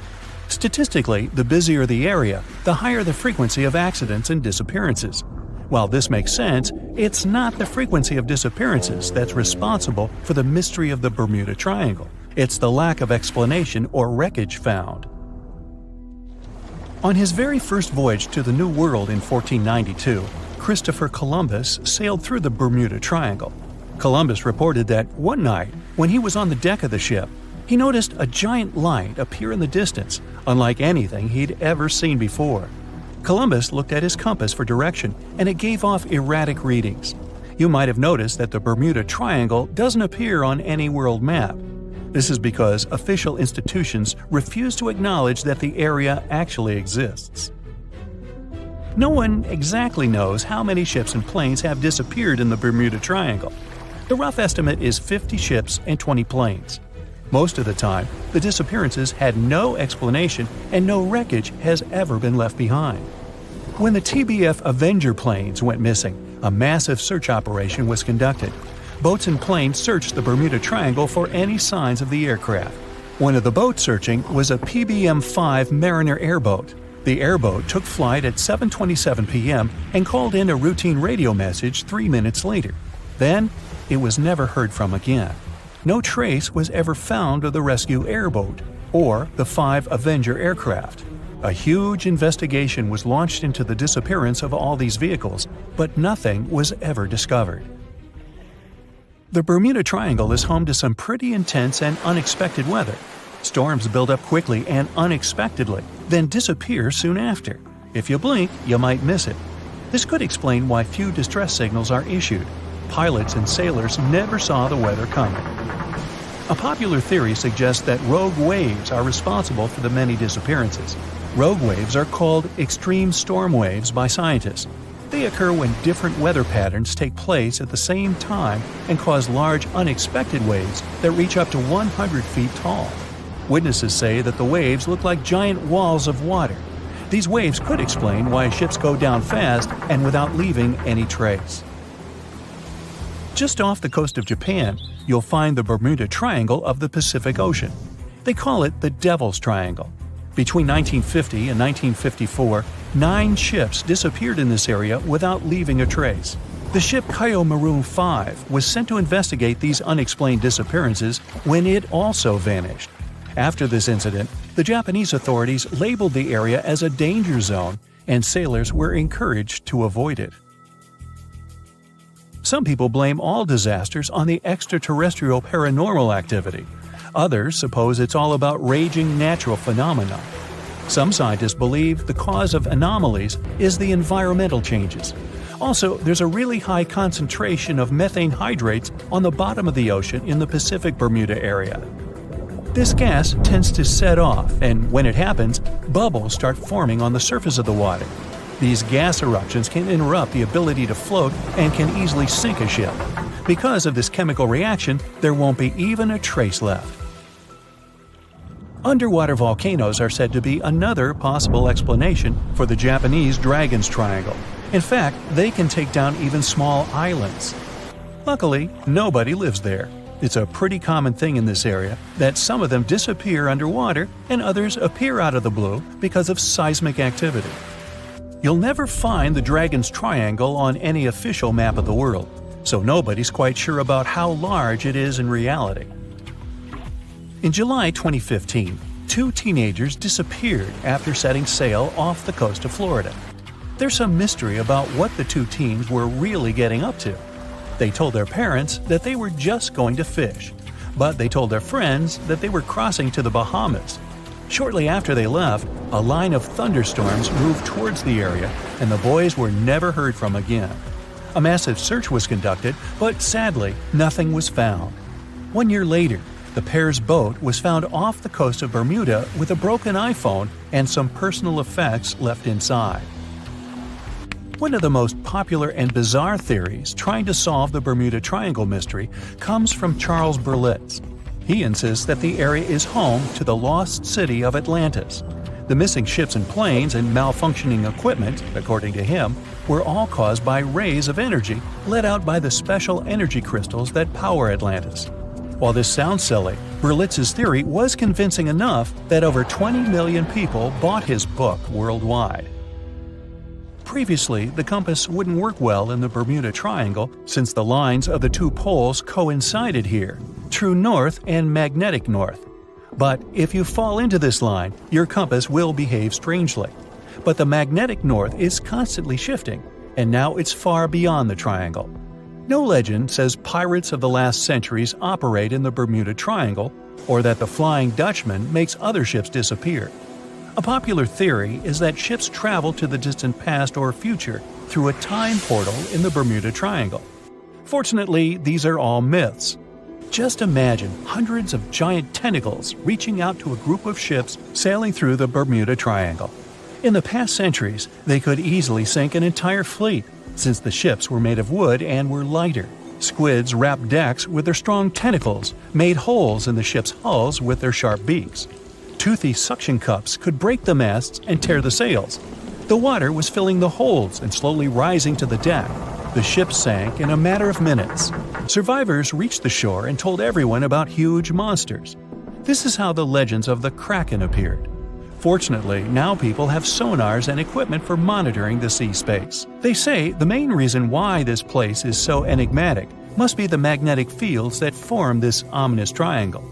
Statistically, the busier the area, the higher the frequency of accidents and disappearances. While this makes sense, it's not the frequency of disappearances that's responsible for the mystery of the Bermuda Triangle. It's the lack of explanation or wreckage found. On his very first voyage to the New World in 1492, Christopher Columbus sailed through the Bermuda Triangle. Columbus reported that one night, when he was on the deck of the ship, he noticed a giant light appear in the distance, unlike anything he'd ever seen before. Columbus looked at his compass for direction, and it gave off erratic readings. You might have noticed that the Bermuda Triangle doesn't appear on any world map. This is because official institutions refuse to acknowledge that the area actually exists. No one exactly knows how many ships and planes have disappeared in the Bermuda Triangle. The rough estimate is 50 ships and 20 planes. Most of the time, the disappearances had no explanation and no wreckage has ever been left behind. When the TBF Avenger planes went missing, a massive search operation was conducted. Boats and planes searched the Bermuda Triangle for any signs of the aircraft. One of the boats searching was a PBM-5 Mariner airboat. The airboat took flight at 7:27 p.m. and called in a routine radio message 3 minutes later. Then, it was never heard from again. No trace was ever found of the rescue airboat or the 5 Avenger aircraft. A huge investigation was launched into the disappearance of all these vehicles, but nothing was ever discovered. The Bermuda Triangle is home to some pretty intense and unexpected weather. Storms build up quickly and unexpectedly, then disappear soon after. If you blink, you might miss it. This could explain why few distress signals are issued. Pilots and sailors never saw the weather coming. A popular theory suggests that rogue waves are responsible for the many disappearances. Rogue waves are called extreme storm waves by scientists. They occur when different weather patterns take place at the same time and cause large unexpected waves that reach up to 100 feet tall. Witnesses say that the waves look like giant walls of water. These waves could explain why ships go down fast and without leaving any trace. Just off the coast of Japan, you'll find the Bermuda Triangle of the Pacific Ocean. They call it the Devil's Triangle. Between 1950 and 1954, 9 ships disappeared in this area without leaving a trace. The ship Maroon 5 was sent to investigate these unexplained disappearances when it also vanished. After this incident, the Japanese authorities labeled the area as a danger zone, and sailors were encouraged to avoid it. Some people blame all disasters on the extraterrestrial paranormal activity. Others suppose it's all about raging natural phenomena. Some scientists believe the cause of anomalies is the environmental changes. Also, there's a really high concentration of methane hydrates on the bottom of the ocean in the Pacific Bermuda area. This gas tends to set off, and when it happens, bubbles start forming on the surface of the water. These gas eruptions can interrupt the ability to float and can easily sink a ship. Because of this chemical reaction, there won't be even a trace left. Underwater volcanoes are said to be another possible explanation for the Japanese Dragon's Triangle. In fact, they can take down even small islands. Luckily, nobody lives there. It's a pretty common thing in this area that some of them disappear underwater and others appear out of the blue because of seismic activity. You'll never find the Dragon's Triangle on any official map of the world, so nobody's quite sure about how large it is in reality. In July 2015, 2 teenagers disappeared after setting sail off the coast of Florida. There's some mystery about what the 2 teens were really getting up to. They told their parents that they were just going to fish, but they told their friends that they were crossing to the Bahamas. Shortly after they left, a line of thunderstorms moved towards the area, and the boys were never heard from again. A massive search was conducted, but sadly, nothing was found. 1 year later, the pair's boat was found off the coast of Bermuda with a broken iPhone and some personal effects left inside. One of the most popular and bizarre theories trying to solve the Bermuda Triangle mystery comes from Charles Berlitz. He insists that the area is home to the lost city of Atlantis. The missing ships and planes and malfunctioning equipment, according to him, were all caused by rays of energy let out by the special energy crystals that power Atlantis. While this sounds silly, Berlitz's theory was convincing enough that over 20 million people bought his book worldwide. Previously, the compass wouldn't work well in the Bermuda Triangle since the lines of the 2 poles coincided here, true north and magnetic north. But if you fall into this line, your compass will behave strangely. But the magnetic north is constantly shifting, and now it's far beyond the triangle. No legend says pirates of the last centuries operate in the Bermuda Triangle, or that the Flying Dutchman makes other ships disappear. A popular theory is that ships travel to the distant past or future through a time portal in the Bermuda Triangle. Fortunately, these are all myths. Just imagine hundreds of giant tentacles reaching out to a group of ships sailing through the Bermuda Triangle. In the past centuries, they could easily sink an entire fleet, since the ships were made of wood and were lighter. Squids wrapped decks with their strong tentacles, made holes in the ship's hulls with their sharp beaks. Toothy suction cups could break the masts and tear the sails. The water was filling the holds and slowly rising to the deck. The ship sank in a matter of minutes. Survivors reached the shore and told everyone about huge monsters. This is how the legends of the Kraken appeared. Fortunately, now people have sonars and equipment for monitoring the sea space. They say the main reason why this place is so enigmatic must be the magnetic fields that form this ominous triangle.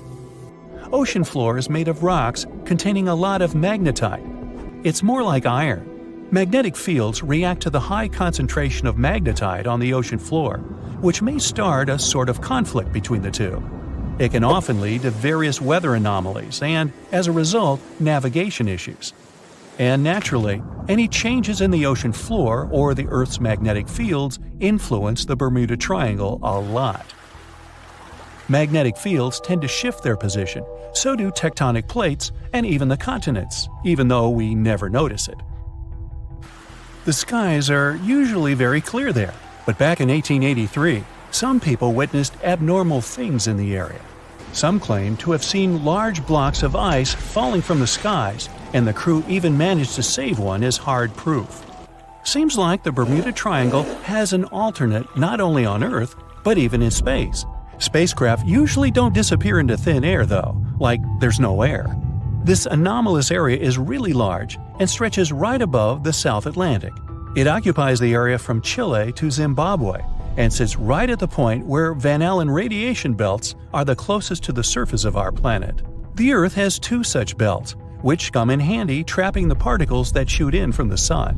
Ocean floor is made of rocks containing a lot of magnetite. It's more like iron. Magnetic fields react to the high concentration of magnetite on the ocean floor, which may start a sort of conflict between the two. It can often lead to various weather anomalies and, as a result, navigation issues. And naturally, any changes in the ocean floor or the Earth's magnetic fields influence the Bermuda Triangle a lot. Magnetic fields tend to shift their position, so do tectonic plates and even the continents, even though we never notice it. The skies are usually very clear there, but back in 1883, some people witnessed abnormal things in the area. Some claim to have seen large blocks of ice falling from the skies, and the crew even managed to save one as hard proof. Seems like the Bermuda Triangle has an alternate not only on Earth, but even in space. Spacecraft usually don't disappear into thin air though, like there's no air. This anomalous area is really large and stretches right above the South Atlantic. It occupies the area from Chile to Zimbabwe and sits right at the point where Van Allen radiation belts are the closest to the surface of our planet. The Earth has two such belts, which come in handy trapping the particles that shoot in from the Sun.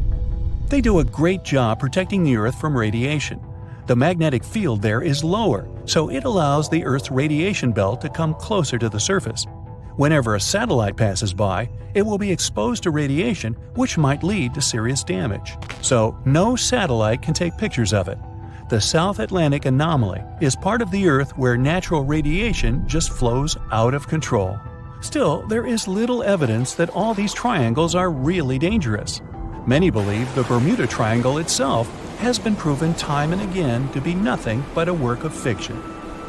They do a great job protecting the Earth from radiation. The magnetic field there is lower, so it allows the Earth's radiation belt to come closer to the surface. Whenever a satellite passes by, it will be exposed to radiation, which might lead to serious damage. So, no satellite can take pictures of it. The South Atlantic anomaly is part of the Earth where natural radiation just flows out of control. Still, there is little evidence that all these triangles are really dangerous. Many believe the Bermuda Triangle itself has been proven time and again to be nothing but a work of fiction.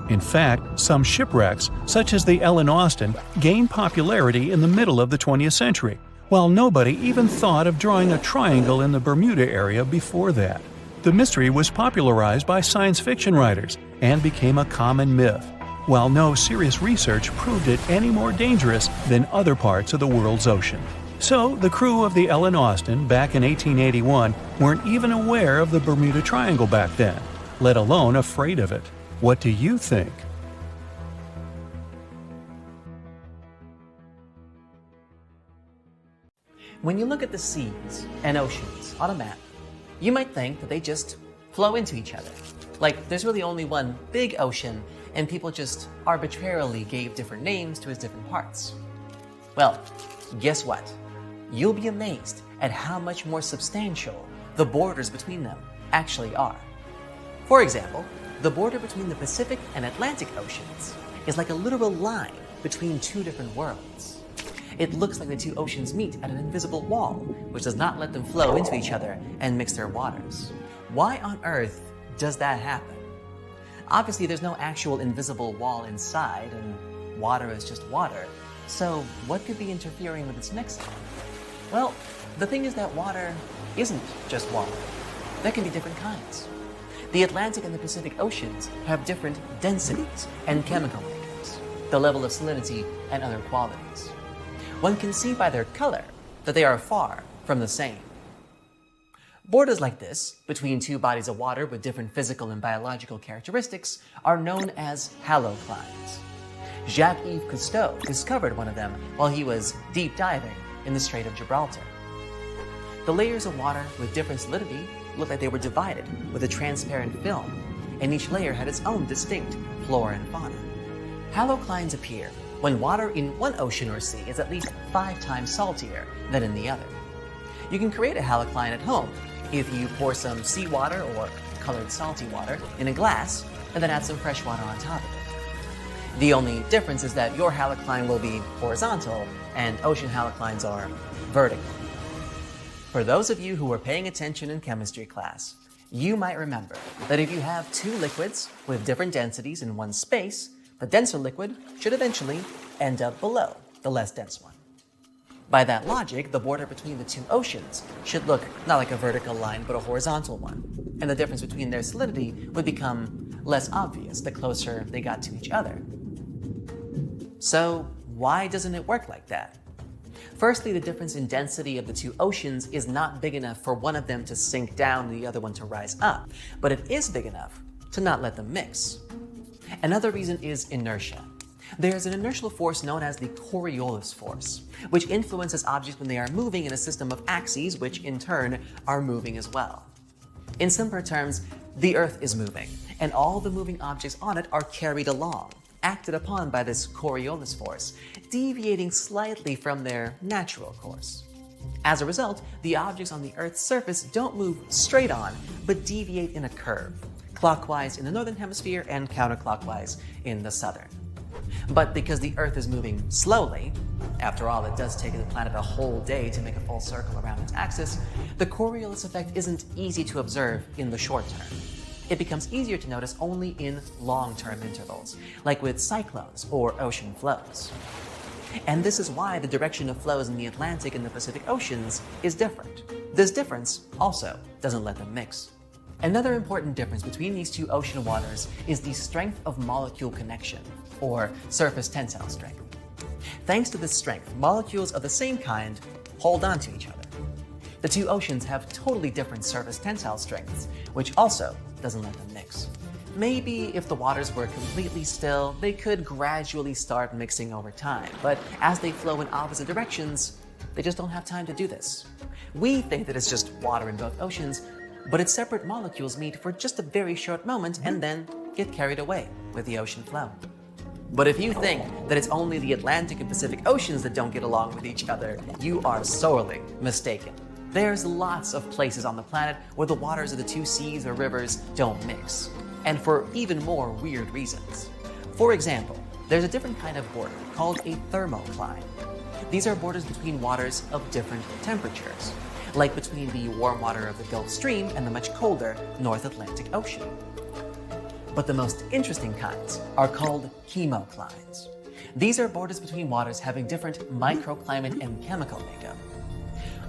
In fact, some shipwrecks, such as the Ellen Austin, gained popularity in the middle of the 20th century, while nobody even thought of drawing a triangle in the Bermuda area before that. The mystery was popularized by science fiction writers and became a common myth, while no serious research proved it any more dangerous than other parts of the world's ocean. So, the crew of the Ellen Austin back in 1881 weren't even aware of the Bermuda Triangle back then, let alone afraid of it. What do you think? When you look at the seas and oceans on a map, you might think that they just flow into each other. Like there's really only one big ocean and people just arbitrarily gave different names to its different parts. Well, guess what? You'll be amazed at how much more substantial the borders between them actually are. For example, the border between the Pacific and Atlantic Oceans is like a literal line between two different worlds. It looks like the two oceans meet at an invisible wall, which does not let them flow into each other and mix their waters. Why on earth does that happen? Obviously, there's no actual invisible wall inside, and water is just water. So what could be interfering with its mixing? Well, the thing is that water isn't just water. There can be different kinds. The Atlantic and the Pacific Oceans have different densities and chemical makeups, the level of salinity, and other qualities. One can see by their color that they are far from the same. Borders like this, between two bodies of water with different physical and biological characteristics, are known as haloclines. Jacques-Yves Cousteau discovered one of them while he was deep diving in the Strait of Gibraltar. The layers of water with different salinity looked like they were divided with a transparent film, and each layer had its own distinct flora and fauna. Haloclines appear when water in one ocean or sea is at least 5 times saltier than in the other. You can create a halocline at home if you pour some seawater or colored salty water in a glass and then add some fresh water on top of it. The only difference is that your halocline will be horizontal and ocean haloclines are vertical. For those of you who were paying attention in chemistry class, you might remember that if you have 2 liquids with different densities in one space, the denser liquid should eventually end up below the less dense one. By that logic, the border between the 2 oceans should look not like a vertical line, but a horizontal one, and the difference between their solidity would become less obvious the closer they got to each other. So, why doesn't it work like that? Firstly, the difference in density of the 2 oceans is not big enough for one of them to sink down and the other one to rise up, but it is big enough to not let them mix. Another reason is inertia. There's an inertial force known as the Coriolis force, which influences objects when they are moving in a system of axes, which in turn are moving as well. In simpler terms, the Earth is moving, and all the moving objects on it are carried along, acted upon by this Coriolis force, deviating slightly from their natural course. As a result, the objects on the Earth's surface don't move straight on, but deviate in a curve, clockwise in the northern hemisphere and counterclockwise in the southern. But because the Earth is moving slowly, after all, it does take the planet a whole day to make a full circle around its axis, the Coriolis effect isn't easy to observe in the short term. It becomes easier to notice only in long-term intervals, like with cyclones or ocean flows. And this is why the direction of flows in the Atlantic and the Pacific Oceans is different. This difference also doesn't let them mix. Another important difference between these 2 ocean waters is the strength of molecule connection, or surface tensile strength. Thanks to this strength, molecules of the same kind hold on to each other. The 2 oceans have totally different surface tensile strengths, which also doesn't let them mix. Maybe if the waters were completely still, they could gradually start mixing over time, but as they flow in opposite directions, they just don't have time to do this. We think that it's just water in both oceans, but its separate molecules meet for just a very short moment and then get carried away with the ocean flow. But if you think that it's only the Atlantic and Pacific Oceans that don't get along with each other, you are sorely mistaken. There's lots of places on the planet where the waters of the 2 seas or rivers don't mix, and for even more weird reasons. For example, there's a different kind of border called a thermocline. These are borders between waters of different temperatures, like between the warm water of the Gulf Stream and the much colder North Atlantic Ocean. But the most interesting kinds are called chemoclines. These are borders between waters having different microclimate and chemical makeup.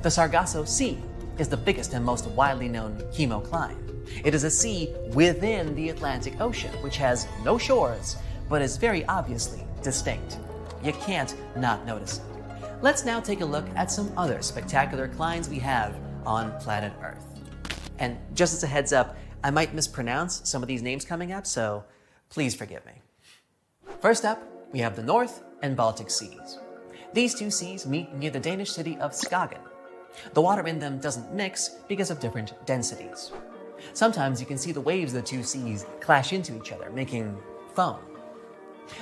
The Sargasso Sea is the biggest and most widely known chemocline. It is a sea within the Atlantic Ocean, which has no shores, but is very obviously distinct. You can't not notice it. Let's now take a look at some other spectacular clines we have on planet Earth. And just as a heads up, I might mispronounce some of these names coming up, so please forgive me. First up, we have the North and Baltic Seas. These 2 seas meet near the Danish city of Skagen. The water in them doesn't mix because of different densities. Sometimes you can see the waves of the 2 seas clash into each other, making foam.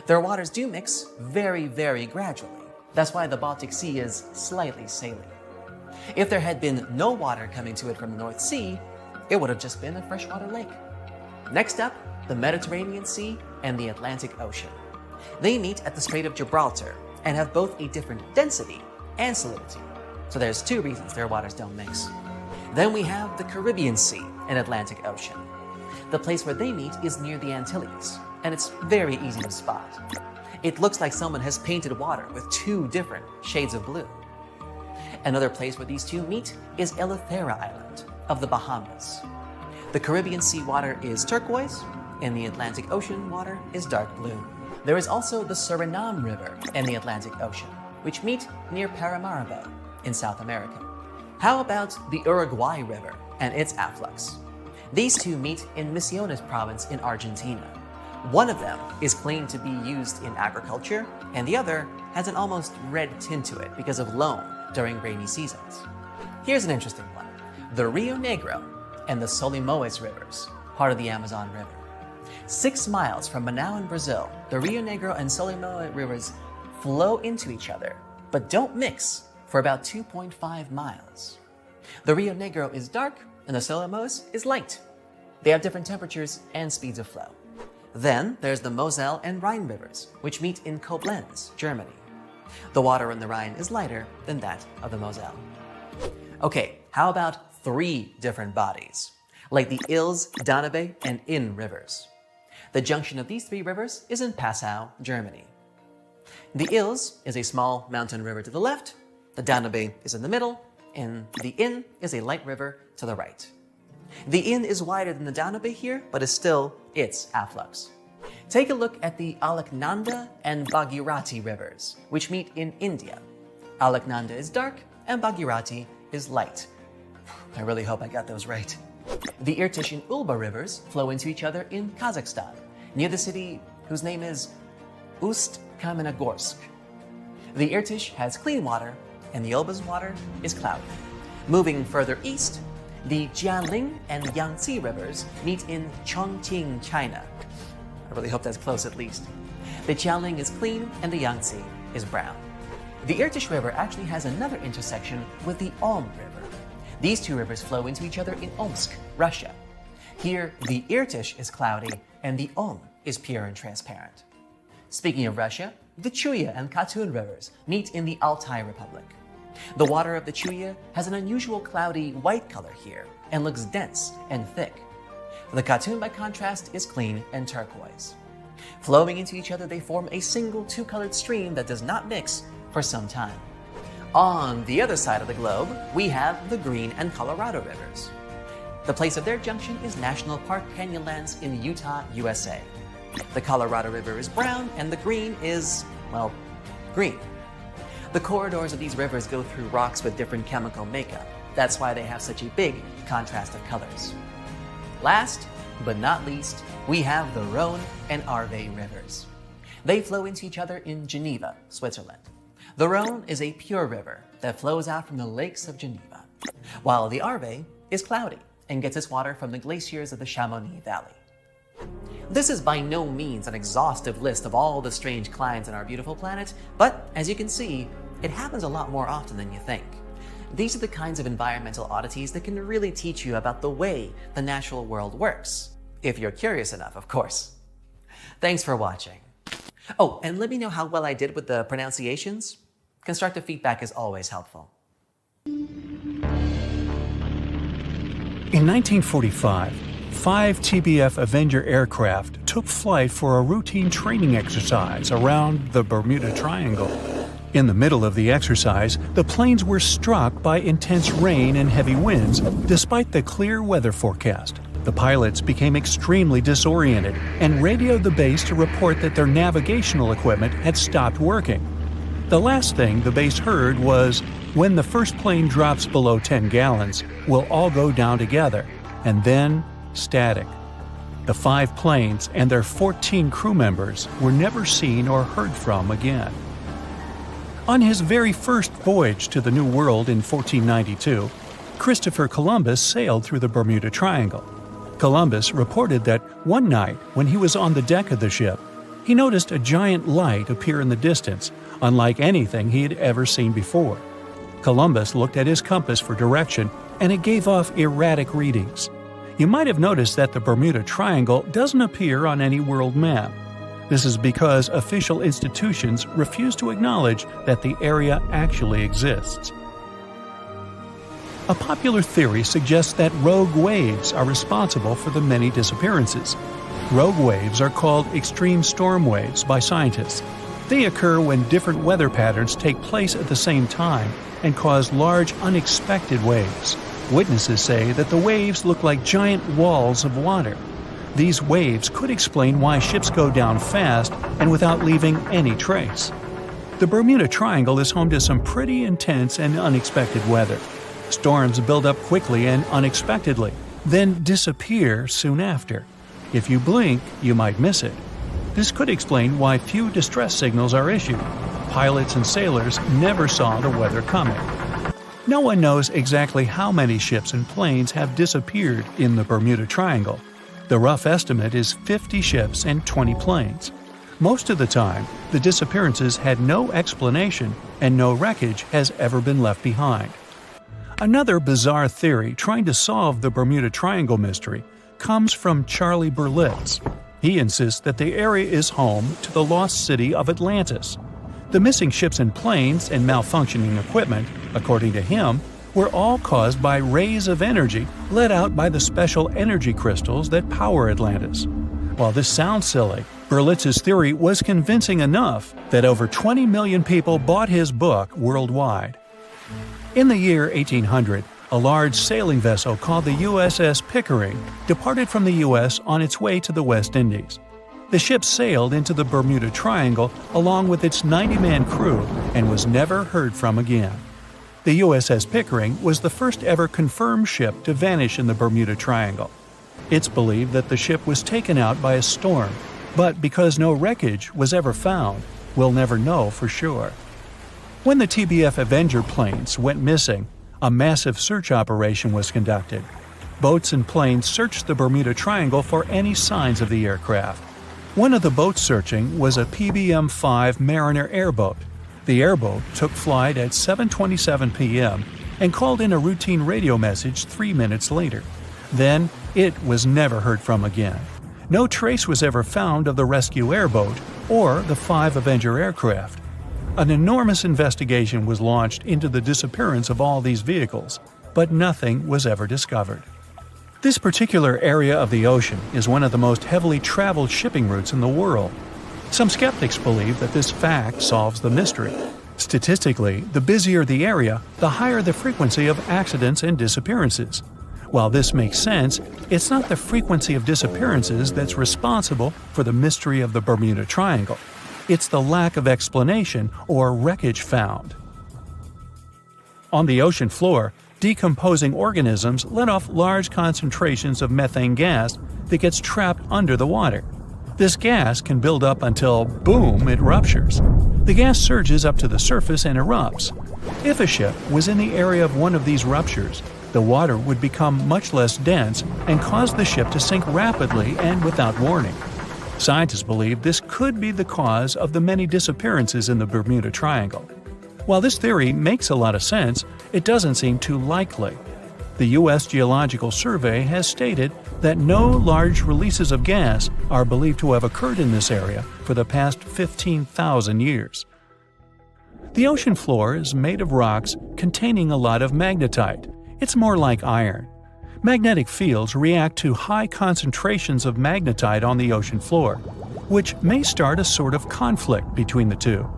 Their waters do mix very, very gradually. That's why the Baltic Sea is slightly saline. If there had been no water coming to it from the North Sea, it would have just been a freshwater lake. Next up, the Mediterranean Sea and the Atlantic Ocean. They meet at the Strait of Gibraltar and have both a different density and salinity. So there's 2 reasons their waters don't mix. Then we have the Caribbean Sea and Atlantic Ocean. The place where they meet is near the Antilles, and it's very easy to spot. It looks like someone has painted water with 2 different shades of blue. Another place where these 2 meet is Eleuthera Island of the Bahamas. The Caribbean Sea water is turquoise, and the Atlantic Ocean water is dark blue. There is also the Suriname River and the Atlantic Ocean, which meet near Paramaribo in South America. How about the Uruguay River and its afflux? These 2 meet in Misiones province in Argentina. One of them is claimed to be used in agriculture, and the other has an almost red tint to it because of loam during rainy seasons. Here's an interesting one. The Rio Negro and the Solimões rivers, part of the Amazon River. 6 miles from Manaus in Brazil, the Rio Negro and Solimões rivers flow into each other, but don't mix for about 2.5 miles. The Rio Negro is dark and the Solimoes is light. They have different temperatures and speeds of flow. Then there's the Moselle and Rhine rivers, which meet in Koblenz, Germany. The water in the Rhine is lighter than that of the Moselle. Okay, how about 3 different bodies, like the Ilz, Danube, and Inn rivers? The junction of these 3 rivers is in Passau, Germany. The Ilz is a small mountain river to the left, the Danube is in the middle, and the Inn is a light river to the right. The Inn is wider than the Danube here, but is still its afflux. Take a look at the Alaknanda and Bhagirathi rivers, which meet in India. Alaknanda is dark and Bhagirathi is light. I really hope I got those right. The Irtysh and Ulba rivers flow into each other in Kazakhstan, near the city whose name is Ust-Kamenogorsk. The Irtysh has clean water, and the Ulba's water is cloudy. Moving further east, the Jialing and Yangtze rivers meet in Chongqing, China. I really hope that's close at least. The Jialing is clean and the Yangtze is brown. The Irtysh River actually has another intersection with the Om River. These 2 rivers flow into each other in Omsk, Russia. Here, the Irtysh is cloudy and the Om is pure and transparent. Speaking of Russia, the Chuya and Katun rivers meet in the Altai Republic. The water of the Chuya has an unusual cloudy white color here and looks dense and thick. The Katun, by contrast, is clean and turquoise. Flowing into each other, they form a single 2-colored stream that does not mix for some time. On the other side of the globe, we have the Green and Colorado rivers. The place of their junction is National Park Canyonlands in Utah, USA. The Colorado River is brown and the Green is, well, green. The corridors of these rivers go through rocks with different chemical makeup. That's why they have such a big contrast of colors. Last but not least, we have the Rhone and Arve rivers. They flow into each other in Geneva, Switzerland. The Rhone is a pure river that flows out from the lakes of Geneva, while the Arve is cloudy and gets its water from the glaciers of the Chamonix Valley. This is by no means an exhaustive list of all the strange climes on our beautiful planet, but as you can see, it happens a lot more often than you think. These are the kinds of environmental oddities that can really teach you about the way the natural world works. If you're curious enough, of course. Thanks for watching. Oh, and let me know how well I did with the pronunciations. Constructive feedback is always helpful. In 1945, 5 TBF Avenger aircraft took flight for a routine training exercise around the Bermuda Triangle. In the middle of the exercise, the planes were struck by intense rain and heavy winds, despite the clear weather forecast. The pilots became extremely disoriented and radioed the base to report that their navigational equipment had stopped working. The last thing the base heard was, "When the first plane drops below 10 gallons, we'll all go down together," and then static. The 5 planes and their 14 crew members were never seen or heard from again. On his very first voyage to the New World in 1492, Christopher Columbus sailed through the Bermuda Triangle. Columbus reported that one night when he was on the deck of the ship, he noticed a giant light appear in the distance, unlike anything he had ever seen before. Columbus looked at his compass for direction, and it gave off erratic readings. You might have noticed that the Bermuda Triangle doesn't appear on any world map. This is because official institutions refuse to acknowledge that the area actually exists. A popular theory suggests that rogue waves are responsible for the many disappearances. Rogue waves are called extreme storm waves by scientists. They occur when different weather patterns take place at the same time and cause large, unexpected waves. Witnesses say that the waves look like giant walls of water. These waves could explain why ships go down fast and without leaving any trace. The Bermuda Triangle is home to some pretty intense and unexpected weather. Storms build up quickly and unexpectedly, then disappear soon after. If you blink, you might miss it. This could explain why few distress signals are issued. Pilots and sailors never saw the weather coming. No one knows exactly how many ships and planes have disappeared in the Bermuda Triangle. The rough estimate is 50 ships and 20 planes. Most of the time, the disappearances had no explanation and no wreckage has ever been left behind. Another bizarre theory trying to solve the Bermuda Triangle mystery comes from Charlie Berlitz. He insists that the area is home to the lost city of Atlantis. The missing ships and planes and malfunctioning equipment, according to him, were all caused by rays of energy let out by the special energy crystals that power Atlantis. While this sounds silly, Berlitz's theory was convincing enough that over 20 million people bought his book worldwide. In the year 1800, a large sailing vessel called the USS Pickering departed from the U.S. on its way to the West Indies. The ship sailed into the Bermuda Triangle along with its 90-man crew and was never heard from again. The USS Pickering was the first ever confirmed ship to vanish in the Bermuda Triangle. It's believed that the ship was taken out by a storm, but because no wreckage was ever found, we'll never know for sure. When the TBF Avenger planes went missing, a massive search operation was conducted. Boats and planes searched the Bermuda Triangle for any signs of the aircraft. One of the boats searching was a PBM-5 Mariner airboat. The airboat took flight at 7:27 p.m. and called in a routine radio message 3 minutes later. Then, it was never heard from again. No trace was ever found of the rescue airboat or the 5 Avenger aircraft. An enormous investigation was launched into the disappearance of all these vehicles, but nothing was ever discovered. This particular area of the ocean is one of the most heavily traveled shipping routes in the world. Some skeptics believe that this fact solves the mystery. Statistically, the busier the area, the higher the frequency of accidents and disappearances. While this makes sense, it's not the frequency of disappearances that's responsible for the mystery of the Bermuda Triangle. It's the lack of explanation or wreckage found. On the ocean floor, decomposing organisms let off large concentrations of methane gas that gets trapped under the water. This gas can build up until, boom, it ruptures. The gas surges up to the surface and erupts. If a ship was in the area of one of these ruptures, the water would become much less dense and cause the ship to sink rapidly and without warning. Scientists believe this could be the cause of the many disappearances in the Bermuda Triangle. While this theory makes a lot of sense, it doesn't seem too likely. The U.S. Geological Survey has stated that no large releases of gas are believed to have occurred in this area for the past 15,000 years. The ocean floor is made of rocks containing a lot of magnetite. It's more like iron. Magnetic fields react to high concentrations of magnetite on the ocean floor, which may start a sort of conflict between the two.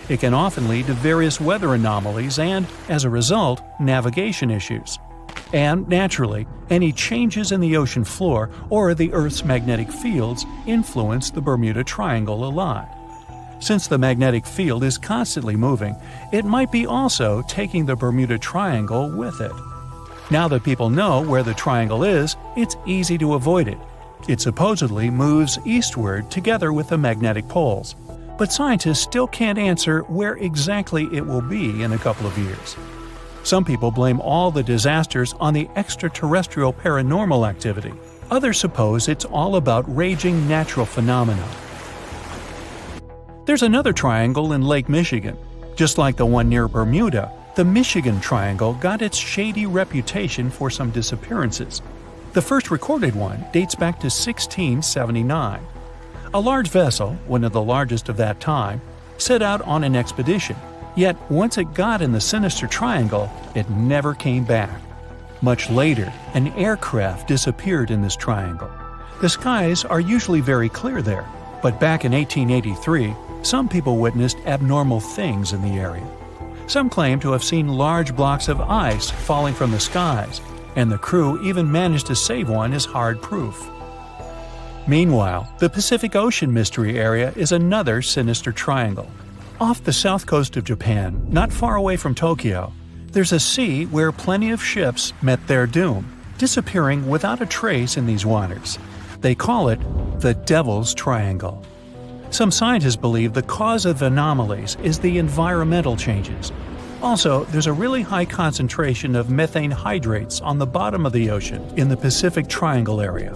It can often lead to various weather anomalies and, as a result, navigation issues. And, naturally, any changes in the ocean floor or the Earth's magnetic fields influence the Bermuda Triangle a lot. Since the magnetic field is constantly moving, it might be also taking the Bermuda Triangle with it. Now that people know where the triangle is, it's easy to avoid it. It supposedly moves eastward together with the magnetic poles, but scientists still can't answer where exactly it will be in a couple of years. Some people blame all the disasters on the extraterrestrial paranormal activity. Others suppose it's all about raging natural phenomena. There's another triangle in Lake Michigan. Just like the one near Bermuda, the Michigan Triangle got its shady reputation for some disappearances. The first recorded one dates back to 1679. A large vessel, one of the largest of that time, set out on an expedition, yet once it got in the sinister triangle, it never came back. Much later, an aircraft disappeared in this triangle. The skies are usually very clear there, but back in 1883, some people witnessed abnormal things in the area. Some claim to have seen large blocks of ice falling from the skies, and the crew even managed to save one as hard proof. Meanwhile, the Pacific Ocean Mystery Area is another sinister triangle. Off the south coast of Japan, not far away from Tokyo, there's a sea where plenty of ships met their doom, disappearing without a trace in these waters. They call it the Devil's Triangle. Some scientists believe the cause of anomalies is the environmental changes. Also, there's a really high concentration of methane hydrates on the bottom of the ocean in the Pacific Triangle area.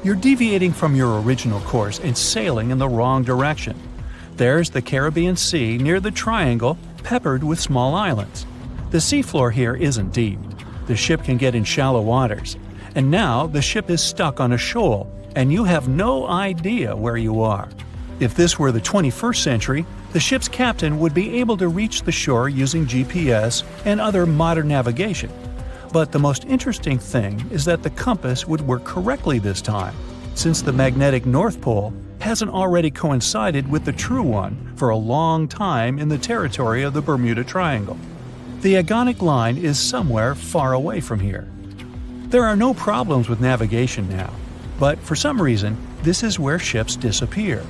you're deviating from your original course and sailing in the wrong direction. There's the Caribbean Sea near the triangle, peppered with small islands. The seafloor here isn't deep. The ship can get in shallow waters. And now the ship is stuck on a shoal, and you have no idea where you are. If this were the 21st century, the ship's captain would be able to reach the shore using GPS and other modern navigation. But the most interesting thing is that the compass would work correctly this time, since the magnetic North Pole hasn't already coincided with the true one for a long time in the territory of the Bermuda Triangle. The agonic line is somewhere far away from here. There are no problems with navigation now, but for some reason, this is where ships disappear.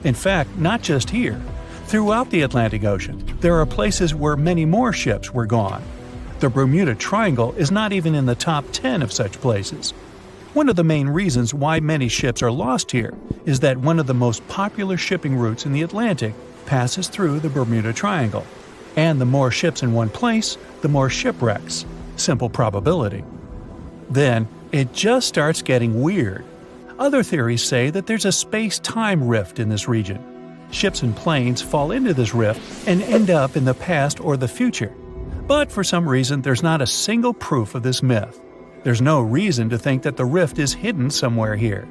In fact, not just here. Throughout the Atlantic Ocean, there are places where many more ships were gone. The Bermuda Triangle is not even in the top 10 of such places. One of the main reasons why many ships are lost here is that one of the most popular shipping routes in the Atlantic passes through the Bermuda Triangle. And the more ships in one place, the more shipwrecks. Simple probability. Then, it just starts getting weird. Other theories say that there's a space-time rift in this region. Ships and planes fall into this rift and end up in the past or the future. But for some reason, there's not a single proof of this myth. There's no reason to think that the rift is hidden somewhere here.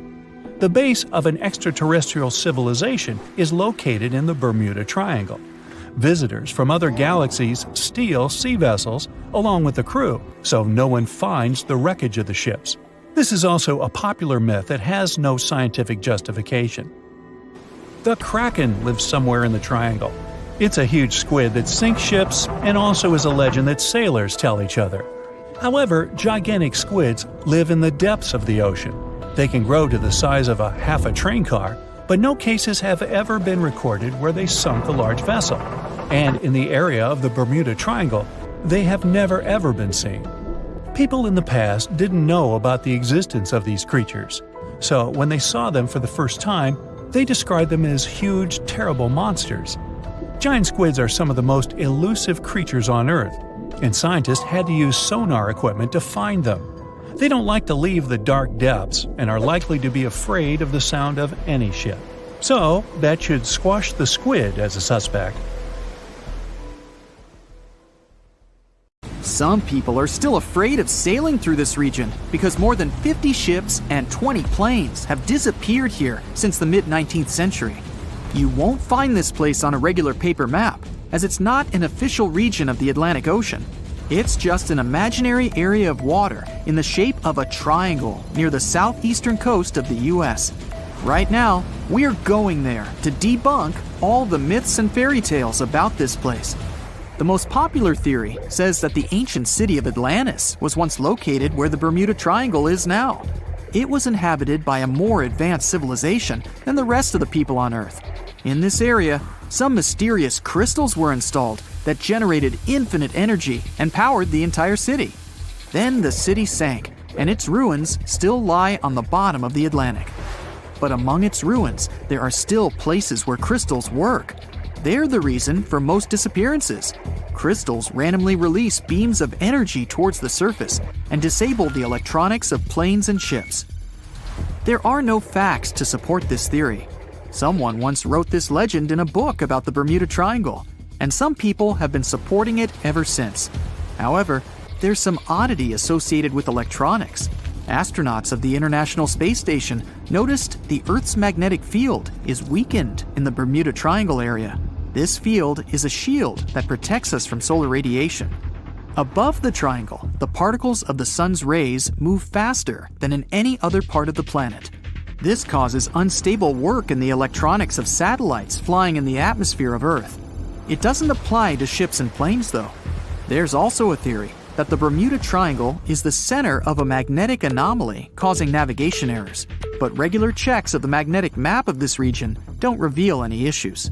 The base of an extraterrestrial civilization is located in the Bermuda Triangle. Visitors from other galaxies steal sea vessels along with the crew, so no one finds the wreckage of the ships. This is also a popular myth that has no scientific justification. The Kraken lives somewhere in the triangle. It's a huge squid that sinks ships and also is a legend that sailors tell each other. However, gigantic squids live in the depths of the ocean. They can grow to the size of half a train car, but no cases have ever been recorded where they sunk a large vessel. And in the area of the Bermuda Triangle, they have never ever been seen. People in the past didn't know about the existence of these creatures, so when they saw them for the first time, they described them as huge, terrible monsters. Giant squids are some of the most elusive creatures on Earth, and scientists had to use sonar equipment to find them. They don't like to leave the dark depths and are likely to be afraid of the sound of any ship. So, that should squash the squid as a suspect. Some people are still afraid of sailing through this region because more than 50 ships and 20 planes have disappeared here since the mid-19th century. You won't find this place on a regular paper map, as it's not an official region of the Atlantic Ocean. It's just an imaginary area of water in the shape of a triangle near the southeastern coast of the US. Right now, we're going there to debunk all the myths and fairy tales about this place. The most popular theory says that the ancient city of Atlantis was once located where the Bermuda Triangle is now. It was inhabited by a more advanced civilization than the rest of the people on Earth. In this area, some mysterious crystals were installed that generated infinite energy and powered the entire city. Then the city sank, and its ruins still lie on the bottom of the Atlantic. But among its ruins, there are still places where crystals work. They're the reason for most disappearances. Crystals randomly release beams of energy towards the surface and disable the electronics of planes and ships. There are no facts to support this theory. Someone once wrote this legend in a book about the Bermuda Triangle, and some people have been supporting it ever since. However, there's some oddity associated with electronics. Astronauts of the International Space Station noticed the Earth's magnetic field is weakened in the Bermuda Triangle area. This field is a shield that protects us from solar radiation. Above the triangle, the particles of the sun's rays move faster than in any other part of the planet. This causes unstable work in the electronics of satellites flying in the atmosphere of Earth. It doesn't apply to ships and planes, though. There's also a theory that the Bermuda Triangle is the center of a magnetic anomaly causing navigation errors, but regular checks of the magnetic map of this region don't reveal any issues.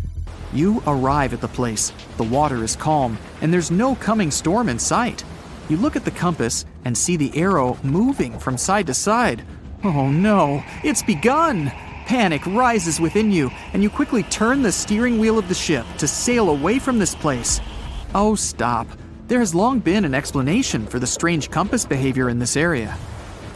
You arrive at the place, the water is calm, and there's no coming storm in sight. You look at the compass and see the arrow moving from side to side. Oh no, it's begun! Panic rises within you, and you quickly turn the steering wheel of the ship to sail away from this place. Oh, stop. There has long been an explanation for the strange compass behavior in this area.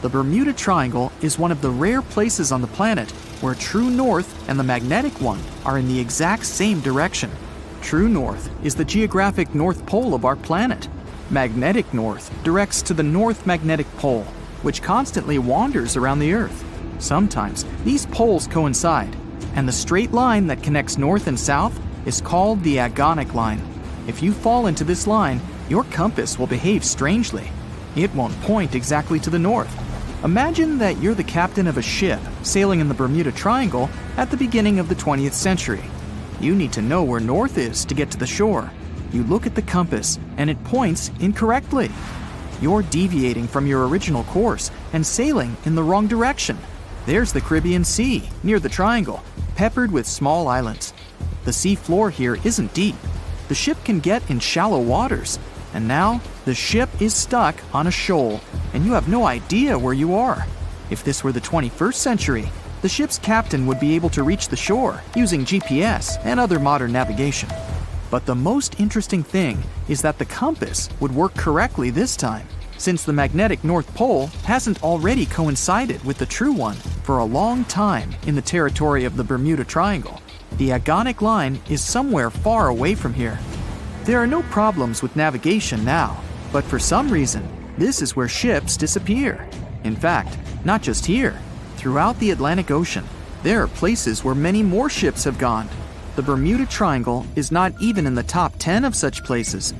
The Bermuda Triangle is one of the rare places on the planet where true north and the magnetic one are in the exact same direction. True north is the geographic north pole of our planet. Magnetic north directs to the north magnetic pole, which constantly wanders around the Earth. Sometimes these poles coincide, and the straight line that connects north and south is called the agonic line. If you fall into this line, your compass will behave strangely. It won't point exactly to the north. Imagine that you're the captain of a ship sailing in the Bermuda Triangle at the beginning of the 20th century. You need to know where north is to get to the shore. You look at the compass and it points incorrectly. You're deviating from your original course and sailing in the wrong direction. There's the Caribbean Sea near the triangle, peppered with small islands. The sea floor here isn't deep. The ship can get in shallow waters, and now the ship is stuck on a shoal, and you have no idea where you are. If this were the 21st century, the ship's captain would be able to reach the shore using GPS and other modern navigation. But the most interesting thing is that the compass would work correctly this time, since the magnetic North Pole hasn't already coincided with the true one for a long time in the territory of the Bermuda Triangle. The agonic line is somewhere far away from here. There are no problems with navigation now, but for some reason, this is where ships disappear. In fact, not just here. Throughout the Atlantic Ocean, there are places where many more ships have gone. The Bermuda Triangle is not even in the top 10 of such places.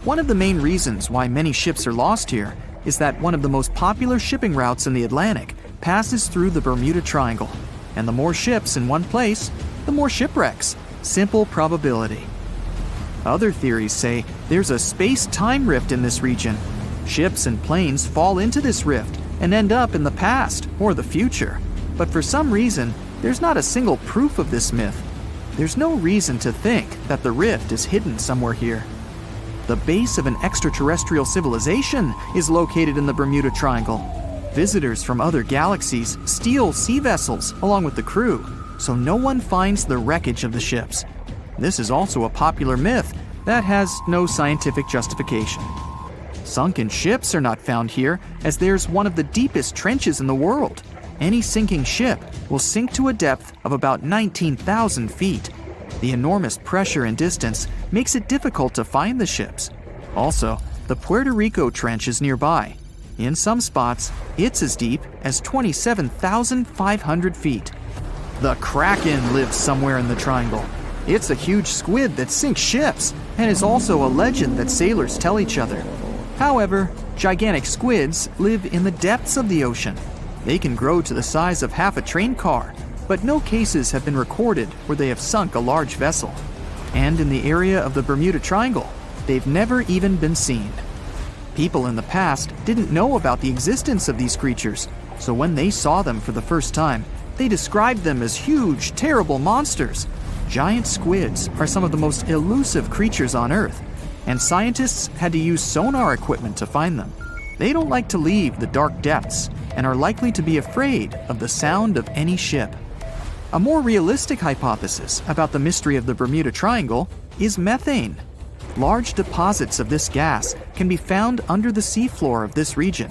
One of the main reasons why many ships are lost here is that one of the most popular shipping routes in the Atlantic passes through the Bermuda Triangle. And the more ships in one place, the more shipwrecks. Simple probability. Other theories say there's a space-time rift in this region. Ships and planes fall into this rift and end up in the past or the future. But for some reason, there's not a single proof of this myth. There's no reason to think that the rift is hidden somewhere here. The base of an extraterrestrial civilization is located in the Bermuda Triangle. Visitors from other galaxies steal sea vessels along with the crew, so no one finds the wreckage of the ships. This is also a popular myth that has no scientific justification. Sunken ships are not found here, as there's one of the deepest trenches in the world. Any sinking ship will sink to a depth of about 19,000 feet. The enormous pressure and distance makes it difficult to find the ships. Also, the Puerto Rico Trench is nearby. In some spots, it's as deep as 27,500 feet. The Kraken lives somewhere in the triangle. It's a huge squid that sinks ships, and is also a legend that sailors tell each other. However, gigantic squids live in the depths of the ocean. They can grow to the size of half a train car, but no cases have been recorded where they have sunk a large vessel. And in the area of the Bermuda Triangle, they've never even been seen. People in the past didn't know about the existence of these creatures, so when they saw them for the first time, they described them as huge, terrible monsters. Giant squids are some of the most elusive creatures on Earth, and scientists had to use sonar equipment to find them. They don't like to leave the dark depths and are likely to be afraid of the sound of any ship. A more realistic hypothesis about the mystery of the Bermuda Triangle is methane. Large deposits of this gas can be found under the seafloor of this region.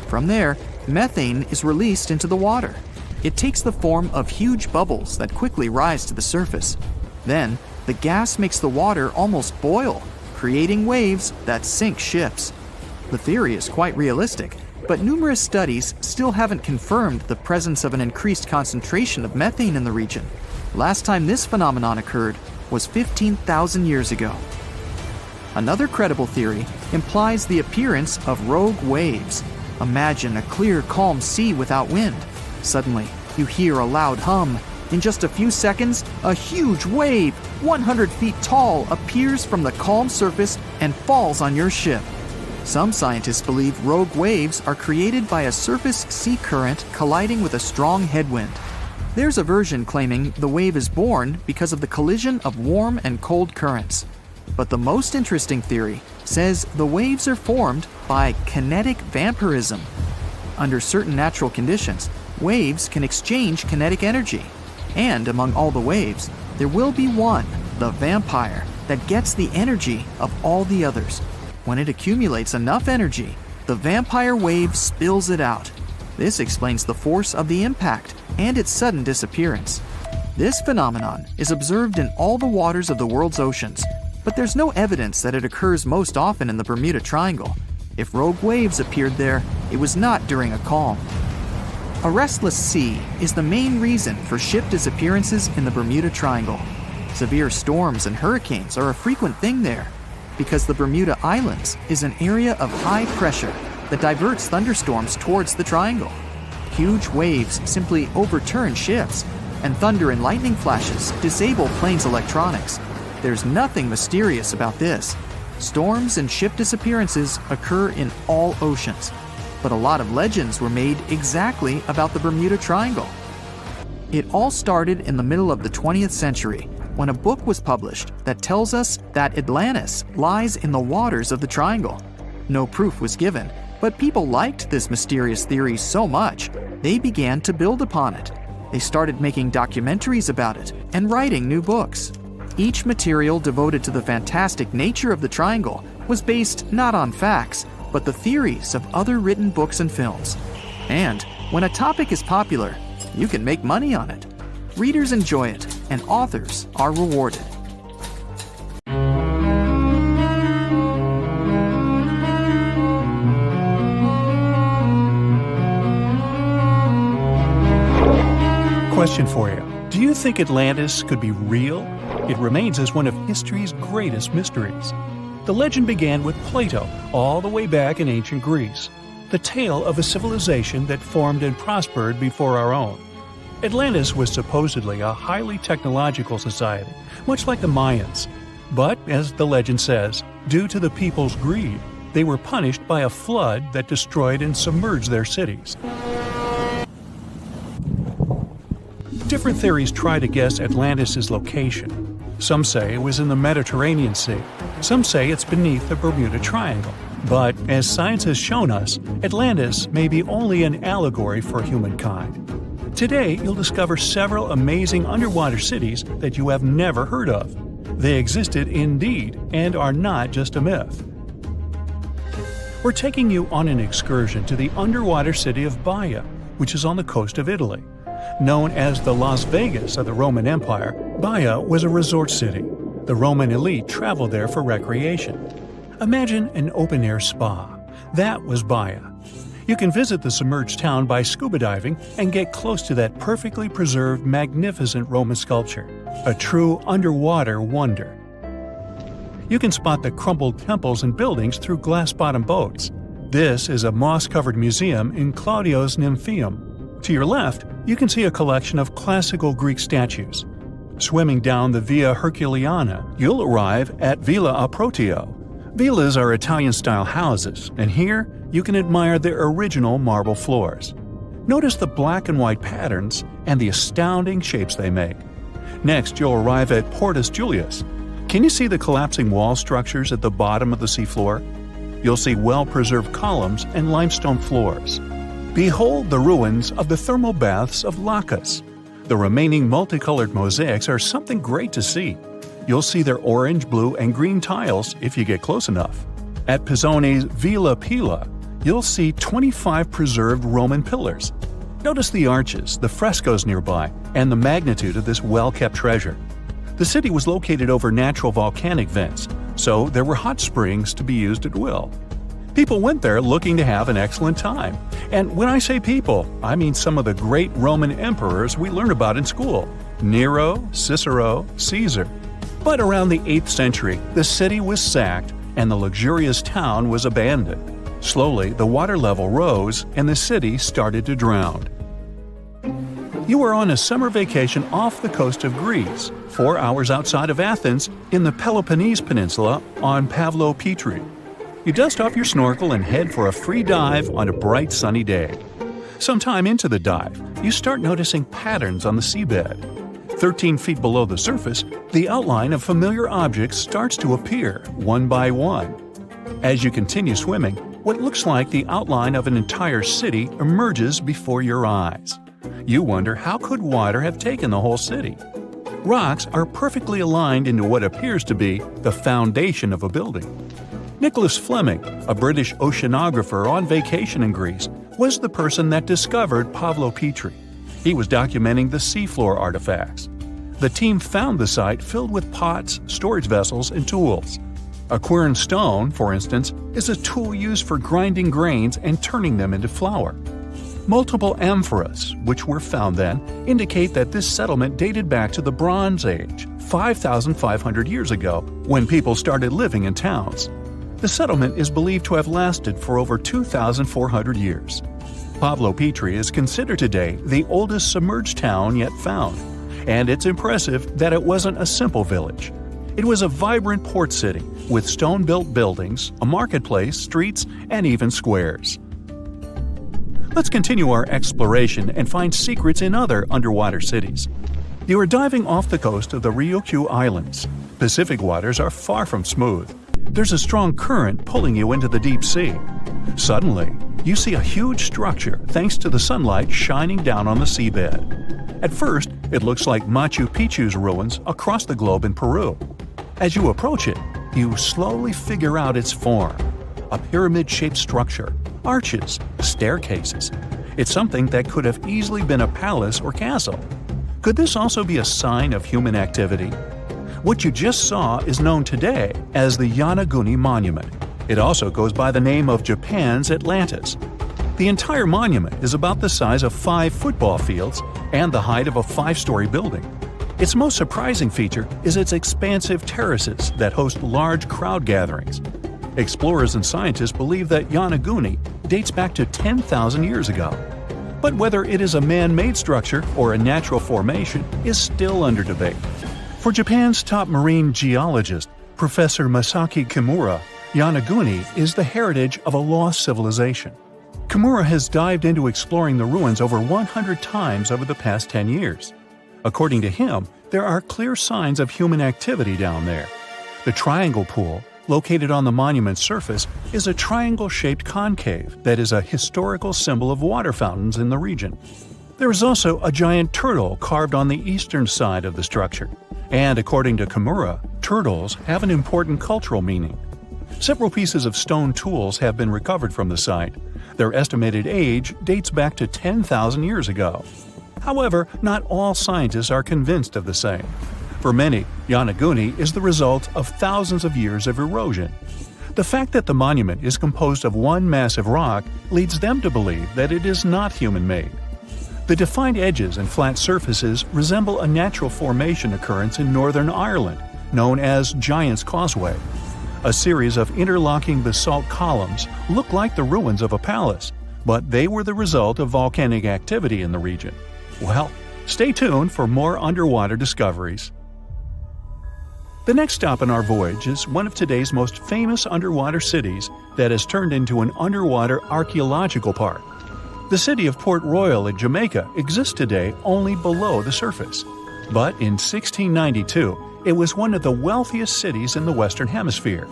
From there, methane is released into the water. It takes the form of huge bubbles that quickly rise to the surface. Then, the gas makes the water almost boil, creating waves that sink ships. The theory is quite realistic, but numerous studies still haven't confirmed the presence of an increased concentration of methane in the region. Last time this phenomenon occurred was 15,000 years ago. Another credible theory implies the appearance of rogue waves. Imagine a clear, calm sea without wind. Suddenly, you hear a loud hum. In just a few seconds, a huge wave, 100 feet tall, appears from the calm surface and falls on your ship. Some scientists believe rogue waves are created by a surface sea current colliding with a strong headwind. There's a version claiming the wave is born because of the collision of warm and cold currents. But the most interesting theory says the waves are formed by kinetic vampirism. Under certain natural conditions, waves can exchange kinetic energy. And among all the waves, there will be one, the vampire, that gets the energy of all the others. When it accumulates enough energy, the vampire wave spills it out. This explains the force of the impact and its sudden disappearance. This phenomenon is observed in all the waters of the world's oceans, but there's no evidence that it occurs most often in the Bermuda Triangle. If rogue waves appeared there, it was not during a calm. A restless sea is the main reason for ship disappearances in the Bermuda Triangle. Severe storms and hurricanes are a frequent thing there, because the Bermuda Islands is an area of high pressure that diverts thunderstorms towards the triangle. Huge waves simply overturn ships, and thunder and lightning flashes disable planes' electronics. There's nothing mysterious about this. Storms and ship disappearances occur in all oceans, but a lot of legends were made exactly about the Bermuda Triangle. It all started in the middle of the 20th century when a book was published that tells us that Atlantis lies in the waters of the triangle. No proof was given, but people liked this mysterious theory so much, they began to build upon it. They started making documentaries about it and writing new books. Each material devoted to the fantastic nature of the triangle was based not on facts, but the theories of other written books and films. And when a topic is popular, you can make money on it. Readers enjoy it, and authors are rewarded. Question for you. Do you think Atlantis could be real? It remains as one of history's greatest mysteries. The legend began with Plato, all the way back in ancient Greece. The tale of a civilization that formed and prospered before our own. Atlantis was supposedly a highly technological society, much like the Mayans. But, as the legend says, due to the people's greed, they were punished by a flood that destroyed and submerged their cities. Different theories try to guess Atlantis' location. Some say it was in the Mediterranean Sea. Some say it's beneath the Bermuda Triangle. But, as science has shown us, Atlantis may be only an allegory for humankind. Today, you'll discover several amazing underwater cities that you have never heard of. They existed indeed and are not just a myth. We're taking you on an excursion to the underwater city of Baia, which is on the coast of Italy. Known as the Las Vegas of the Roman Empire, Baia was a resort city. The Roman elite traveled there for recreation. Imagine an open-air spa. That was Baia. You can visit the submerged town by scuba diving and get close to that perfectly preserved, magnificent Roman sculpture, a true underwater wonder. You can spot the crumbled temples and buildings through glass-bottom boats. This is a moss-covered museum in Claudio's Nymphaeum. To your left, you can see a collection of classical Greek statues. Swimming down the Via Herculeana, you'll arrive at Villa Aprotio. Villas are Italian-style houses, and here you can admire their original marble floors. Notice the black and white patterns and the astounding shapes they make. Next, you'll arrive at Portus Julius. Can you see the collapsing wall structures at the bottom of the seafloor? You'll see well-preserved columns and limestone floors. Behold the ruins of the thermal baths of Lacus. The remaining multicolored mosaics are something great to see. You'll see their orange, blue, and green tiles if you get close enough. At Pisoni's Villa Pila, you'll see 25 preserved Roman pillars. Notice the arches, the frescoes nearby, and the magnitude of this well-kept treasure. The city was located over natural volcanic vents, so there were hot springs to be used at will. People went there looking to have an excellent time. And when I say people, I mean some of the great Roman emperors we learn about in school: Nero, Cicero, Caesar. But around the 8th century, the city was sacked and the luxurious town was abandoned. Slowly, the water level rose and the city started to drown. You are on a summer vacation off the coast of Greece, 4 hours outside of Athens, in the Peloponnese Peninsula on Pavlo Petri. You dust off your snorkel and head for a free dive on a bright sunny day. Sometime into the dive, you start noticing patterns on the seabed. 13 feet below the surface, the outline of familiar objects starts to appear, one by one. As you continue swimming, what looks like the outline of an entire city emerges before your eyes. You wonder, how could water have taken the whole city? Rocks are perfectly aligned into what appears to be the foundation of a building. Nicholas Fleming, a British oceanographer on vacation in Greece, was the person that discovered Pavlo Petri. He was documenting the seafloor artifacts. The team found the site filled with pots, storage vessels, and tools. A quern stone, for instance, is a tool used for grinding grains and turning them into flour. Multiple amphoras, which were found then, indicate that this settlement dated back to the Bronze Age, 5,500 years ago, when people started living in towns. The settlement is believed to have lasted for over 2,400 years. Pavlo Petri is considered today the oldest submerged town yet found, and it's impressive that it wasn't a simple village. It was a vibrant port city with stone-built buildings, a marketplace, streets, and even squares. Let's continue our exploration and find secrets in other underwater cities. You are diving off the coast of the Ryukyu Islands. Pacific waters are far from smooth. There's a strong current pulling you into the deep sea. Suddenly, you see a huge structure thanks to the sunlight shining down on the seabed. At first, it looks like Machu Picchu's ruins across the globe in Peru. As you approach it, you slowly figure out its form. A pyramid-shaped structure, arches, staircases. It's something that could have easily been a palace or castle. Could this also be a sign of human activity? What you just saw is known today as the Yonaguni Monument. It also goes by the name of Japan's Atlantis. The entire monument is about the size of 5 football fields and the height of a 5-story building. Its most surprising feature is its expansive terraces that host large crowd gatherings. Explorers and scientists believe that Yonaguni dates back to 10,000 years ago. But whether it is a man-made structure or a natural formation is still under debate. For Japan's top marine geologist, Professor Masaki Kimura, Yonaguni is the heritage of a lost civilization. Kimura has dived into exploring the ruins over 100 times over the past 10 years. According to him, there are clear signs of human activity down there. The Triangle Pool, located on the monument's surface, is a triangle-shaped concave that is a historical symbol of water fountains in the region. There is also a giant turtle carved on the eastern side of the structure. And according to Kimura, turtles have an important cultural meaning. Several pieces of stone tools have been recovered from the site. Their estimated age dates back to 10,000 years ago. However, not all scientists are convinced of the same. For many, Yonaguni is the result of thousands of years of erosion. The fact that the monument is composed of one massive rock leads them to believe that it is not human-made. The defined edges and flat surfaces resemble a natural formation occurrence in Northern Ireland, known as Giant's Causeway. A series of interlocking basalt columns look like the ruins of a palace, but they were the result of volcanic activity in the region. Well, stay tuned for more underwater discoveries. The next stop on our voyage is one of today's most famous underwater cities that has turned into an underwater archaeological park. The city of Port Royal in Jamaica exists today only below the surface. But in 1692, it was one of the wealthiest cities in the Western Hemisphere.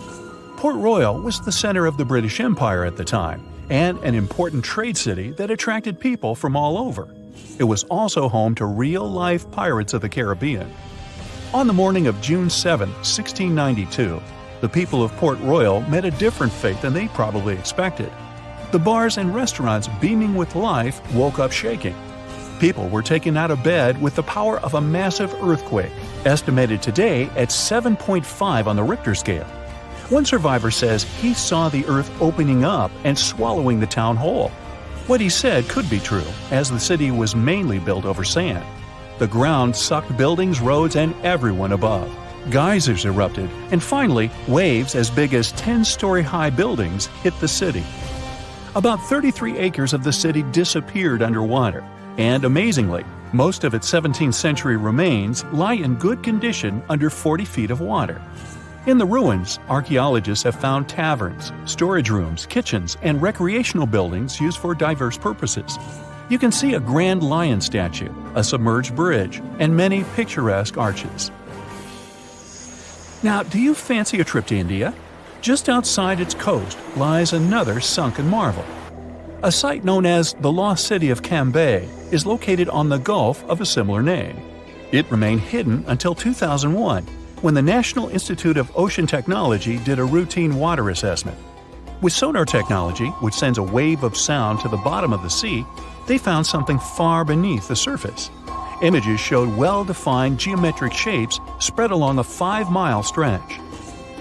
Port Royal was the center of the British Empire at the time, and an important trade city that attracted people from all over. It was also home to real-life pirates of the Caribbean. On the morning of June 7, 1692, the people of Port Royal met a different fate than they probably expected. The bars and restaurants beaming with life woke up shaking. People were taken out of bed with the power of a massive earthquake, estimated today at 7.5 on the Richter scale. One survivor says he saw the earth opening up and swallowing the town whole. What he said could be true, as the city was mainly built over sand. The ground sucked buildings, roads, and everyone above. Geysers erupted, and finally, waves as big as 10-story-high buildings hit the city. About 33 acres of the city disappeared underwater, and amazingly, most of its 17th century remains lie in good condition under 40 feet of water. In the ruins, archaeologists have found taverns, storage rooms, kitchens, and recreational buildings used for diverse purposes. You can see a grand lion statue, a submerged bridge, and many picturesque arches. Now, do you fancy a trip to India? Just outside its coast lies another sunken marvel. A site known as the Lost City of Cambay is located on the Gulf of a similar name. It remained hidden until 2001, when the National Institute of Ocean Technology did a routine water assessment. With sonar technology, which sends a wave of sound to the bottom of the sea, they found something far beneath the surface. Images showed well-defined geometric shapes spread along a 5-mile stretch.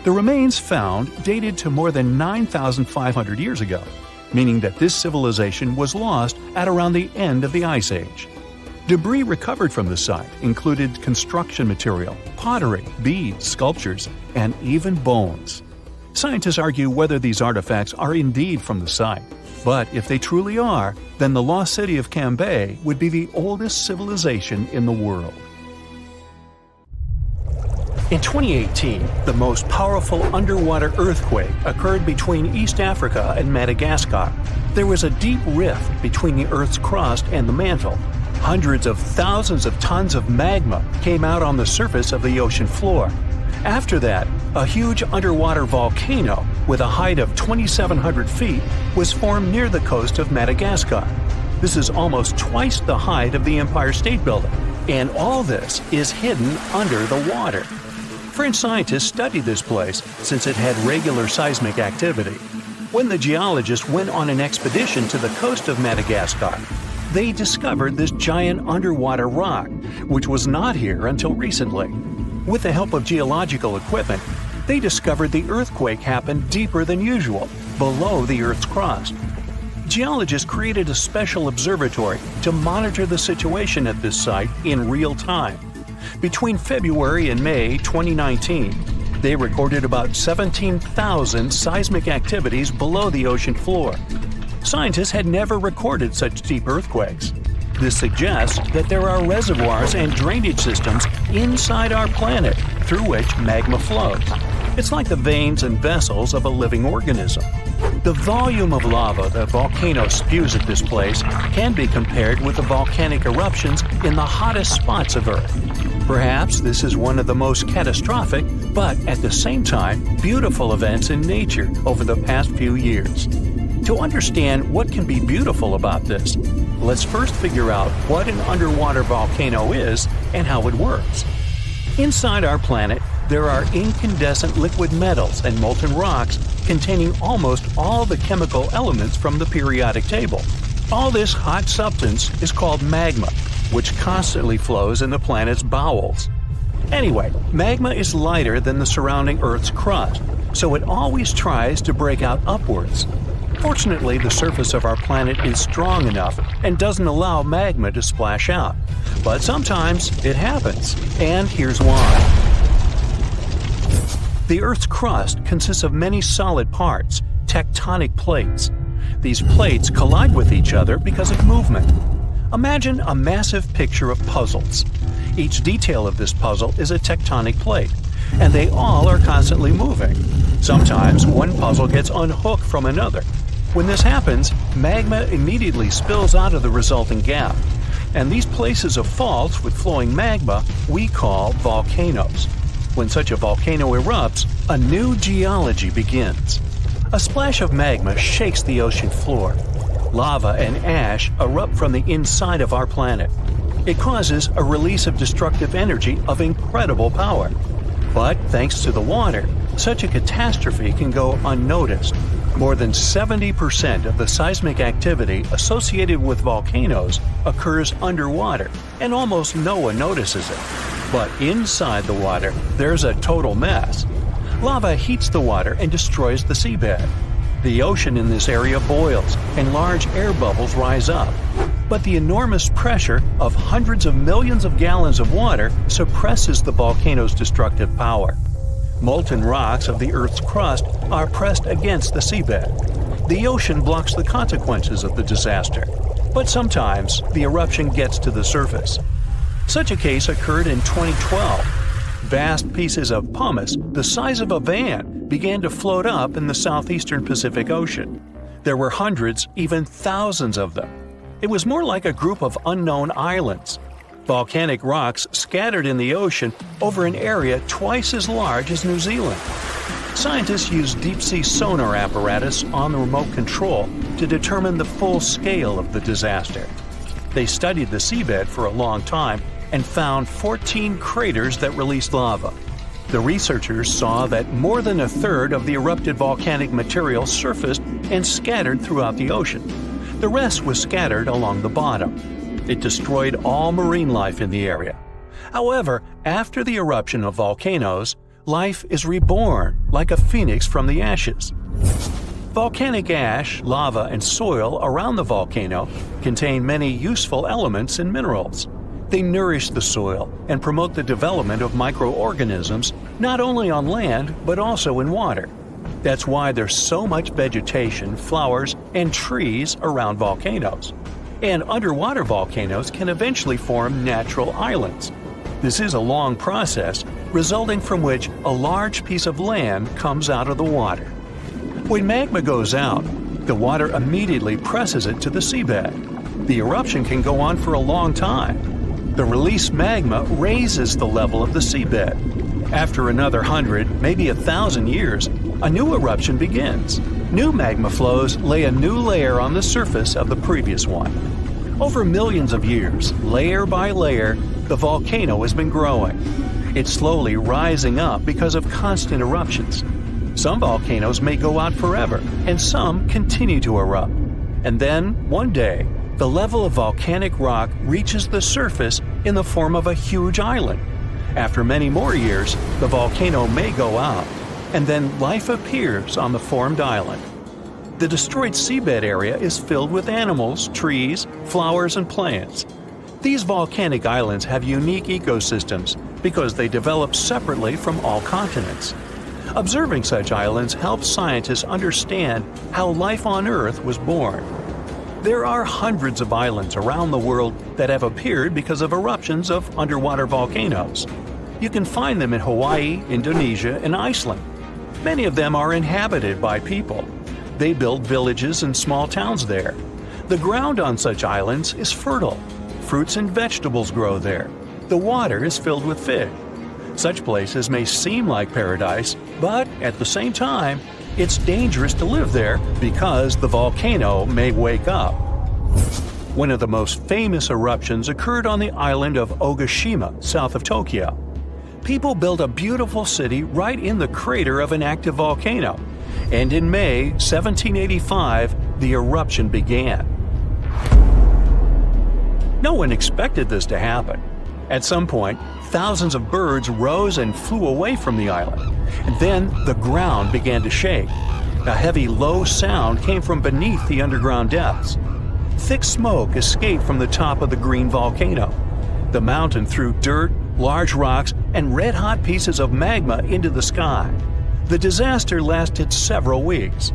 The remains found dated to more than 9,500 years ago, meaning that this civilization was lost at around the end of the Ice Age. Debris recovered from the site included construction material, pottery, beads, sculptures, and even bones. Scientists argue whether these artifacts are indeed from the site, but if they truly are, then the lost city of Cambay would be the oldest civilization in the world. In 2018, the most powerful underwater earthquake occurred between East Africa and Madagascar. There was a deep rift between the Earth's crust and the mantle. Hundreds of thousands of tons of magma came out on the surface of the ocean floor. After that, a huge underwater volcano with a height of 2,700 feet was formed near the coast of Madagascar. This is almost twice the height of the Empire State Building, and all this is hidden under the water. French scientists studied this place since it had regular seismic activity. When the geologists went on an expedition to the coast of Madagascar, they discovered this giant underwater rock, which was not here until recently. With the help of geological equipment, they discovered the earthquake happened deeper than usual, below the Earth's crust. Geologists created a special observatory to monitor the situation at this site in real time. Between February and May 2019, they recorded about 17,000 seismic activities below the ocean floor. Scientists had never recorded such deep earthquakes. This suggests that there are reservoirs and drainage systems inside our planet through which magma flows. It's like the veins and vessels of a living organism. The volume of lava the volcano spews at this place can be compared with the volcanic eruptions in the hottest spots of Earth. Perhaps this is one of the most catastrophic, but at the same time, beautiful events in nature over the past few years. To understand what can be beautiful about this, let's first figure out what an underwater volcano is and how it works. Inside our planet, there are incandescent liquid metals and molten rocks containing almost all the chemical elements from the periodic table. All this hot substance is called magma, which constantly flows in the planet's bowels. Anyway, magma is lighter than the surrounding Earth's crust, so it always tries to break out upwards. Fortunately, the surface of our planet is strong enough and doesn't allow magma to splash out. But sometimes it happens, and here's why. The Earth's crust consists of many solid parts, tectonic plates. These plates collide with each other because of movement. Imagine a massive picture of puzzles. Each detail of this puzzle is a tectonic plate, and they all are constantly moving. Sometimes one puzzle gets unhooked from another. When this happens, magma immediately spills out of the resulting gap. And these places of faults with flowing magma we call volcanoes. When such a volcano erupts, a new geology begins. A splash of magma shakes the ocean floor. Lava and ash erupt from the inside of our planet. It causes a release of destructive energy of incredible power. But thanks to the water, such a catastrophe can go unnoticed. More than 70% of the seismic activity associated with volcanoes occurs underwater, and almost no one notices it. But inside the water, there's a total mess. Lava heats the water and destroys the seabed. The ocean in this area boils, and large air bubbles rise up. But the enormous pressure of hundreds of millions of gallons of water suppresses the volcano's destructive power. Molten rocks of the Earth's crust are pressed against the seabed. The ocean blocks the consequences of the disaster, but sometimes the eruption gets to the surface. Such a case occurred in 2012. Vast pieces of pumice, the size of a van, began to float up in the southeastern Pacific Ocean. There were hundreds, even thousands of them. It was more like a group of unknown islands. Volcanic rocks scattered in the ocean over an area twice as large as New Zealand. Scientists used deep-sea sonar apparatus on the remote control to determine the full scale of the disaster. They studied the seabed for a long time and found 14 craters that released lava. The researchers saw that more than a third of the erupted volcanic material surfaced and scattered throughout the ocean. The rest was scattered along the bottom. It destroyed all marine life in the area. However, after the eruption of volcanoes, life is reborn like a phoenix from the ashes. Volcanic ash, lava, and soil around the volcano contain many useful elements and minerals. They nourish the soil and promote the development of microorganisms not only on land but also in water. That's why there's so much vegetation, flowers, and trees around volcanoes. And underwater volcanoes can eventually form natural islands. This is a long process, resulting from which a large piece of land comes out of the water. When magma goes out, the water immediately presses it to the seabed. The eruption can go on for a long time. The released magma raises the level of the seabed. After another 100, maybe 1,000 years, a new eruption begins. New magma flows lay a new layer on the surface of the previous one. Over millions of years, layer by layer, the volcano has been growing. It's slowly rising up because of constant eruptions. Some volcanoes may go out forever, and some continue to erupt. And then, one day, the level of volcanic rock reaches the surface in the form of a huge island. After many more years, the volcano may go out, and then life appears on the formed island. The destroyed seabed area is filled with animals, trees, flowers, and plants. These volcanic islands have unique ecosystems because they develop separately from all continents. Observing such islands helps scientists understand how life on Earth was born. There are hundreds of islands around the world that have appeared because of eruptions of underwater volcanoes. You can find them in Hawaii, Indonesia, and Iceland. Many of them are inhabited by people. They build villages and small towns there. The ground on such islands is fertile. Fruits and vegetables grow there. The water is filled with fish. Such places may seem like paradise, but at the same time, it's dangerous to live there because the volcano may wake up. One of the most famous eruptions occurred on the island of Ogashima, south of Tokyo. People built a beautiful city right in the crater of an active volcano, and in May 1785, the eruption began. No one expected this to happen. At some point, thousands of birds rose and flew away from the island, and then the ground began to shake. A heavy, low sound came from beneath the underground depths. Thick smoke escaped from the top of the green volcano. The mountain threw dirt, large rocks, and red-hot pieces of magma into the sky. The disaster lasted several weeks.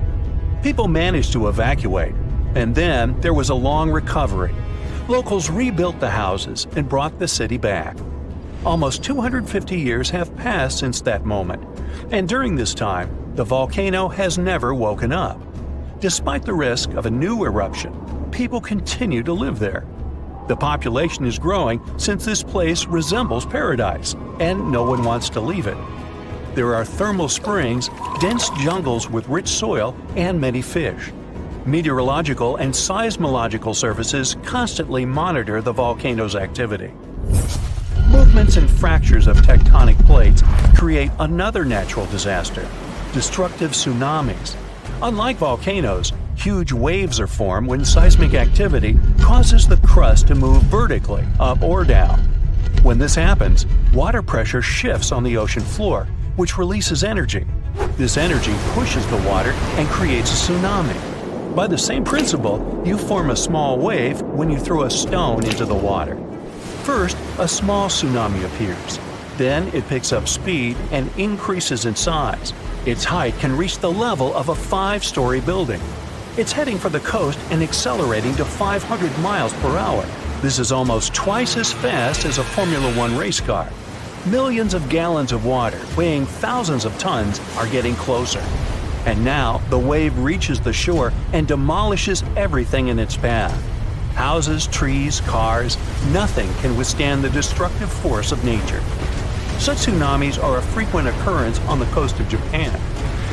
People managed to evacuate, and then there was a long recovery. Locals rebuilt the houses and brought the city back. Almost 250 years have passed since that moment, and during this time, the volcano has never woken up. Despite the risk of a new eruption, people continue to live there. The population is growing since this place resembles paradise, and no one wants to leave it. There are thermal springs, dense jungles with rich soil, and many fish. Meteorological and seismological services constantly monitor the volcano's activity. Movements and fractures of tectonic plates create another natural disaster, destructive tsunamis. Unlike volcanoes, huge waves are formed when seismic activity causes the crust to move vertically, up or down. When this happens, water pressure shifts on the ocean floor, which releases energy. This energy pushes the water and creates a tsunami. By the same principle, you form a small wave when you throw a stone into the water. First, a small tsunami appears. Then it picks up speed and increases in size. Its height can reach the level of a 5-story building. It's heading for the coast and accelerating to 500 miles per hour. This is almost twice as fast as a Formula One race car. Millions of gallons of water, weighing thousands of tons, are getting closer. And now the wave reaches the shore and demolishes everything in its path. Houses, trees, cars, nothing can withstand the destructive force of nature. Such tsunamis are a frequent occurrence on the coast of Japan.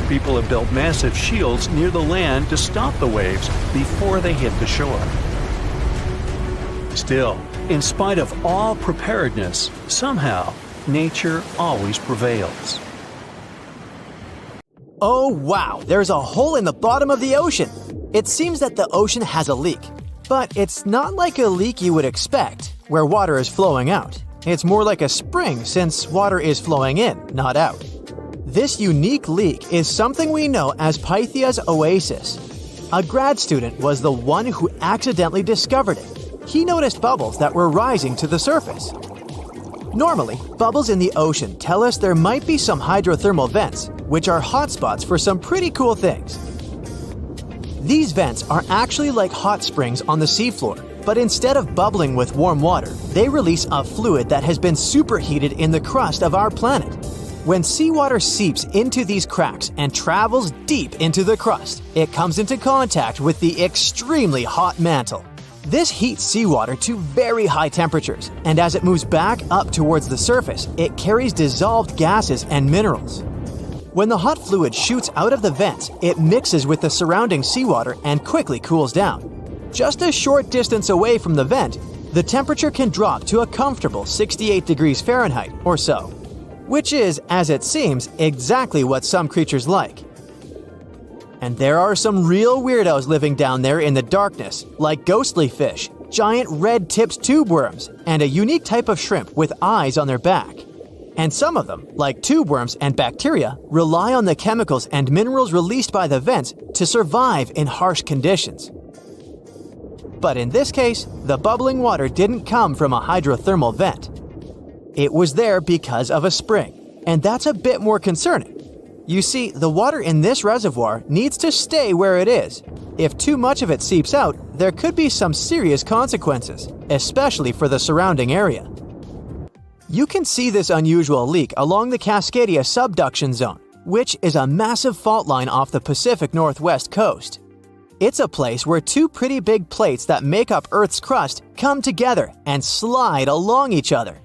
People have built massive shields near the land to stop the waves before they hit the shore. Still, in spite of all preparedness, somehow, nature always prevails. Oh wow, there's a hole in the bottom of the ocean. It seems that the ocean has a leak. But it's not like a leak you would expect, where water is flowing out. It's more like a spring since water is flowing in, not out. This unique leak is something we know as Pythia's oasis. A grad student was the one who accidentally discovered it. He noticed bubbles that were rising to the surface. Normally, bubbles in the ocean tell us there might be some hydrothermal vents, which are hotspots for some pretty cool things. These vents are actually like hot springs on the seafloor, but instead of bubbling with warm water, they release a fluid that has been superheated in the crust of our planet. When seawater seeps into these cracks and travels deep into the crust, it comes into contact with the extremely hot mantle. This heats seawater to very high temperatures, and as it moves back up towards the surface, it carries dissolved gases and minerals. When the hot fluid shoots out of the vents, it mixes with the surrounding seawater and quickly cools down. Just a short distance away from the vent, the temperature can drop to a comfortable 68 degrees Fahrenheit or so, which is, as it seems, exactly what some creatures like. And there are some real weirdos living down there in the darkness, like ghostly fish, giant red-tipped tube worms, and a unique type of shrimp with eyes on their back. And some of them, like tube worms and bacteria, rely on the chemicals and minerals released by the vents to survive in harsh conditions. But in this case, the bubbling water didn't come from a hydrothermal vent. It was there because of a spring, and that's a bit more concerning. You see, the water in this reservoir needs to stay where it is. If too much of it seeps out, there could be some serious consequences, especially for the surrounding area. You can see this unusual leak along the Cascadia subduction zone, which is a massive fault line off the Pacific Northwest coast. It's a place where two pretty big plates that make up Earth's crust come together and slide along each other.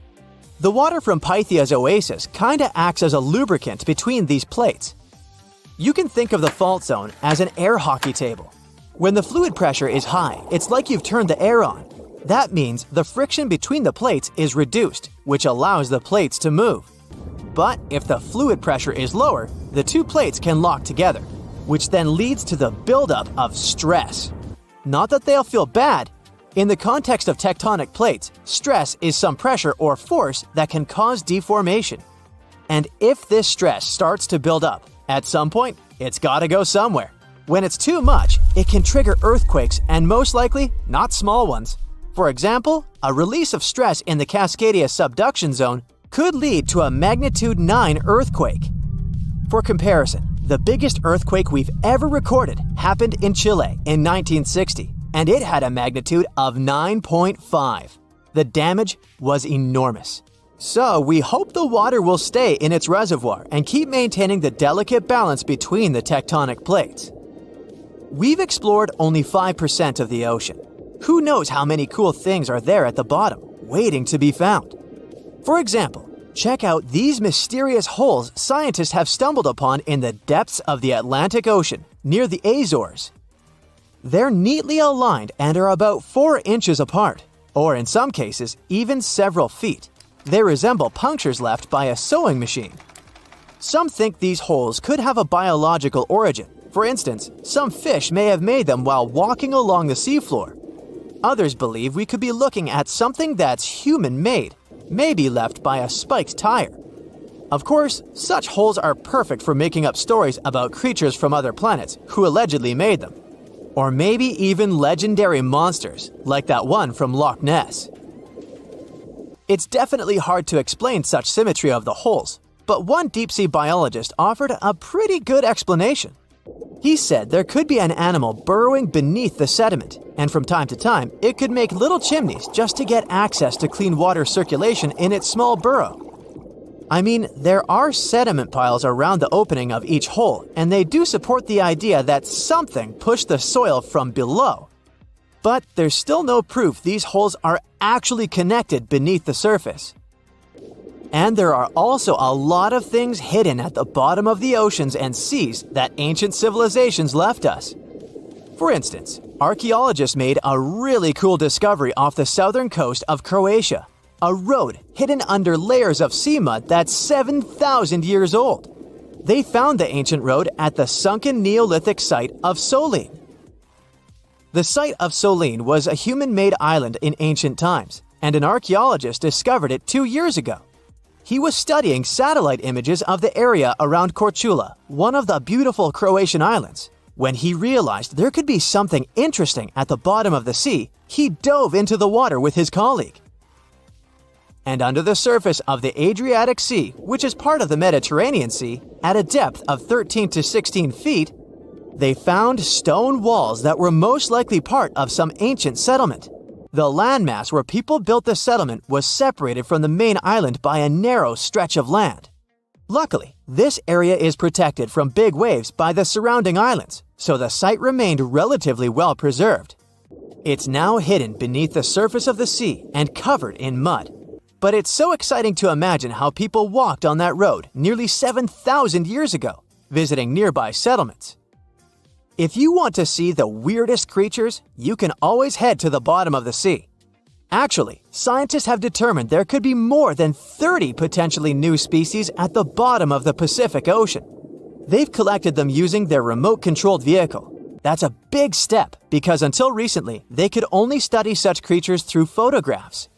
The water from Pythia's oasis kinda acts as a lubricant between these plates. You can think of the fault zone as an air hockey table. When the fluid pressure is high, it's like you've turned the air on. That means the friction between the plates is reduced, which allows the plates to move. But if the fluid pressure is lower, the two plates can lock together, which then leads to the buildup of stress. Not that they'll feel bad. In the context of tectonic plates, stress is some pressure or force that can cause deformation. And if this stress starts to build up, at some point, it's gotta go somewhere. When it's too much, it can trigger earthquakes and most likely, not small ones. For example, a release of stress in the Cascadia subduction zone could lead to a magnitude 9 earthquake. For comparison, the biggest earthquake we've ever recorded happened in Chile in 1960, and it had a magnitude of 9.5. The damage was enormous. So we hope the water will stay in its reservoir and keep maintaining the delicate balance between the tectonic plates. We've explored only 5% of the ocean. Who knows how many cool things are there at the bottom, waiting to be found? For example, check out these mysterious holes scientists have stumbled upon in the depths of the Atlantic Ocean, near the Azores. They're neatly aligned and are about 4 inches apart, or in some cases, even several feet. They resemble punctures left by a sewing machine. Some think these holes could have a biological origin. For instance, some fish may have made them while walking along the seafloor. Others believe we could be looking at something that's human-made, maybe left by a spiked tire. Of course, such holes are perfect for making up stories about creatures from other planets who allegedly made them. Or maybe even legendary monsters, like that one from Loch Ness. It's definitely hard to explain such symmetry of the holes, but one deep-sea biologist offered a pretty good explanation. He said there could be an animal burrowing beneath the sediment, and from time to time, it could make little chimneys just to get access to clean water circulation in its small burrow. I mean, there are sediment piles around the opening of each hole, and they do support the idea that something pushed the soil from below. But there's still no proof these holes are actually connected beneath the surface. And there are also a lot of things hidden at the bottom of the oceans and seas that ancient civilizations left us. For instance, archaeologists made a really cool discovery off the southern coast of Croatia. a road hidden under layers of sea mud that's 7,000 years old. They found the ancient road at the sunken Neolithic site of Solene. The site of Solene was a human-made island in ancient times, and an archaeologist discovered it 2 years ago. He was studying satellite images of the area around Korčula, one of the beautiful Croatian islands. When he realized there could be something interesting at the bottom of the sea, he dove into the water with his colleague. And under the surface of the Adriatic Sea, which is part of the Mediterranean Sea, at a depth of 13 to 16 feet, they found stone walls that were most likely part of some ancient settlement. The landmass where people built the settlement was separated from the main island by a narrow stretch of land. Luckily, this area is protected from big waves by the surrounding islands, so the site remained relatively well preserved. It's now hidden beneath the surface of the sea and covered in mud. But it's so exciting to imagine how people walked on that road nearly 7,000 years ago, visiting nearby settlements. If you want to see the weirdest creatures, you can always head to the bottom of the sea. Actually, scientists have determined there could be more than 30 potentially new species at the bottom of the Pacific Ocean. They've collected them using their remote-controlled vehicle. That's a big step because until recently, they could only study such creatures through photographs.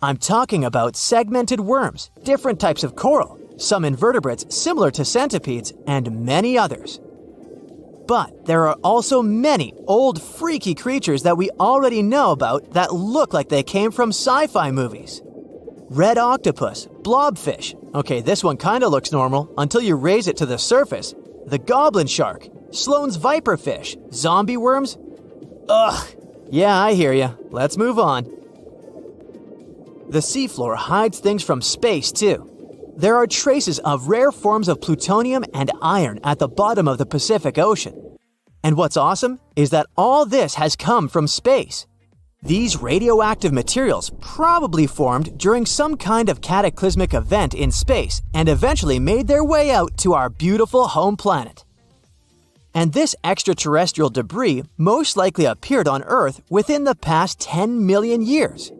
I'm talking about segmented worms, different types of coral, some invertebrates similar to centipedes, and many others. But there are also many old freaky creatures that we already know about that look like they came from sci-fi movies. Red octopus, blobfish. Okay, this one kinda looks normal until you raise it to the surface. The goblin shark, Sloane's viperfish, zombie worms. Ugh. Yeah, I hear ya. Let's move on. The seafloor hides things from space too. There are traces of rare forms of plutonium and iron at the bottom of the Pacific Ocean. And what's awesome is that all this has come from space. These radioactive materials probably formed during some kind of cataclysmic event in space and eventually made their way out to our beautiful home planet. And this extraterrestrial debris most likely appeared on Earth within the past 10 million years.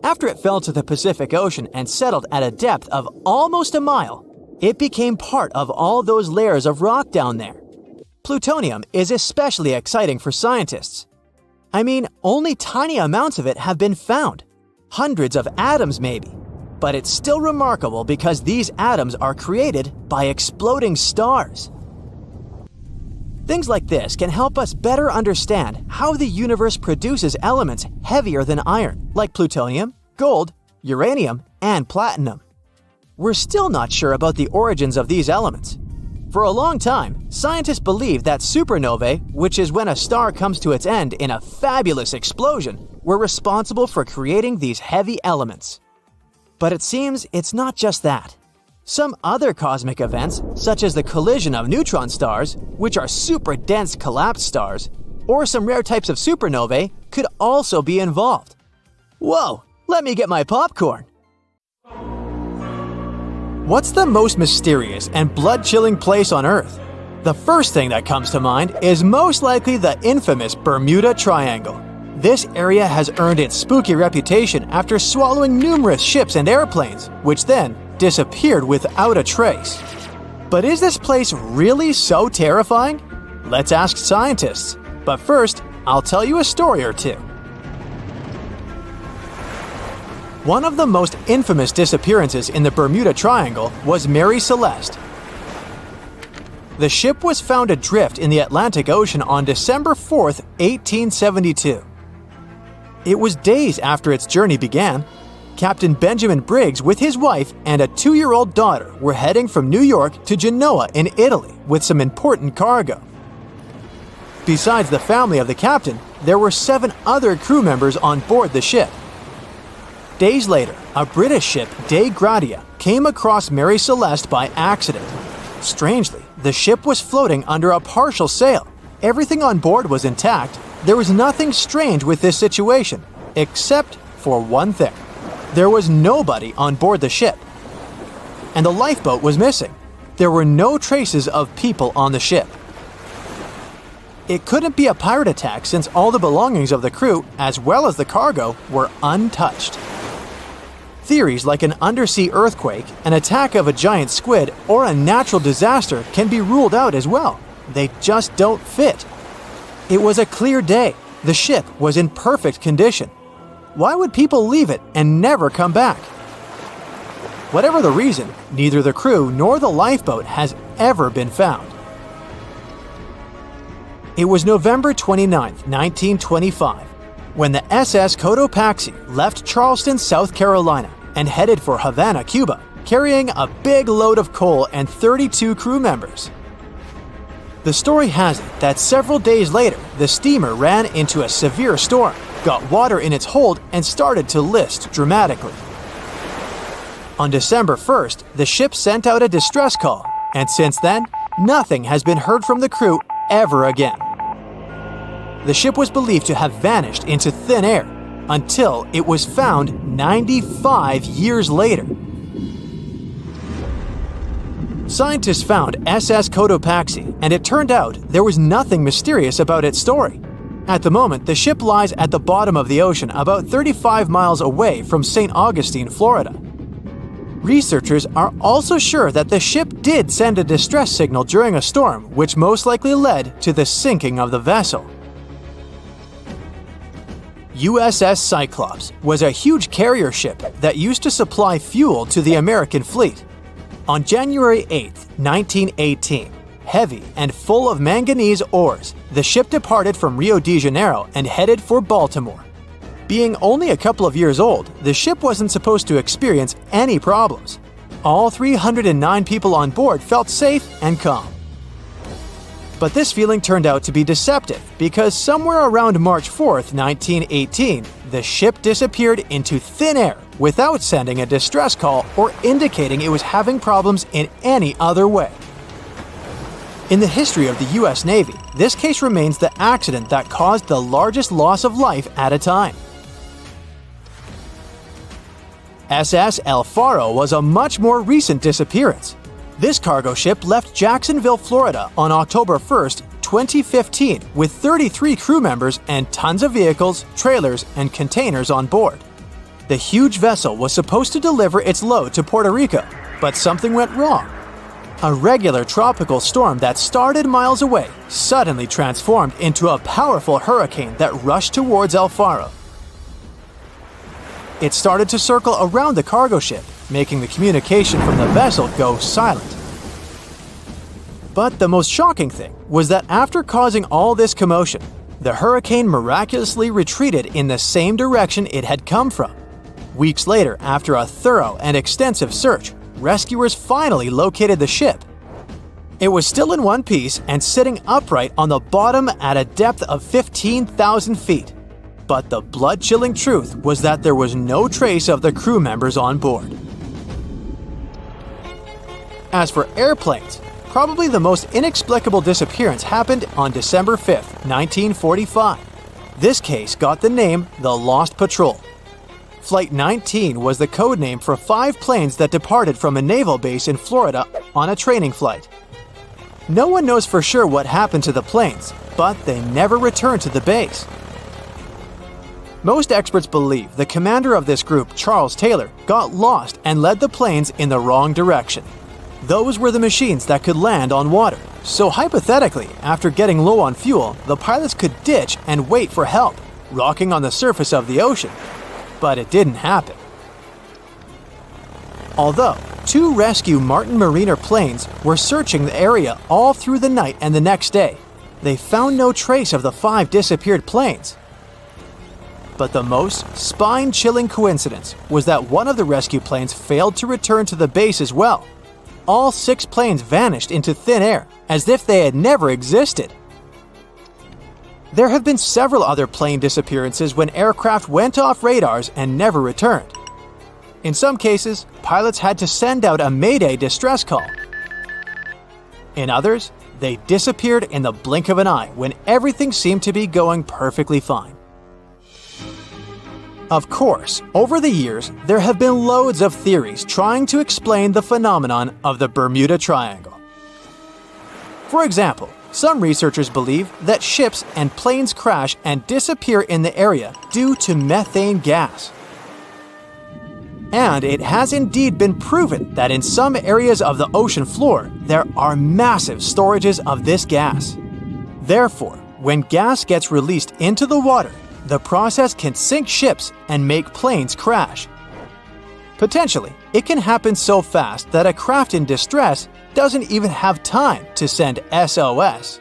After it fell to the Pacific Ocean and settled at a depth of almost a mile, it became part of all those layers of rock down there. Plutonium is especially exciting for scientists. I mean, only tiny amounts of it have been found. Hundreds of atoms maybe. But it's still remarkable because these atoms are created by exploding stars. Things like this can help us better understand how the universe produces elements heavier than iron, like plutonium, gold, uranium, and platinum. We're still not sure about the origins of these elements. For a long time, scientists believed that supernovae, which is when a star comes to its end in a fabulous explosion, were responsible for creating these heavy elements. But it seems it's not just that. Some other cosmic events, such as the collision of neutron stars, which are super dense collapsed stars, or some rare types of supernovae, could also be involved. Whoa, let me get my popcorn! What's the most mysterious and blood-chilling place on Earth? The first thing that comes to mind is most likely the infamous Bermuda Triangle. This area has earned its spooky reputation after swallowing numerous ships and airplanes, which then disappeared without a trace. But is this place really so terrifying? Let's ask scientists. But first, I'll tell you a story or two. One of the most infamous disappearances in the Bermuda Triangle was Mary Celeste. The ship was found adrift in the Atlantic Ocean on December 4th, 1872. It was days after its journey began. Captain Benjamin Briggs with his wife and a 2-year-old daughter were heading from New York to Genoa in Italy with some important cargo. Besides the family of the captain, there were 7 other crew members on board the ship. Days later, a British ship, Dei Gratia, came across Mary Celeste by accident. Strangely, the ship was floating under a partial sail. Everything on board was intact. There was nothing strange with this situation, except for one thing. There was nobody on board the ship. And the lifeboat was missing. There were no traces of people on the ship. It couldn't be a pirate attack since all the belongings of the crew, as well as the cargo, were untouched. Theories like an undersea earthquake, an attack of a giant squid, or a natural disaster can be ruled out as well. They just don't fit. It was a clear day. The ship was in perfect condition. Why would people leave it and never come back? Whatever the reason, neither the crew nor the lifeboat has ever been found. It was November 29, 1925, when the SS Cotopaxi left Charleston, South Carolina, and headed for Havana, Cuba, carrying a big load of coal and 32 crew members. The story has it that several days later, the steamer ran into a severe storm, got water in its hold, and started to list dramatically. On December 1st, the ship sent out a distress call, and since then, nothing has been heard from the crew ever again. The ship was believed to have vanished into thin air until it was found 95 years later. Scientists found SS Cotopaxi, and it turned out there was nothing mysterious about its story. At the moment, the ship lies at the bottom of the ocean about 35 miles away from St. Augustine, Florida. Researchers are also sure that the ship did send a distress signal during a storm, which most likely led to the sinking of the vessel. USS Cyclops was a huge carrier ship that used to supply fuel to the American fleet. On January 8, 1918, heavy and full of manganese ores, the ship departed from Rio de Janeiro and headed for Baltimore. Being only a couple of years old, the ship wasn't supposed to experience any problems. All 309 people on board felt safe and calm. But this feeling turned out to be deceptive because somewhere around March 4th, 1918, the ship disappeared into thin air without sending a distress call or indicating it was having problems in any other way. In the history of the US Navy, this case remains the accident that caused the largest loss of life at a time. SS El Faro was a much more recent disappearance. This cargo ship left Jacksonville, Florida on October 1st, 2015 with 33 crew members and tons of vehicles, trailers, and containers on board. The huge vessel was supposed to deliver its load to Puerto Rico, but something went wrong. A regular tropical storm that started miles away suddenly transformed into a powerful hurricane that rushed towards El Faro. It started to circle around the cargo ship, making the communication from the vessel go silent. But the most shocking thing was that after causing all this commotion, the hurricane miraculously retreated in the same direction it had come from. Weeks later, after a thorough and extensive search, rescuers finally located the ship. It was still in one piece and sitting upright on the bottom at a depth of 15,000 feet. But the blood-chilling truth was that there was no trace of the crew members on board. As for airplanes, probably the most inexplicable disappearance happened on December 5, 1945. This case got the name the Lost Patrol. Flight 19 was the code name for 5 planes that departed from a naval base in Florida on a training flight. No one knows for sure what happened to the planes, but they never returned to the base. Most experts believe the commander of this group, Charles Taylor, got lost and led the planes in the wrong direction. Those were the machines that could land on water, so hypothetically, after getting low on fuel, the pilots could ditch and wait for help, rocking on the surface of the ocean. But it didn't happen. Although 2 rescue Martin Mariner planes were searching the area all through the night and the next day, they found no trace of the 5 disappeared planes. But the most spine-chilling coincidence was that one of the rescue planes failed to return to the base as well. All 6 planes vanished into thin air, as if they had never existed. There have been several other plane disappearances when aircraft went off radars and never returned. In some cases, pilots had to send out a Mayday distress call. In others, they disappeared in the blink of an eye when everything seemed to be going perfectly fine. Of course, over the years, there have been loads of theories trying to explain the phenomenon of the Bermuda Triangle. For example, some researchers believe that ships and planes crash and disappear in the area due to methane gas. And it has indeed been proven that in some areas of the ocean floor, there are massive storages of this gas. Therefore, when gas gets released into the water, the process can sink ships and make planes crash. Potentially, it can happen so fast that a craft in distress doesn't even have time to send SOS.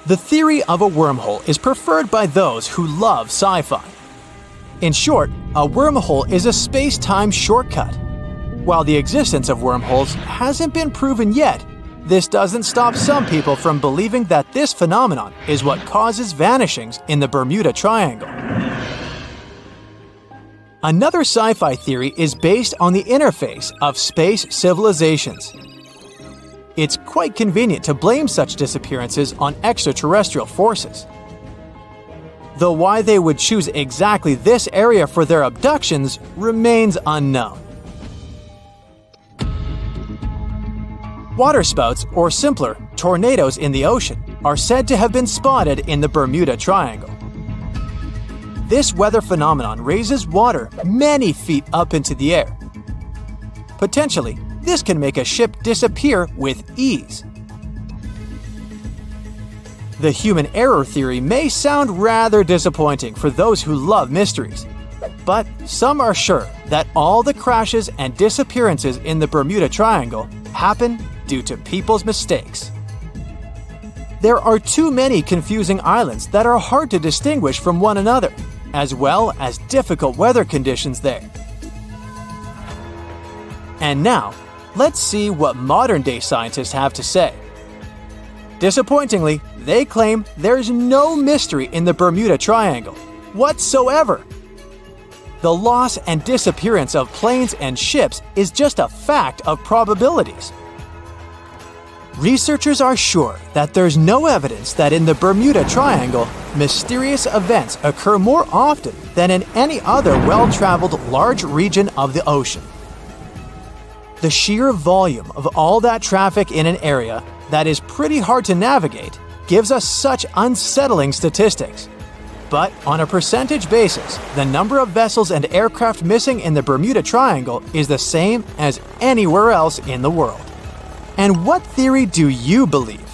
The theory of a wormhole is preferred by those who love sci-fi. In short, a wormhole is a space-time shortcut. While the existence of wormholes hasn't been proven yet, this doesn't stop some people from believing that this phenomenon is what causes vanishings in the Bermuda Triangle. Another sci-fi theory is based on the interface of space civilizations. It's quite convenient to blame such disappearances on extraterrestrial forces. Though why they would choose exactly this area for their abductions remains unknown. Waterspouts, or simpler, tornadoes in the ocean, are said to have been spotted in the Bermuda Triangle. This weather phenomenon raises water many feet up into the air. Potentially, this can make a ship disappear with ease. The human error theory may sound rather disappointing for those who love mysteries, but some are sure that all the crashes and disappearances in the Bermuda Triangle happen due to people's mistakes. There are too many confusing islands that are hard to distinguish from one another, as well as difficult weather conditions there. And now, let's see what modern-day scientists have to say. Disappointingly, they claim there's no mystery in the Bermuda Triangle whatsoever. The loss and disappearance of planes and ships is just a fact of probabilities. Researchers are sure that there's no evidence that in the Bermuda Triangle, mysterious events occur more often than in any other well-traveled large region of the ocean. The sheer volume of all that traffic in an area that is pretty hard to navigate gives us such unsettling statistics. But on a percentage basis, the number of vessels and aircraft missing in the Bermuda Triangle is the same as anywhere else in the world. And what theory do you believe?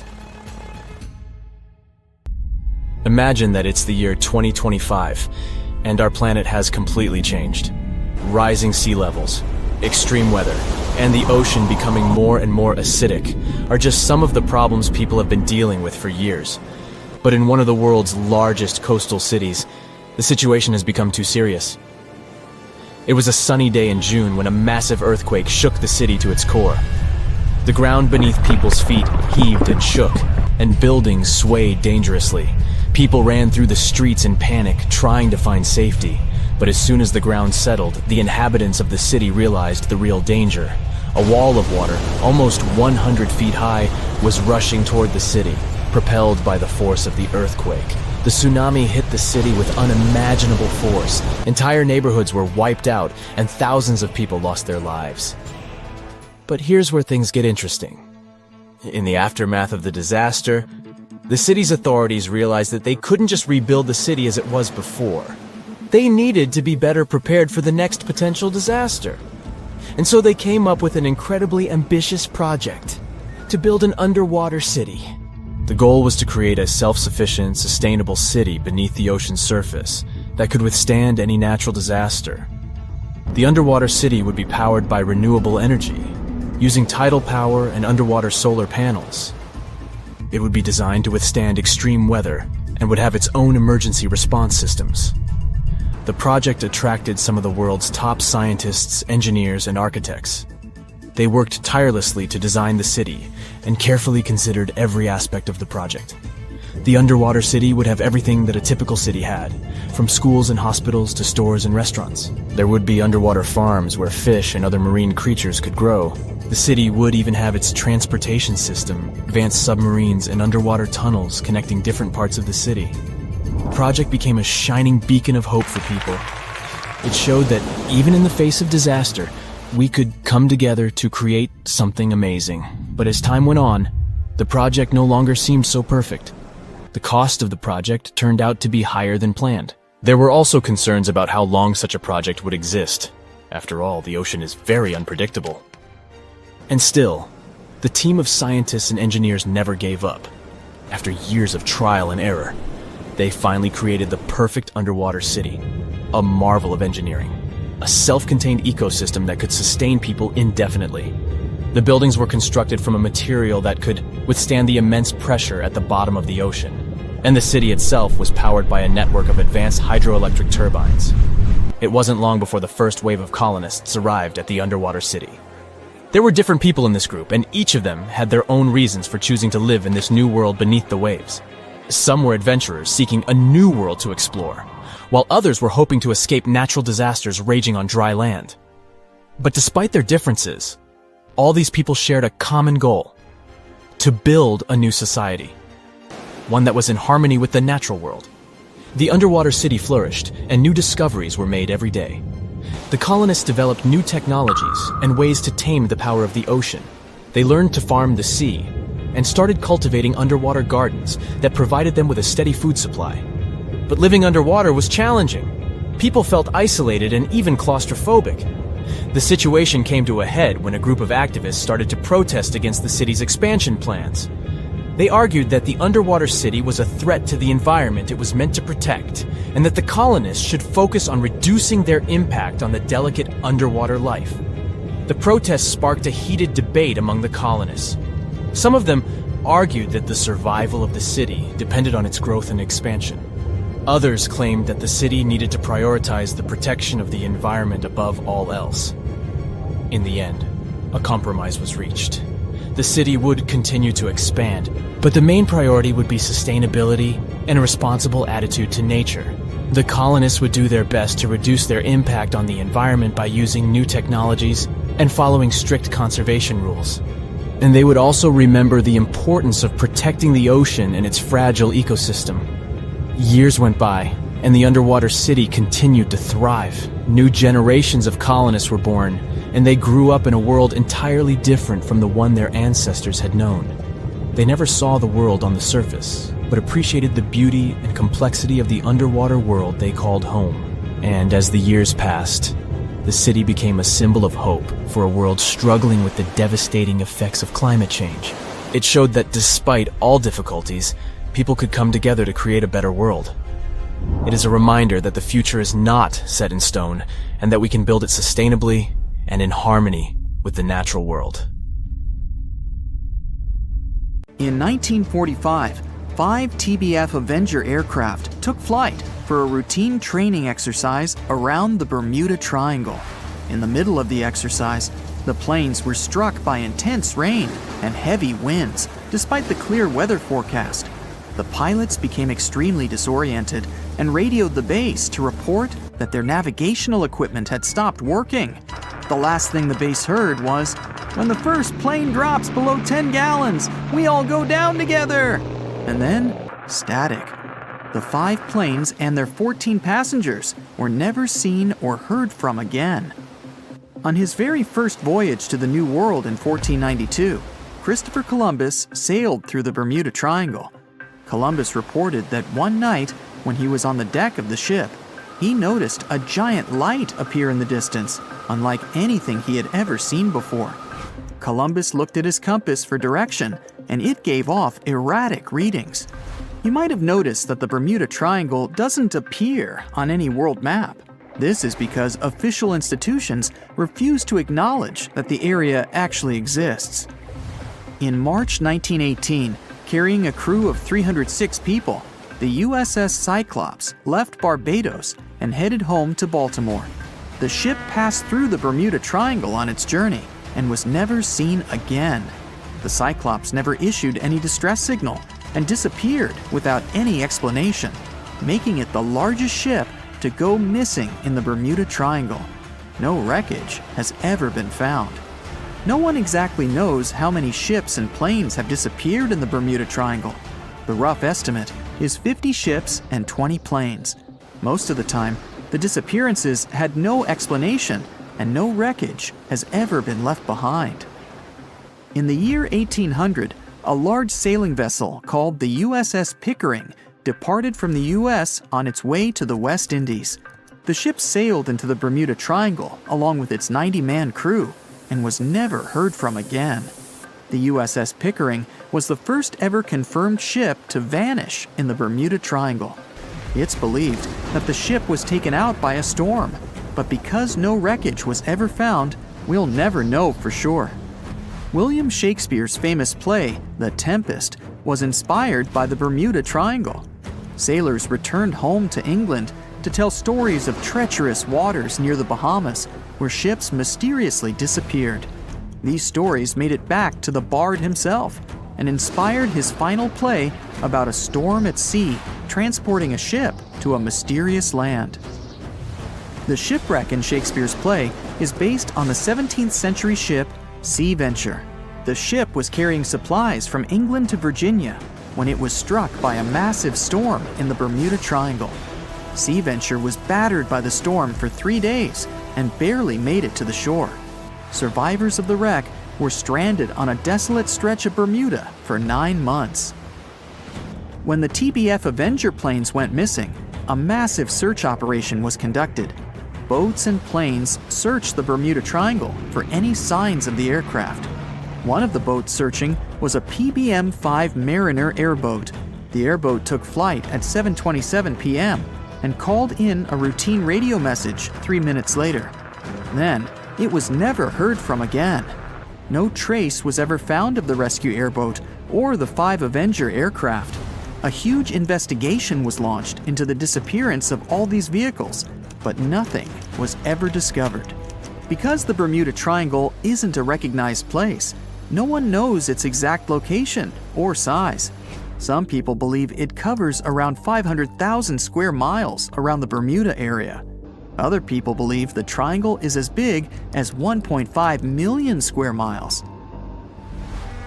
Imagine that it's the year 2025, and our planet has completely changed. Rising sea levels, extreme weather, and the ocean becoming more and more acidic are just some of the problems people have been dealing with for years. But in one of the world's largest coastal cities, the situation has become too serious. It was a sunny day in June when a massive earthquake shook the city to its core. The ground beneath people's feet heaved and shook, and buildings swayed dangerously. People ran through the streets in panic, trying to find safety. But as soon as the ground settled, the inhabitants of the city realized the real danger. A wall of water, almost 100 feet high, was rushing toward the city, propelled by the force of the earthquake. The tsunami hit the city with unimaginable force. Entire neighborhoods were wiped out, and thousands of people lost their lives. But here's where things get interesting. In the aftermath of the disaster, the city's authorities realized that they couldn't just rebuild the city as it was before. They needed to be better prepared for the next potential disaster. And so they came up with an incredibly ambitious project to build an underwater city. The goal was to create a self-sufficient, sustainable city beneath the ocean's surface that could withstand any natural disaster. The underwater city would be powered by renewable energy, using tidal power and underwater solar panels. It would be designed to withstand extreme weather and would have its own emergency response systems. The project attracted some of the world's top scientists, engineers, and architects. They worked tirelessly to design the city and carefully considered every aspect of the project. The underwater city would have everything that a typical city had, from schools and hospitals to stores and restaurants. There would be underwater farms where fish and other marine creatures could grow. The city would even have its transportation system, advanced submarines, and underwater tunnels connecting different parts of the city. The project became a shining beacon of hope for people. It showed that even in the face of disaster, we could come together to create something amazing. But as time went on, the project no longer seemed so perfect. The cost of the project turned out to be higher than planned. There were also concerns about how long such a project would exist. After all, the ocean is very unpredictable. And still, the team of scientists and engineers never gave up. After years of trial and error, they finally created the perfect underwater city, a marvel of engineering, a self-contained ecosystem that could sustain people indefinitely. The buildings were constructed from a material that could withstand the immense pressure at the bottom of the ocean, and the city itself was powered by a network of advanced hydroelectric turbines. It wasn't long before the first wave of colonists arrived at the underwater city. There were different people in this group, and each of them had their own reasons for choosing to live in this new world beneath the waves. Some were adventurers seeking a new world to explore, while others were hoping to escape natural disasters raging on dry land. But despite their differences, all these people shared a common goal: to build a new society, one that was in harmony with the natural world. The underwater city flourished, and new discoveries were made every day. The colonists developed new technologies and ways to tame the power of the ocean. They learned to farm the sea, and started cultivating underwater gardens that provided them with a steady food supply. But living underwater was challenging. People felt isolated and even claustrophobic. The situation came to a head when a group of activists started to protest against the city's expansion plans. They argued that the underwater city was a threat to the environment it was meant to protect, and that the colonists should focus on reducing their impact on the delicate underwater life. The protests sparked a heated debate among the colonists. Some of them argued that the survival of the city depended on its growth and expansion. Others claimed that the city needed to prioritize the protection of the environment above all else. In the end, a compromise was reached. The city would continue to expand, but the main priority would be sustainability and a responsible attitude to nature. The colonists would do their best to reduce their impact on the environment by using new technologies and following strict conservation rules. And they would also remember the importance of protecting the ocean and its fragile ecosystem. Years went by, and the underwater city continued to thrive. New generations of colonists were born, and they grew up in a world entirely different from the one their ancestors had known. They never saw the world on the surface, but appreciated the beauty and complexity of the underwater world they called home. And as the years passed, the city became a symbol of hope for a world struggling with the devastating effects of climate change. It showed that despite all difficulties, people could come together to create a better world. It is a reminder that the future is not set in stone, and that we can build it sustainably and in harmony with the natural world. In 1945, 5 TBF Avenger aircraft took flight for a routine training exercise around the Bermuda Triangle. In the middle of the exercise, the planes were struck by intense rain and heavy winds, despite the clear weather forecast. The pilots became extremely disoriented and radioed the base to report that their navigational equipment had stopped working. The last thing the base heard was, "When the first plane drops below 10 gallons, we all go down together." And then, static. The 5 planes and their 14 passengers were never seen or heard from again. On his very first voyage to the New World in 1492, Christopher Columbus sailed through the Bermuda Triangle. Columbus reported that one night, when he was on the deck of the ship, he noticed a giant light appear in the distance, unlike anything he had ever seen before. Columbus looked at his compass for direction, and it gave off erratic readings. You might have noticed that the Bermuda Triangle doesn't appear on any world map. This is because official institutions refuse to acknowledge that the area actually exists. In March 1918, carrying a crew of 306 people, the USS Cyclops left Barbados and headed home to Baltimore. The ship passed through the Bermuda Triangle on its journey and was never seen again. The Cyclops never issued any distress signal and disappeared without any explanation, making it the largest ship to go missing in the Bermuda Triangle. No wreckage has ever been found. No one exactly knows how many ships and planes have disappeared in the Bermuda Triangle. The rough estimate is 50 ships and 20 planes. Most of the time, the disappearances had no explanation and no wreckage has ever been left behind. In the year 1800, a large sailing vessel called the USS Pickering departed from the US on its way to the West Indies. The ship sailed into the Bermuda Triangle along with its 90-man crew and was never heard from again. The USS Pickering was the first ever confirmed ship to vanish in the Bermuda Triangle. It's believed that the ship was taken out by a storm, but because no wreckage was ever found, we'll never know for sure. William Shakespeare's famous play, The Tempest, was inspired by the Bermuda Triangle. Sailors returned home to England to tell stories of treacherous waters near the Bahamas where ships mysteriously disappeared. These stories made it back to the bard himself and inspired his final play about a storm at sea transporting a ship to a mysterious land. The shipwreck in Shakespeare's play is based on the 17th century ship Sea Venture. The ship was carrying supplies from England to Virginia when it was struck by a massive storm in the Bermuda Triangle. Sea Venture was battered by the storm for 3 days and barely made it to the shore. Survivors of the wreck were stranded on a desolate stretch of Bermuda for 9 months. When the TBF Avenger planes went missing, a massive search operation was conducted. Boats and planes searched the Bermuda Triangle for any signs of the aircraft. One of the boats searching was a PBM-5 Mariner airboat. The airboat took flight at 7:27 p.m. and called in a routine radio message 3 minutes later. Then, it was never heard from again. No trace was ever found of the rescue airboat or the 5 Avenger aircraft. A huge investigation was launched into the disappearance of all these vehicles, but nothing was ever discovered. Because the Bermuda Triangle isn't a recognized place, no one knows its exact location or size. Some people believe it covers around 500,000 square miles around the Bermuda area. Other people believe the triangle is as big as 1.5 million square miles.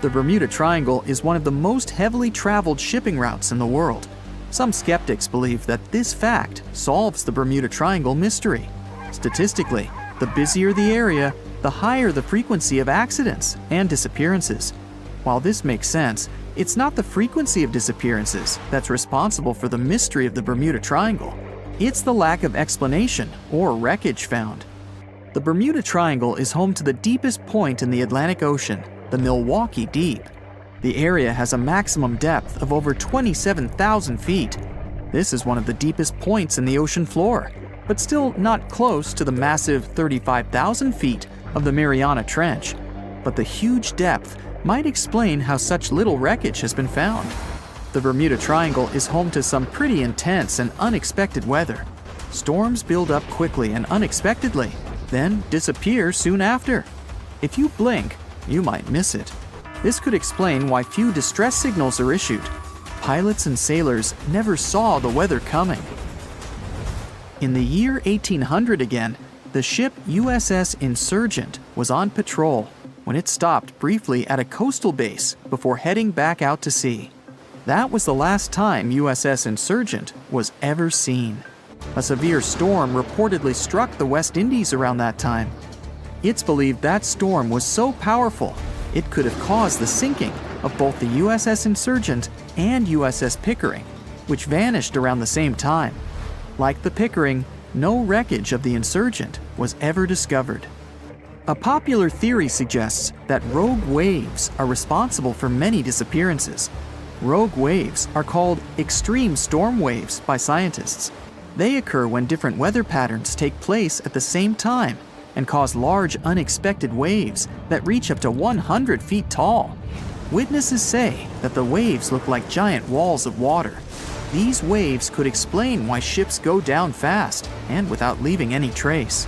The Bermuda Triangle is one of the most heavily traveled shipping routes in the world. Some skeptics believe that this fact solves the Bermuda Triangle mystery. Statistically, the busier the area, the higher the frequency of accidents and disappearances. While this makes sense, it's not the frequency of disappearances that's responsible for the mystery of the Bermuda Triangle. It's the lack of explanation or wreckage found. The Bermuda Triangle is home to the deepest point in the Atlantic Ocean, the Milwaukee Deep. The area has a maximum depth of over 27,000 feet. This is one of the deepest points in the ocean floor, but still not close to the massive 35,000 feet of the Mariana Trench. But the huge depth might explain how such little wreckage has been found. The Bermuda Triangle is home to some pretty intense and unexpected weather. Storms build up quickly and unexpectedly, then disappear soon after. If you blink, you might miss it. This could explain why few distress signals are issued. Pilots and sailors never saw the weather coming. In the year 1800 again, the ship USS Insurgent was on patrol when it stopped briefly at a coastal base before heading back out to sea. That was the last time USS Insurgent was ever seen. A severe storm reportedly struck the West Indies around that time. It's believed that storm was so powerful, it could have caused the sinking of both the USS Insurgent and USS Pickering, which vanished around the same time. Like the Pickering, no wreckage of the Insurgent was ever discovered. A popular theory suggests that rogue waves are responsible for many disappearances. Rogue waves are called extreme storm waves by scientists. They occur when different weather patterns take place at the same time and cause large unexpected waves that reach up to 100 feet tall. Witnesses say that the waves look like giant walls of water. These waves could explain why ships go down fast and without leaving any trace.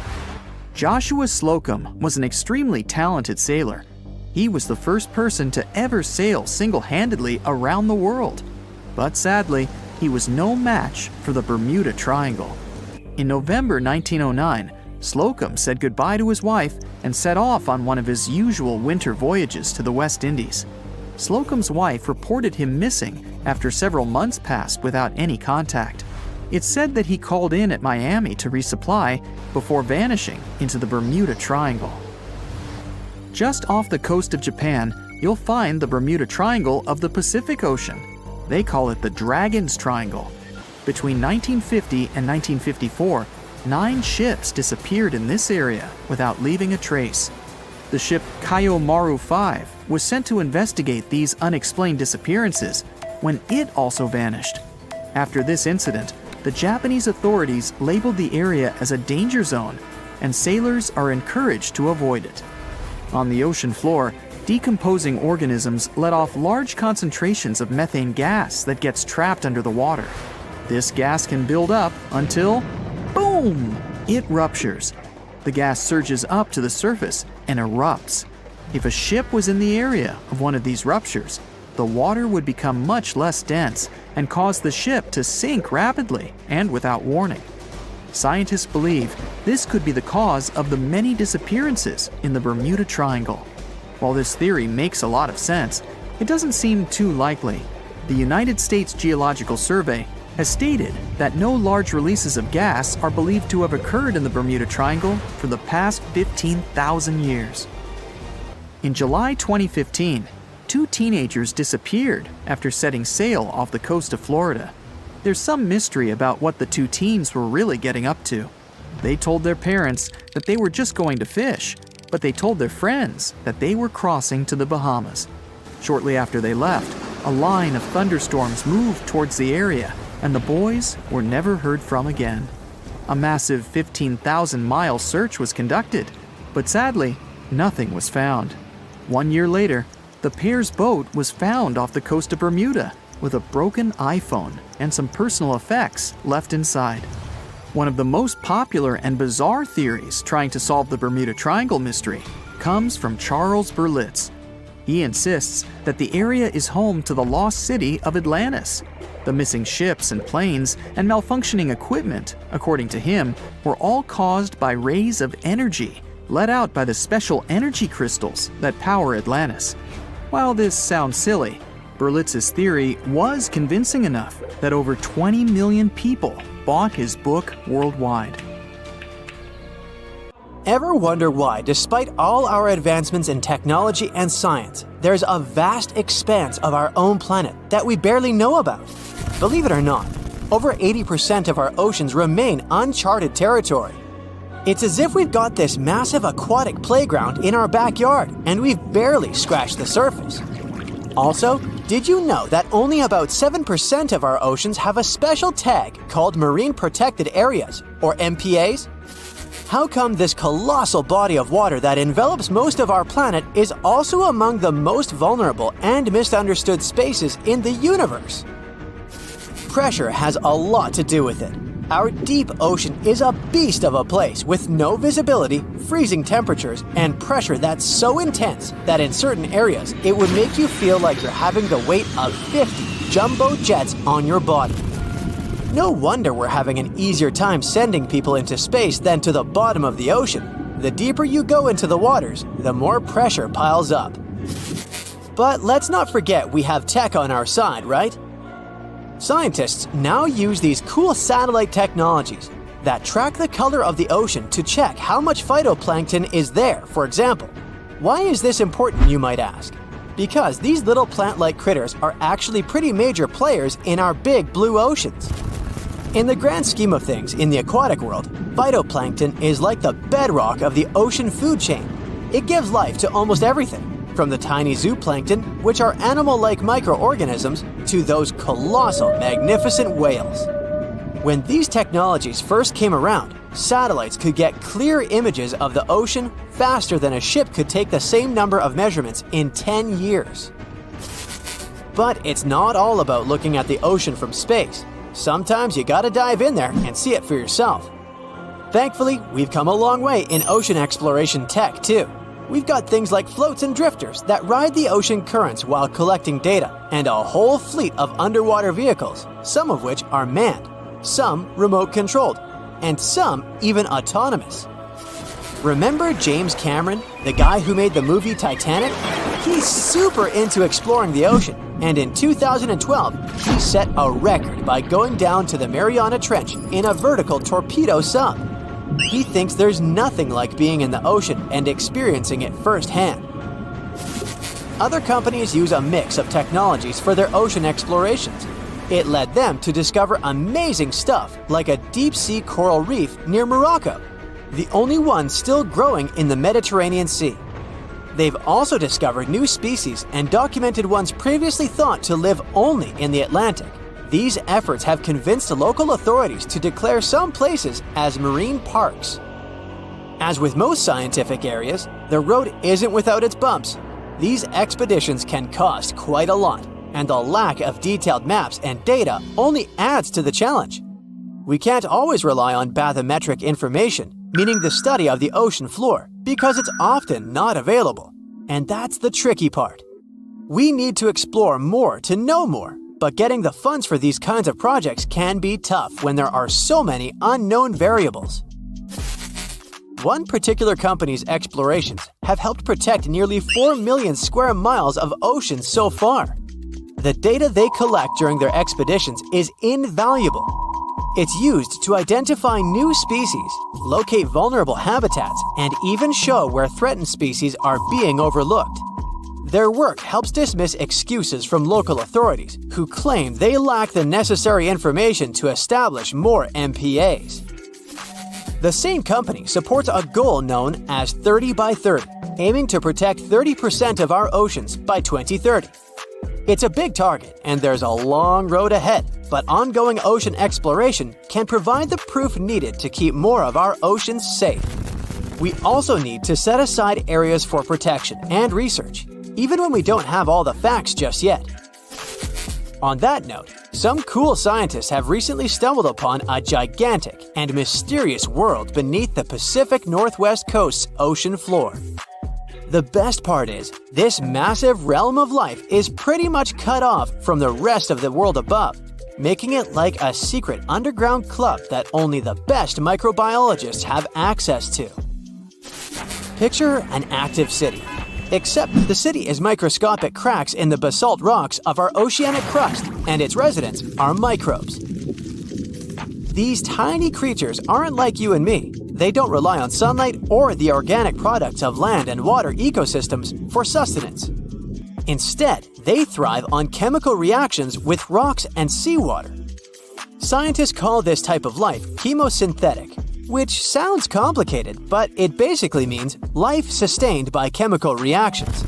Joshua Slocum was an extremely talented sailor. He was the first person to ever sail single-handedly around the world. But sadly, he was no match for the Bermuda Triangle. In November 1909, Slocum said goodbye to his wife and set off on one of his usual winter voyages to the West Indies. Slocum's wife reported him missing after several months passed without any contact. It's said that he called in at Miami to resupply before vanishing into the Bermuda Triangle. Just off the coast of Japan, you'll find the Bermuda Triangle of the Pacific Ocean. They call it the Dragon's Triangle. Between 1950 and 1954, 9 ships disappeared in this area without leaving a trace. The ship Kaiomaru 5 was sent to investigate these unexplained disappearances when it also vanished. After this incident, the Japanese authorities labeled the area as a danger zone, and sailors are encouraged to avoid it. On the ocean floor, decomposing organisms let off large concentrations of methane gas that gets trapped under the water. This gas can build up until, boom, it ruptures. The gas surges up to the surface and erupts. If a ship was in the area of one of these ruptures, the water would become much less dense and cause the ship to sink rapidly and without warning. Scientists believe this could be the cause of the many disappearances in the Bermuda Triangle. While this theory makes a lot of sense, it doesn't seem too likely. The United States Geological Survey has stated that no large releases of gas are believed to have occurred in the Bermuda Triangle for the past 15,000 years. In July 2015, 2 teenagers disappeared after setting sail off the coast of Florida. There's some mystery about what the 2 teens were really getting up to. They told their parents that they were just going to fish, but they told their friends that they were crossing to the Bahamas. Shortly after they left, a line of thunderstorms moved towards the area, and the boys were never heard from again. A massive 15,000-mile search was conducted, but sadly, nothing was found. 1 year later, the pair's boat was found off the coast of Bermuda with a broken iPhone and some personal effects left inside. One of the most popular and bizarre theories trying to solve the Bermuda Triangle mystery comes from Charles Berlitz. He insists that the area is home to the lost city of Atlantis. The missing ships and planes and malfunctioning equipment, according to him, were all caused by rays of energy let out by the special energy crystals that power Atlantis. While this sounds silly, Berlitz's theory was convincing enough that over 20 million people bought his book worldwide. Ever wonder why, despite all our advancements in technology and science, there's a vast expanse of our own planet that we barely know about? Believe it or not, over 80% of our oceans remain uncharted territory. It's as if we've got this massive aquatic playground in our backyard, and we've barely scratched the surface. Also, did you know that only about 7% of our oceans have a special tag called Marine Protected Areas, or MPAs? How come this colossal body of water that envelops most of our planet is also among the most vulnerable and misunderstood spaces in the universe? Pressure has a lot to do with it. Our deep ocean is a beast of a place with no visibility, freezing temperatures, and pressure that's so intense that in certain areas it would make you feel like you're having the weight of 50 jumbo jets on your body. No wonder we're having an easier time sending people into space than to the bottom of the ocean. The deeper you go into the waters, the more pressure piles up. But let's not forget we have tech on our side, right? Scientists now use these cool satellite technologies that track the color of the ocean to check how much phytoplankton is there, for example. Why is this important, you might ask? Because these little plant-like critters are actually pretty major players in our big blue oceans. In the grand scheme of things in the aquatic world, phytoplankton is like the bedrock of the ocean food chain. It gives life to almost everything, from the tiny zooplankton, which are animal-like microorganisms, to those colossal, magnificent whales. When these technologies first came around, satellites could get clear images of the ocean faster than a ship could take the same number of measurements in 10 years. But it's not all about looking at the ocean from space. Sometimes you gotta dive in there and see it for yourself. Thankfully, we've come a long way in ocean exploration tech too. We've got things like floats and drifters that ride the ocean currents while collecting data, and a whole fleet of underwater vehicles, some of which are manned, some remote-controlled, and some even autonomous. Remember James Cameron, the guy who made the movie Titanic? He's super into exploring the ocean, and in 2012, he set a record by going down to the Mariana Trench in a vertical torpedo sub. He thinks there's nothing like being in the ocean and experiencing it firsthand. other companies use a mix of technologies for their ocean explorations. It led them to discover amazing stuff like a deep-sea coral reef near Morocco, the only one still growing in the Mediterranean Sea. They've also discovered new species and documented ones previously thought to live only in the Atlantic. These efforts have convinced local authorities to declare some places as marine parks. As with most scientific areas, the road isn't without its bumps. These expeditions can cost quite a lot, and the lack of detailed maps and data only adds to the challenge. We can't always rely on bathymetric information, meaning the study of the ocean floor, because it's often not available. And that's the tricky part. We need to explore more to know more, but getting the funds for these kinds of projects can be tough when there are so many unknown variables. One particular company's explorations have helped protect nearly 4 million square miles of ocean so far. The data they collect during their expeditions is invaluable. It's used to identify new species, locate vulnerable habitats, and even show where threatened species are being overlooked. Their work helps dismiss excuses from local authorities who claim they lack the necessary information to establish more MPAs. The same company supports a goal known as 30 by 30, aiming to protect 30% of our oceans by 2030. It's a big target, and there's a long road ahead, but ongoing ocean exploration can provide the proof needed to keep more of our oceans safe. We also need to set aside areas for protection and research, even when we don't have all the facts just yet. On that note, some cool scientists have recently stumbled upon a gigantic and mysterious world beneath the Pacific Northwest coast's ocean floor. The best part is, this massive realm of life is pretty much cut off from the rest of the world above, making it like a secret underground club that only the best microbiologists have access to. Picture an active city, except the city is microscopic cracks in the basalt rocks of our oceanic crust, and its residents are microbes. These tiny creatures aren't like you and me. They don't rely on sunlight or the organic products of land and water ecosystems for sustenance. Instead, they thrive on chemical reactions with rocks and seawater. Scientists call this type of life chemosynthetic, which sounds complicated, but it basically means life sustained by chemical reactions.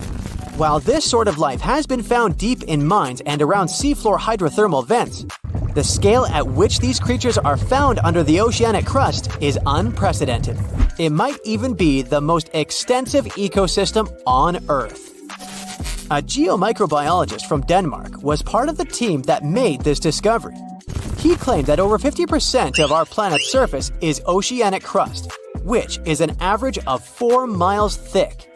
While this sort of life has been found deep in mines and around seafloor hydrothermal vents, the scale at which these creatures are found under the oceanic crust is unprecedented. It might even be the most extensive ecosystem on Earth. A geomicrobiologist from Denmark was part of the team that made this discovery. He claimed that over 50% of our planet's surface is oceanic crust, which is an average of 4 miles thick.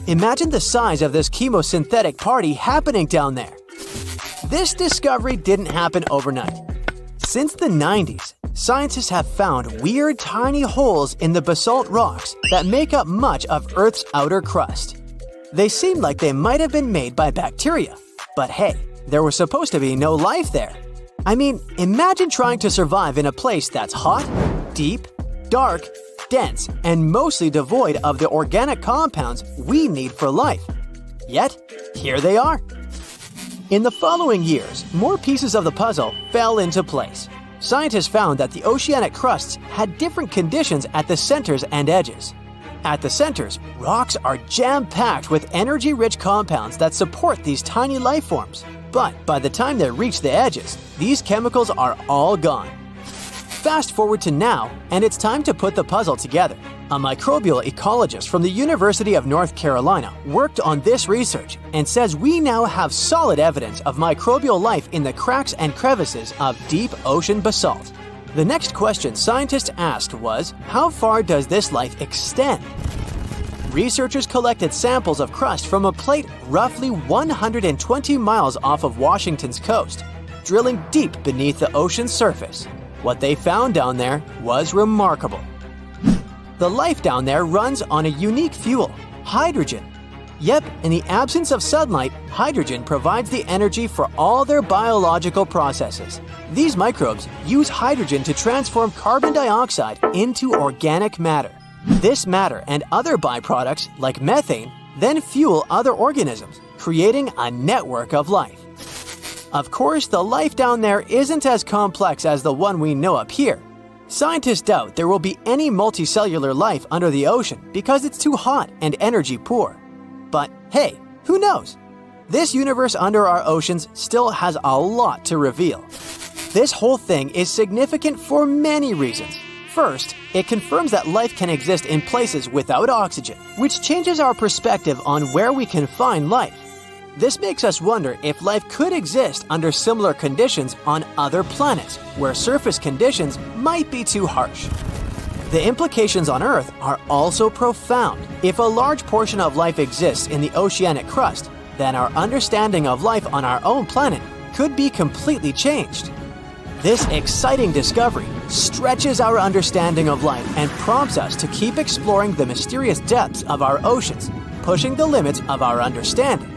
Imagine the size of this chemosynthetic party happening down there. This discovery didn't happen overnight. Since the 90s, scientists have found weird tiny holes in the basalt rocks that make up much of Earth's outer crust. They seem like they might have been made by bacteria, but hey, there was supposed to be no life there. I mean, imagine trying to survive in a place that's hot, deep, dark, dense, and mostly devoid of the organic compounds we need for life. Yet, here they are. In the following years, more pieces of the puzzle fell into place. Scientists found that the oceanic crusts had different conditions at the centers and edges. At the centers, rocks are jam-packed with energy-rich compounds that support these tiny life forms. But by the time they reach the edges, these chemicals are all gone. Fast forward to now, and it's time to put the puzzle together. A microbial ecologist from the University of North Carolina worked on this research and says we now have solid evidence of microbial life in the cracks and crevices of deep ocean basalt. The next question scientists asked was, how far does this life extend? Researchers collected samples of crust from a plate roughly 120 miles off of Washington's coast, drilling deep beneath the ocean's surface. What they found down there was remarkable. The life down there runs on a unique fuel, hydrogen. Yep, in the absence of sunlight, hydrogen provides the energy for all their biological processes. These microbes use hydrogen to transform carbon dioxide into organic matter. This matter and other byproducts, like methane, then fuel other organisms, creating a network of life. Of course, the life down there isn't as complex as the one we know up here. Scientists doubt there will be any multicellular life under the ocean because it's too hot and energy poor. But hey, who knows? This universe under our oceans still has a lot to reveal. This whole thing is significant for many reasons. First, it confirms that life can exist in places without oxygen, which changes our perspective on where we can find life. This makes us wonder if life could exist under similar conditions on other planets, where surface conditions might be too harsh. The implications on Earth are also profound. If a large portion of life exists in the oceanic crust, then our understanding of life on our own planet could be completely changed. This exciting discovery stretches our understanding of life and prompts us to keep exploring the mysterious depths of our oceans, pushing the limits of our understanding.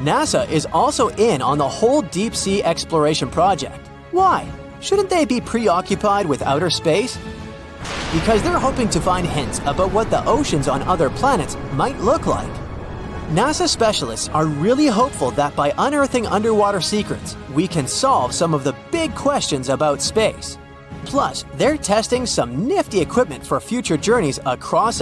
NASA is also in on the whole deep sea exploration project. Why? Shouldn't they be preoccupied with outer space? Because they're hoping to find hints about what the oceans on other planets might look like. NASA specialists are really hopeful that by unearthing underwater secrets, we can solve some of the big questions about space. Plus, they're testing some nifty equipment for future journeys across